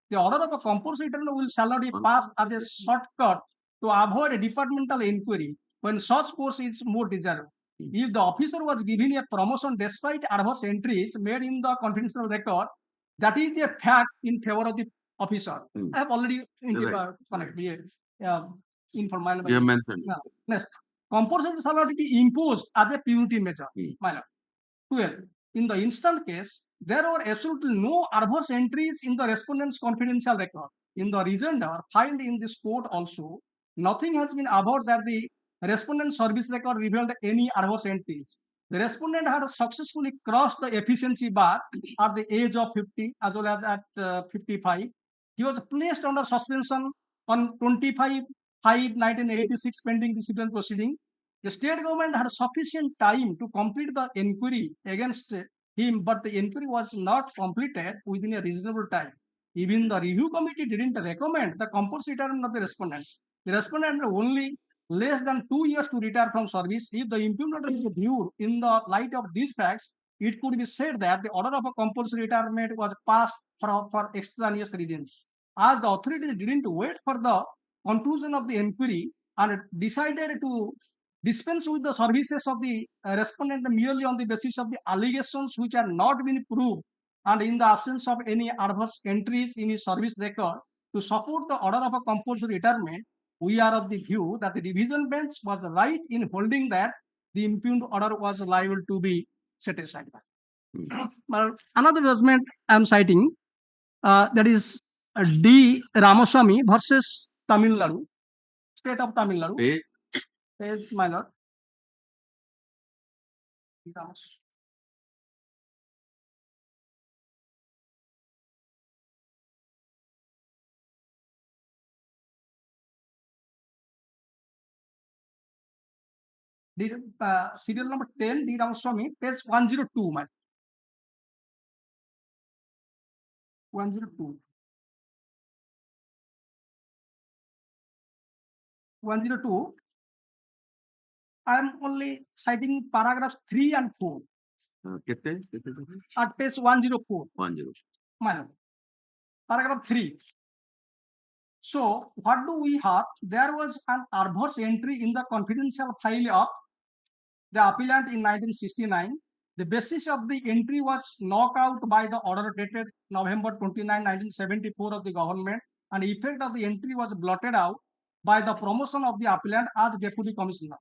The order of a compulsory return shall not be passed as a shortcut to avoid a departmental inquiry when such course is more desirable. If the officer was given a promotion despite adverse entries made in the confidential record, that is a fact in favor of the officer. I have already connected information.
You have mentioned.
Next, compulsory shall not be imposed as a punitive measure. 12. In the instant case, there were absolutely no adverse entries in the respondent's confidential record. In the rejoinder filed in this court also, nothing has been about that the respondent's service record revealed any adverse entries. The respondent had successfully crossed the efficiency bar at the age of 50 as well as at 55. He was placed under suspension on 25/5/1986 pending disciplinary proceeding. The state government had sufficient time to complete the inquiry against him, but the inquiry was not completed within a reasonable time. Even the review committee didn't recommend the compulsory retirement of the respondent. The respondent had only less than 2 years to retire from service. If the impugnment is viewed in the light of these facts, it could be said that the order of a compulsory retirement was passed for extraneous reasons. As the authorities didn't wait for the conclusion of the inquiry and decided to dispense with the services of the respondent merely on the basis of the allegations which are not been proved, and in the absence of any adverse entries in his service record to support the order of a compulsory retirement, we are of the view that the division bench was right in holding that the impugned order was liable to be satisfied. Another judgment I am citing, that is D. Ramaswamy versus Tamil Nadu, state of Tamil Nadu. Page, my lord. Serial number 10, D. Ramaswamy, page 102, man. 102. 102. I am only citing paragraphs 3 and 4. At page 104. 104. Paragraph 3. So, what do we have? There was an adverse entry in the confidential file of the appellant in 1969. The basis of the entry was knocked out by the order dated November 29, 1974 of the government, and the effect of the entry was blotted out by the promotion of the appellant as deputy commissioner.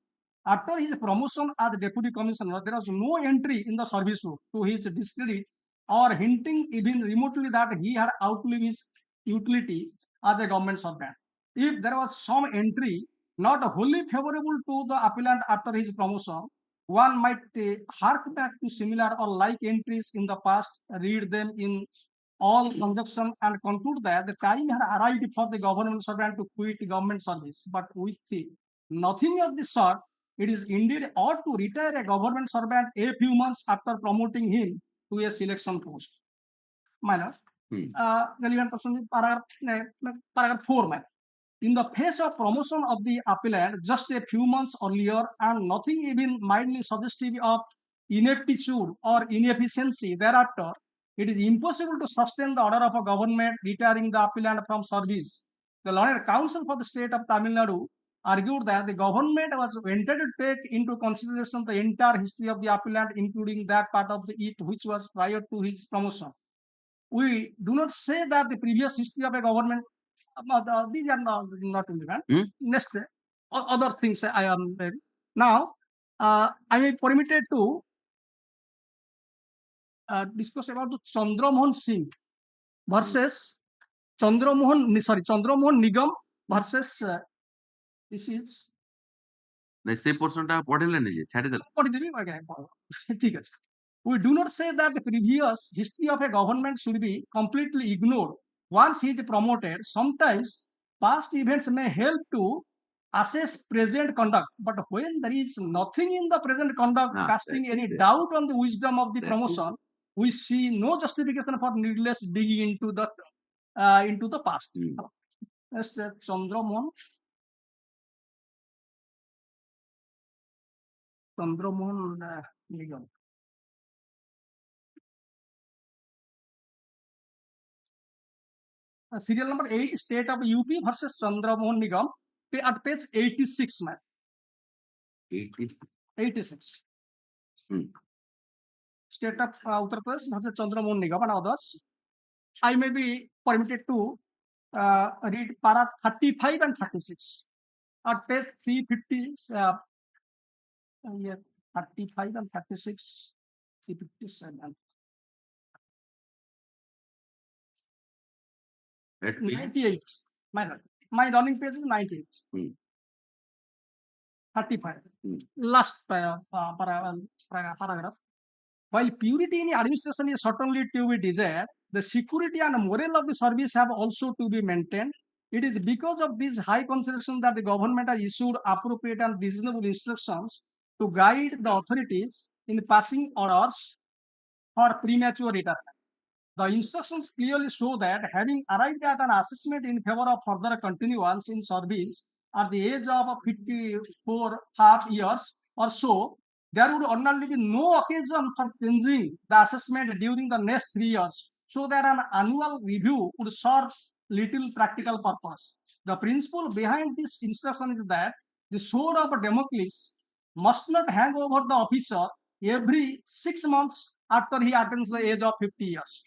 After his promotion as deputy commissioner, there was no entry in the service book to his discredit or hinting even remotely that he had outlived his utility as a government servant. If there was some entry not wholly favorable to the appellant after his promotion, one might hark back to similar or like entries in the past, read them in all conjunction, and conclude that the time had arrived for the government servant to quit government service. But we see nothing of the sort. It is indeed odd to retire a government servant a few months after promoting him to a selection post. Minor. Relevant person, paragraph 4, minor. In the face of promotion of the appellant just a few months earlier, and nothing even mildly suggestive of ineptitude or inefficiency thereafter, it is impossible to sustain the order of a government retiring the appellant from service. The learned counsel for the state of Tamil Nadu argued that the government was intended to take into consideration the entire history of the appellant, including that part of it which was prior to his promotion. We do not say that the previous history of a government, these are not relevant. Next, other things I am now. I am permitted to discuss about the Chandramohan Singh versus Chandramohan Nigam versus this is.
से portion टा पढ़े लेने जे छाड़ी दे
पढ़ देबी आगे ठीक है. We do not say that the previous history of a government should be completely ignored once he is promoted. Sometimes past events may help to assess present conduct. But when there is nothing in the present conduct casting any doubt on the wisdom of the promotion, we see no justification for needless digging into the past. Next, Chandramohan. Nigam. Serial number 8, State of UP versus Chandramohan Nigam, at page 86, man. 86. State of Uttar Pradesh versus Chandramohan Nigam and others. I may be permitted to read para 35 and 36 at page 350. 35 and 36, 357. 98. My running page is 98. 35. Last paragraph. While purity in administration is certainly to be desired, the security and morale of the service have also to be maintained. It is because of this high consideration that the government has issued appropriate and reasonable instructions to guide the authorities in passing orders for premature retirement. The instructions clearly show that having arrived at an assessment in favor of further continuance in service at the age of 54 half years or so, there would ordinarily be no occasion for changing the assessment during the next 3 years, so that an annual review would serve little practical purpose. The principle behind this instruction is that the sword of Damocles must not hang over the officer every 6 months after he attains the age of 50 years.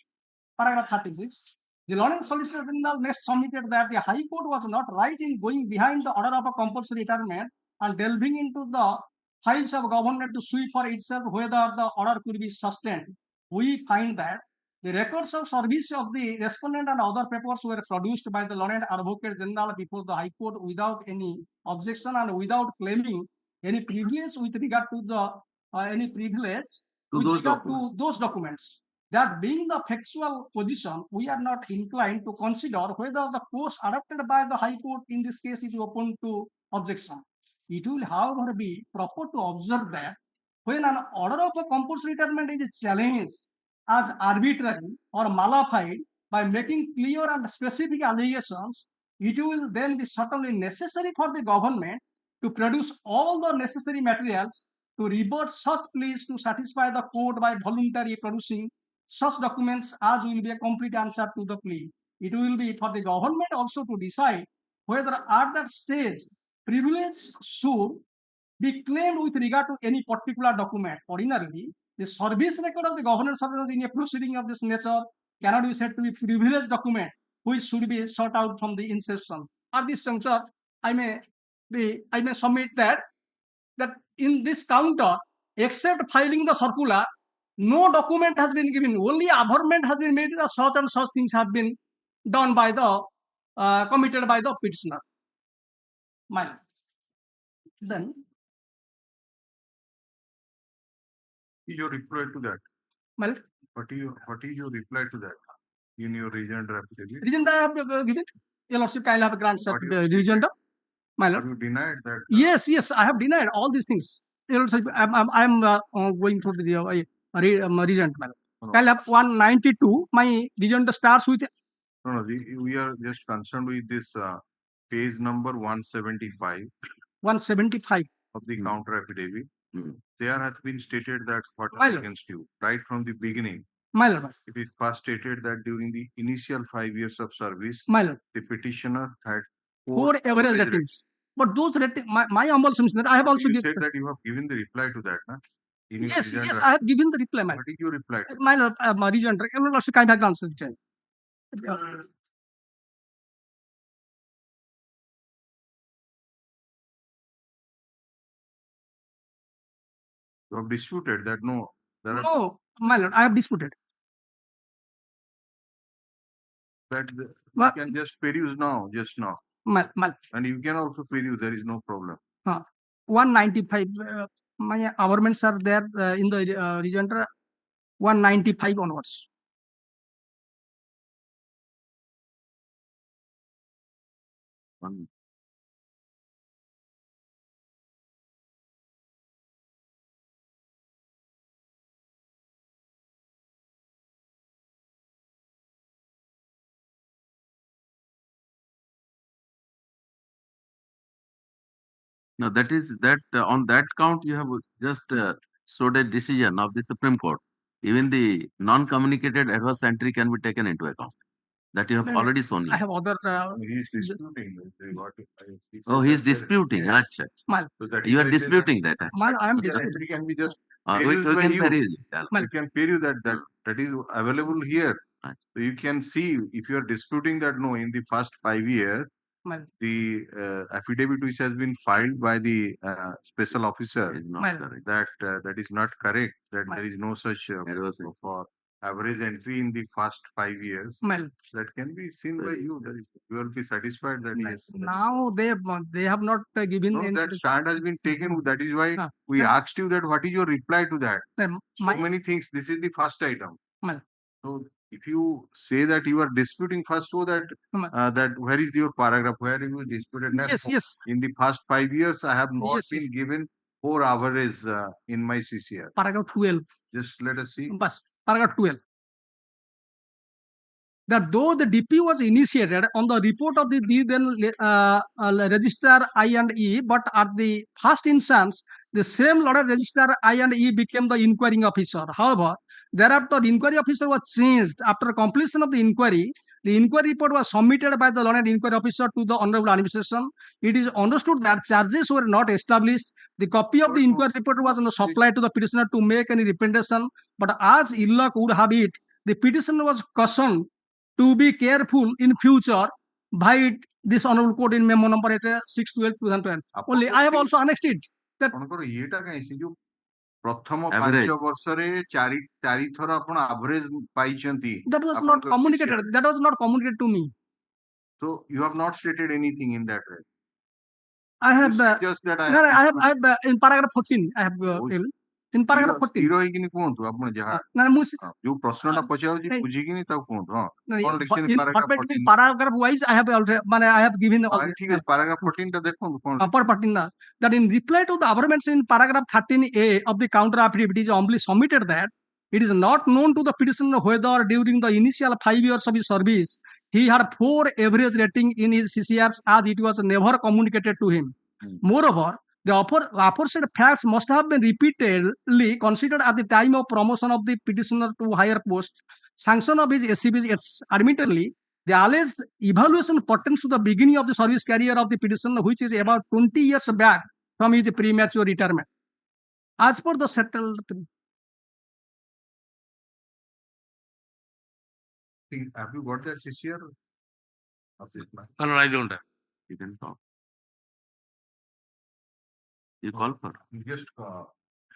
Paragraph 36. The London Solicitor General next submitted that the High Court was not right in going behind the order of a compulsory retirement and delving into the files of government to see for itself whether the order could be sustained. We find that the records of service of the respondent and other papers were produced by the London Advocate General before the High Court without any objection and without claiming any privilege with regard to the those documents. That being the factual position, we are not inclined to consider whether the course adopted by the High Court in this case is open to objection. It will, however, be proper to observe that when an order of a compulsory retirement is challenged as arbitrary or malafide by making clear and specific allegations, it will then be certainly necessary for the government to produce all the necessary materials to rebut such pleas to satisfy the court by voluntarily producing such documents as will be a complete answer to the plea. It will be for the government also to decide whether at that stage privilege should be claimed with regard to any particular document. Ordinarily, the service record of the government service in a proceeding of this nature cannot be said to be privileged document, which should be sought out from the inception. At this juncture, I may submit that in this counter, except filing the circular, no document has been given. Only averment has been made that such and such things have been done by the committed by the petitioner. Then
your reply to that? What is your reply to that in your rejoinder affidavit?
Rejoinder I have given. Your Lordship kindly have granted the rejoinder. My Lord.
You denied that?
Yes, I have denied all these things. Your Lordship, I'm going through the rejoinder. Kindly have 192. My rejoinder starts with.
No, we are just concerned with this page number 175.
175
of the counter affidavit. There has been stated that what
My
is
Lord.
against you right from the beginning.
My Lord.
It is first stated that during the initial 5 years of service,
My Lord.
the petitioner had
4 average ratings. But those ratings, my humble submission, I have also
You
given.
said that you have given the reply to that, na? In your
Yes,
rejoinder.
I have given the reply, my
What did you reply to?
My Lord, rejoinder. Your Lordship kindly have answered the
You have disputed that no.
No, my Lord, I have disputed.
That you can just peruse now, just now.
My
And you can also peruse, there is no problem.
195. My averments are there in the rejoinder 195 onwards.
No, that is that on that count you have just showed a decision of the Supreme Court. Even the non-communicated adverse entry can be taken into account. That you have already shown.
I have other.
He is disputing.
Oh, he is disputing. Acha.
Mal.
So that
You
is
are
why I said that
disputing that.
Mal, I am
that
disputing.
entry can be just
We
perused by
can
you.
peruse it.
You can peruse that is available here. So you can see if you are disputing that no, in the first 5 years,
Mal.
the affidavit which has been filed by the special officer
Is not
Mal.
correct.
that is not correct. That
Mal.
there is no such
Adverse
for average entry in the first 5 years.
Mal.
That can be seen by you. That is, you will be satisfied that yes.
Now they have not given
No,
any.
that stand has been taken. That is why
Ah,
we
and-
asked you that what is your reply to that. So
my
many things. This is the first item.
Mal.
So if you say that you are disputing first, so that
Mal.
that where is your paragraph? Where you disputed? That
Yes, yes.
in the past 5 years, I have not
Yes,
been
yes.
given 4 hours in my CCR.
Paragraph 12.
Just let us see.
Bas. Paragraph 12. That though the DP was initiated on the report of the then registrar I and E, but at the first instance, the same Lord Registrar I and E became the inquiring officer. However, thereafter, the inquiry officer was changed. After completion of the inquiry report was submitted by the learned inquiry officer to the Honorable Administration. It is understood that charges were not established. The copy of the inquiry report was not supplied to the petitioner to make any representation. But as ill luck would have it, the petitioner was cautioned to be careful in future by this honorable court in memo number 6/12/2012. Only I have also annexed it. That
ଆପଣଙ୍କର ଇଏଟା କାହିଁ ସେ ଯୋଉ ପ୍ରଥମ
Average.
5 ବର୍ଷରେ ଚାରି ଥର ଆପଣ ଆଭରେଜ ପାଇଛନ୍ତି
that was not
ଆପଣଙ୍କର
communicated.
CCR.
That was not communicated to me.
So you have not stated anything in that way.
I have
You said just that
no, I have in paragraph 14. I have in paragraph 14.
ସ୍ଥିର ହେଇକିନି କୁହନ୍ତୁ ଆପଣ ଯାହା
ନା ମୁଁ
ଯୋଉ ପ୍ରଶ୍ନଟା ପଚାରୁଛି
ନାଇଁ।
ବୁଝିକିନି ତାକୁ କୁହନ୍ତୁ ହଁ
ନାଇଁ,
କଣ ଲେଖିଛନ୍ତି paragraph 14
paragraph wise I have already I have given
ହଁ ଠିକ ଅଛି paragraph 14 ଟା ଦେଖନ୍ତୁ କଣ
upper parting that in reply to the averments in paragraph 13A of the counter affidavit is humbly submitted that it is not known to the petitioner whether during the initial 5 years of his service he had 4 average rating in his CCRs as it was never communicated to him. Moreover, the aforesaid facts must have been repeatedly considered at the time of promotion of the petitioner to higher post, sanction of his SCBs. Admittedly, the alleged evaluation pertains to the beginning of the service career of the petitioner, which is about 20 years back from his premature retirement. As per the settled.
have you got that CCR of this man?
No, I don't have. You can talk. You call for.
You just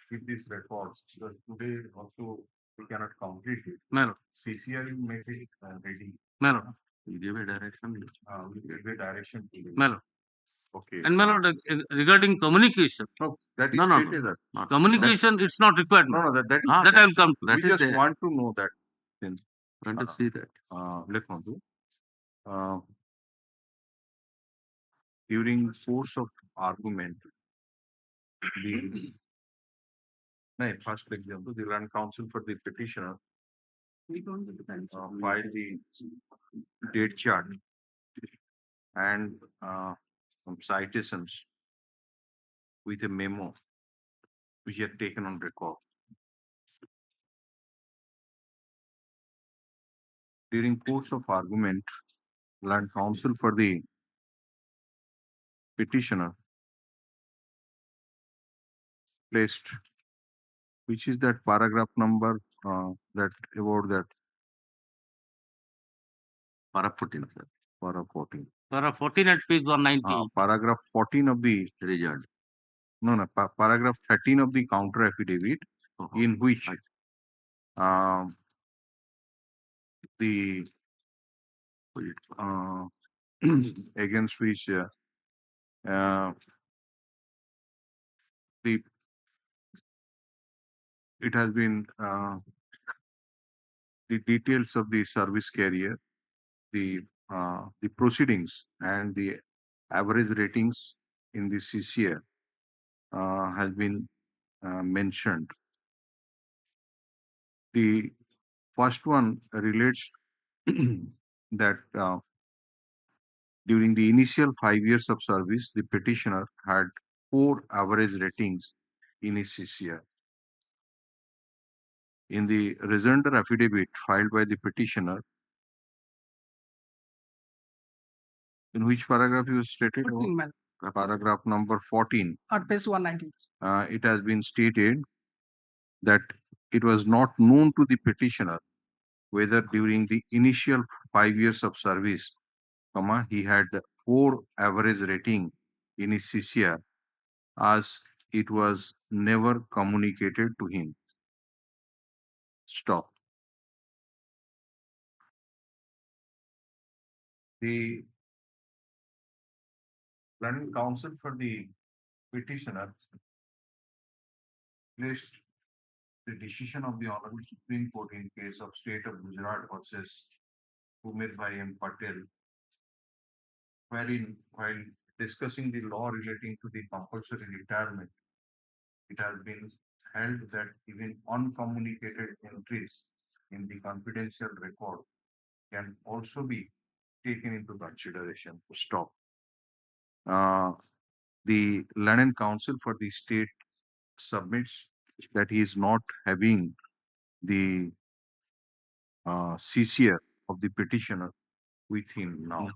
keep these records because today also we cannot complete it.
No.
CCR you make it ready.
No. You give a direction.
We give a direction to you.
No.
Okay.
And my lord, regarding communication.
No, that is
No, no,
stated that.
Not
Communication, it's not required.
No, no, that
That I will come to.
That
we
is
just
there.
want to know that. Then,
Want to see that.
ଦେଖନ୍ତୁ during course of argument first example the land counsel for the petitioner filed the date chart and some citations with a memo which he had taken on record. During course of argument, land counsel for the petitioner placed, which is that paragraph number that about that
Para 14, sir.
para 14.
Para 14 at page 190.
Paragraph 14 of the
Result.
no, paragraph 13 of the counter affidavit, in which the against which it has been the details of the service career, the proceedings and the average ratings in the CCR has been mentioned. The first one relates that during the initial 5 years of service, the petitioner had 4 average ratings in his CCR. In the rejoinder affidavit filed by the petitioner, in which paragraph you stated?
14, ma'am.
Paragraph number 14.
At page 190.
It has been stated that it was not known to the petitioner whether during the initial 5 years of service, he had 4 average rating in his CCR, as it was never communicated to him. Stop. The learned counsel for the petitioner placed the decision of the Honorable Supreme Court in case of State of Gujarat versus Umir Bhai M. Patel, wherein while discussing the law relating to the compulsory retirement, it has been held that even uncommunicated entries in the confidential record can also be taken into consideration. Stop. The learned counsel for the state submits that he is not having the CCR of the petitioner with him now.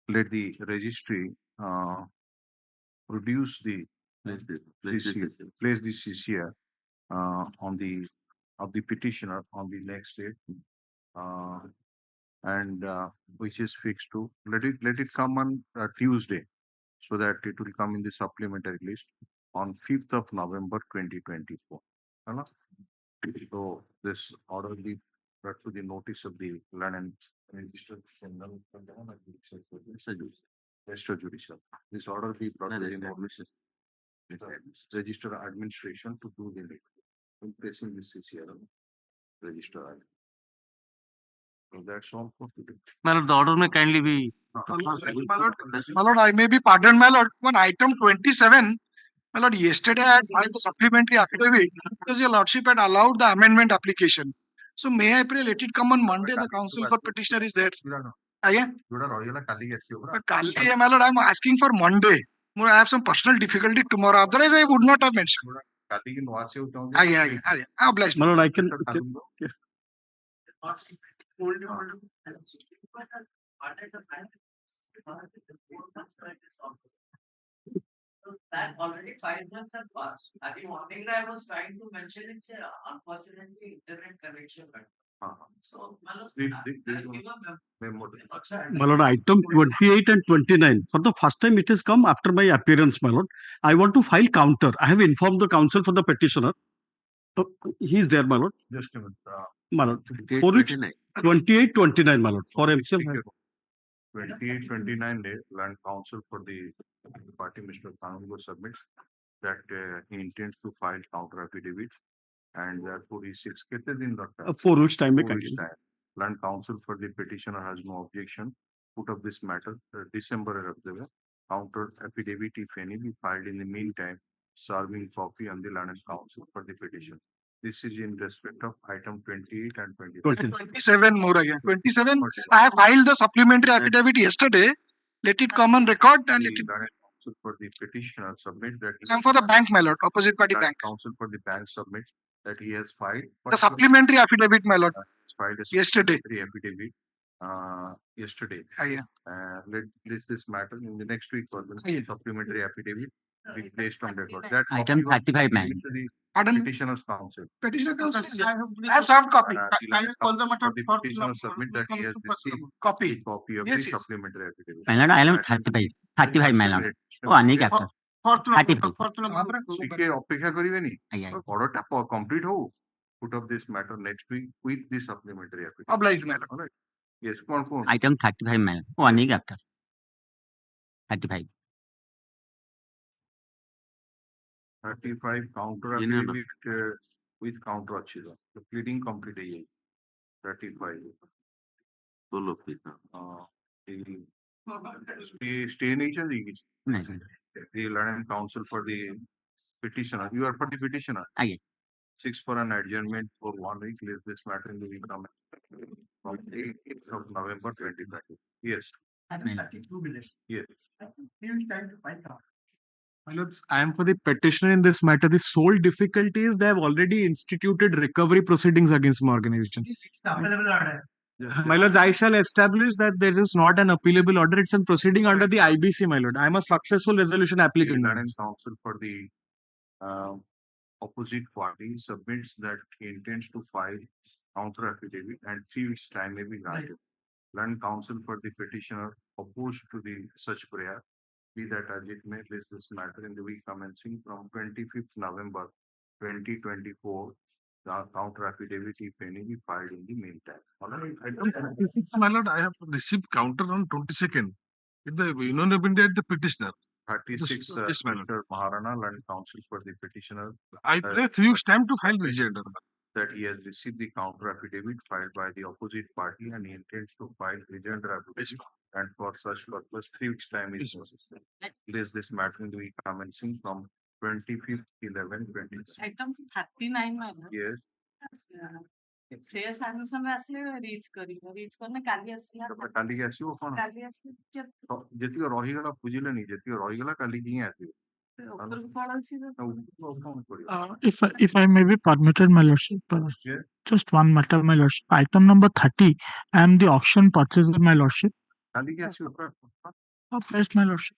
Let the registry produce the place the CCR on the of the petitioner on the next date, and which is fixed to let it come on Tuesday, so that it will come in the supplementary list on 5th of November 2024. So this order will be brought to the notice of the land and registered judicial. This order will be brought to the notice of the register administration to do the in placing the CCR on register. So that's all for today.
My lord, the order may kindly be.
My lord, I may be pardoned, my lord. On item 27, my lord, yesterday I had filed the supplementary affidavit because your lordship had allowed the amendment application. So may I pray let it come on Monday? The counsel for petitioner is there. Again? My lord, I'm asking for Monday. I have some personal difficulty tomorrow. Otherwise, I would not have mentioned. Obliged.
My lord, I can.
That already 5 months have passed. I think one thing that I was trying to mention is unfortunately internet connection. So,
My lord, item 28 and 29. For the first time, it has come after my appearance, my lord. I want to file counter. I have informed the counsel for the petitioner. He is there, my lord.
Just a minute.
My lord. 28, 29, my lord. For himself.
28, 29 day, land counsel for the party, Mr. Hon'Ble, submits that he intends to file counter affidavit, and therefore he seeks
4 weeks time.
4 weeks time. Land counsel for the petitioner has no objection. Put up this matter December of the counter affidavit, if any, be filed in the meantime, serving copy on the land counsel for the petition. This is in respect of item 28 and 29.
27 more again. 27. I have filed the supplementary affidavit yesterday. Let it come on record and let it.
Counsel for the petitioner submit that.
I'm for the bank, my lord. Opposite party bank.
Counsel for the bank submits that he has filed
the supplementary affidavit, my lord.
Filed a
yesterday.
Affidavit yesterday. Let this matter in the next week for the supplementary affidavit be placed on record. That
item 35, man.
Petitioner's counsel.
Petitioner counsel. I have soft copy.
The petitioner submit that he has received
copy
of the supplementary affidavit.
My lord, item 35, my lord. অনেক একটা
35 অপেক্ষা করিবেনি অর্ডারটা complete হোক put up this matter next week with the supplementary affidavit.
Obliged, madam.
All right. Yes, confirm.
Item 35, my lord. অনেক একটা 35.
35 counter affidavit with counter achilo. The pleading complete hai 35.
Solo plead.
Stay nature the learned counsel for the petitioner. You are for the petitioner. 6 for an adjournment for 1 week. Let this matter in the week from 8th of November 2020. Yes.
Yes.
My lords, I am for the petitioner in this matter. The sole difficulty is they have already instituted recovery proceedings against my organization. My lords, I shall establish that there is not an appealable order. It's a proceeding under the IBC, my lord. I am a successful resolution applicant.
The and counsel for the opposite party submits that he intends to file counter affidavit and 3 weeks time may be granted. Learned counsel for the petitioner opposed to the such prayer, be that as it may, place this matter in the week commencing from 25th November 2024. The counter affidavit, if any, be filed in the meantime.
My lord, I have received counter on 22nd. In the Union of India, the petitioner.
36,
Yes, my lord.
Mr. Maharana, learned counsel for the petitioner.
I pray 3 weeks time to file rejoinder.
That he has received the counter affidavit filed by the opposite party and he intends to file rejoinder affidavit. And for such purpose, 3 weeks time is necessary. Place this matter in the week commencing from 25th 11/26.
Item 39 madam.
Yes.
Fresh admission ଆସିଲେ reach କରିନେ କାଲି ଆସିଲା
କାଲି ଆସିବ କଣ?
କାଲି ଆସିଲେ
ଯେତିକି ରହିଗଲା ବୁଝିଲେନି ଯେତିକି ରହିଗଲା କାଲି ହିଁ ଆସିବ।
ଉପରକୁ ପଳଉଛି
If I may be permitted, my lordship, just one matter, my lordship. Item number 30, I am the auction purchaser, my lordship.
କାଲିକି ଆସିବ
Yes, my lordship.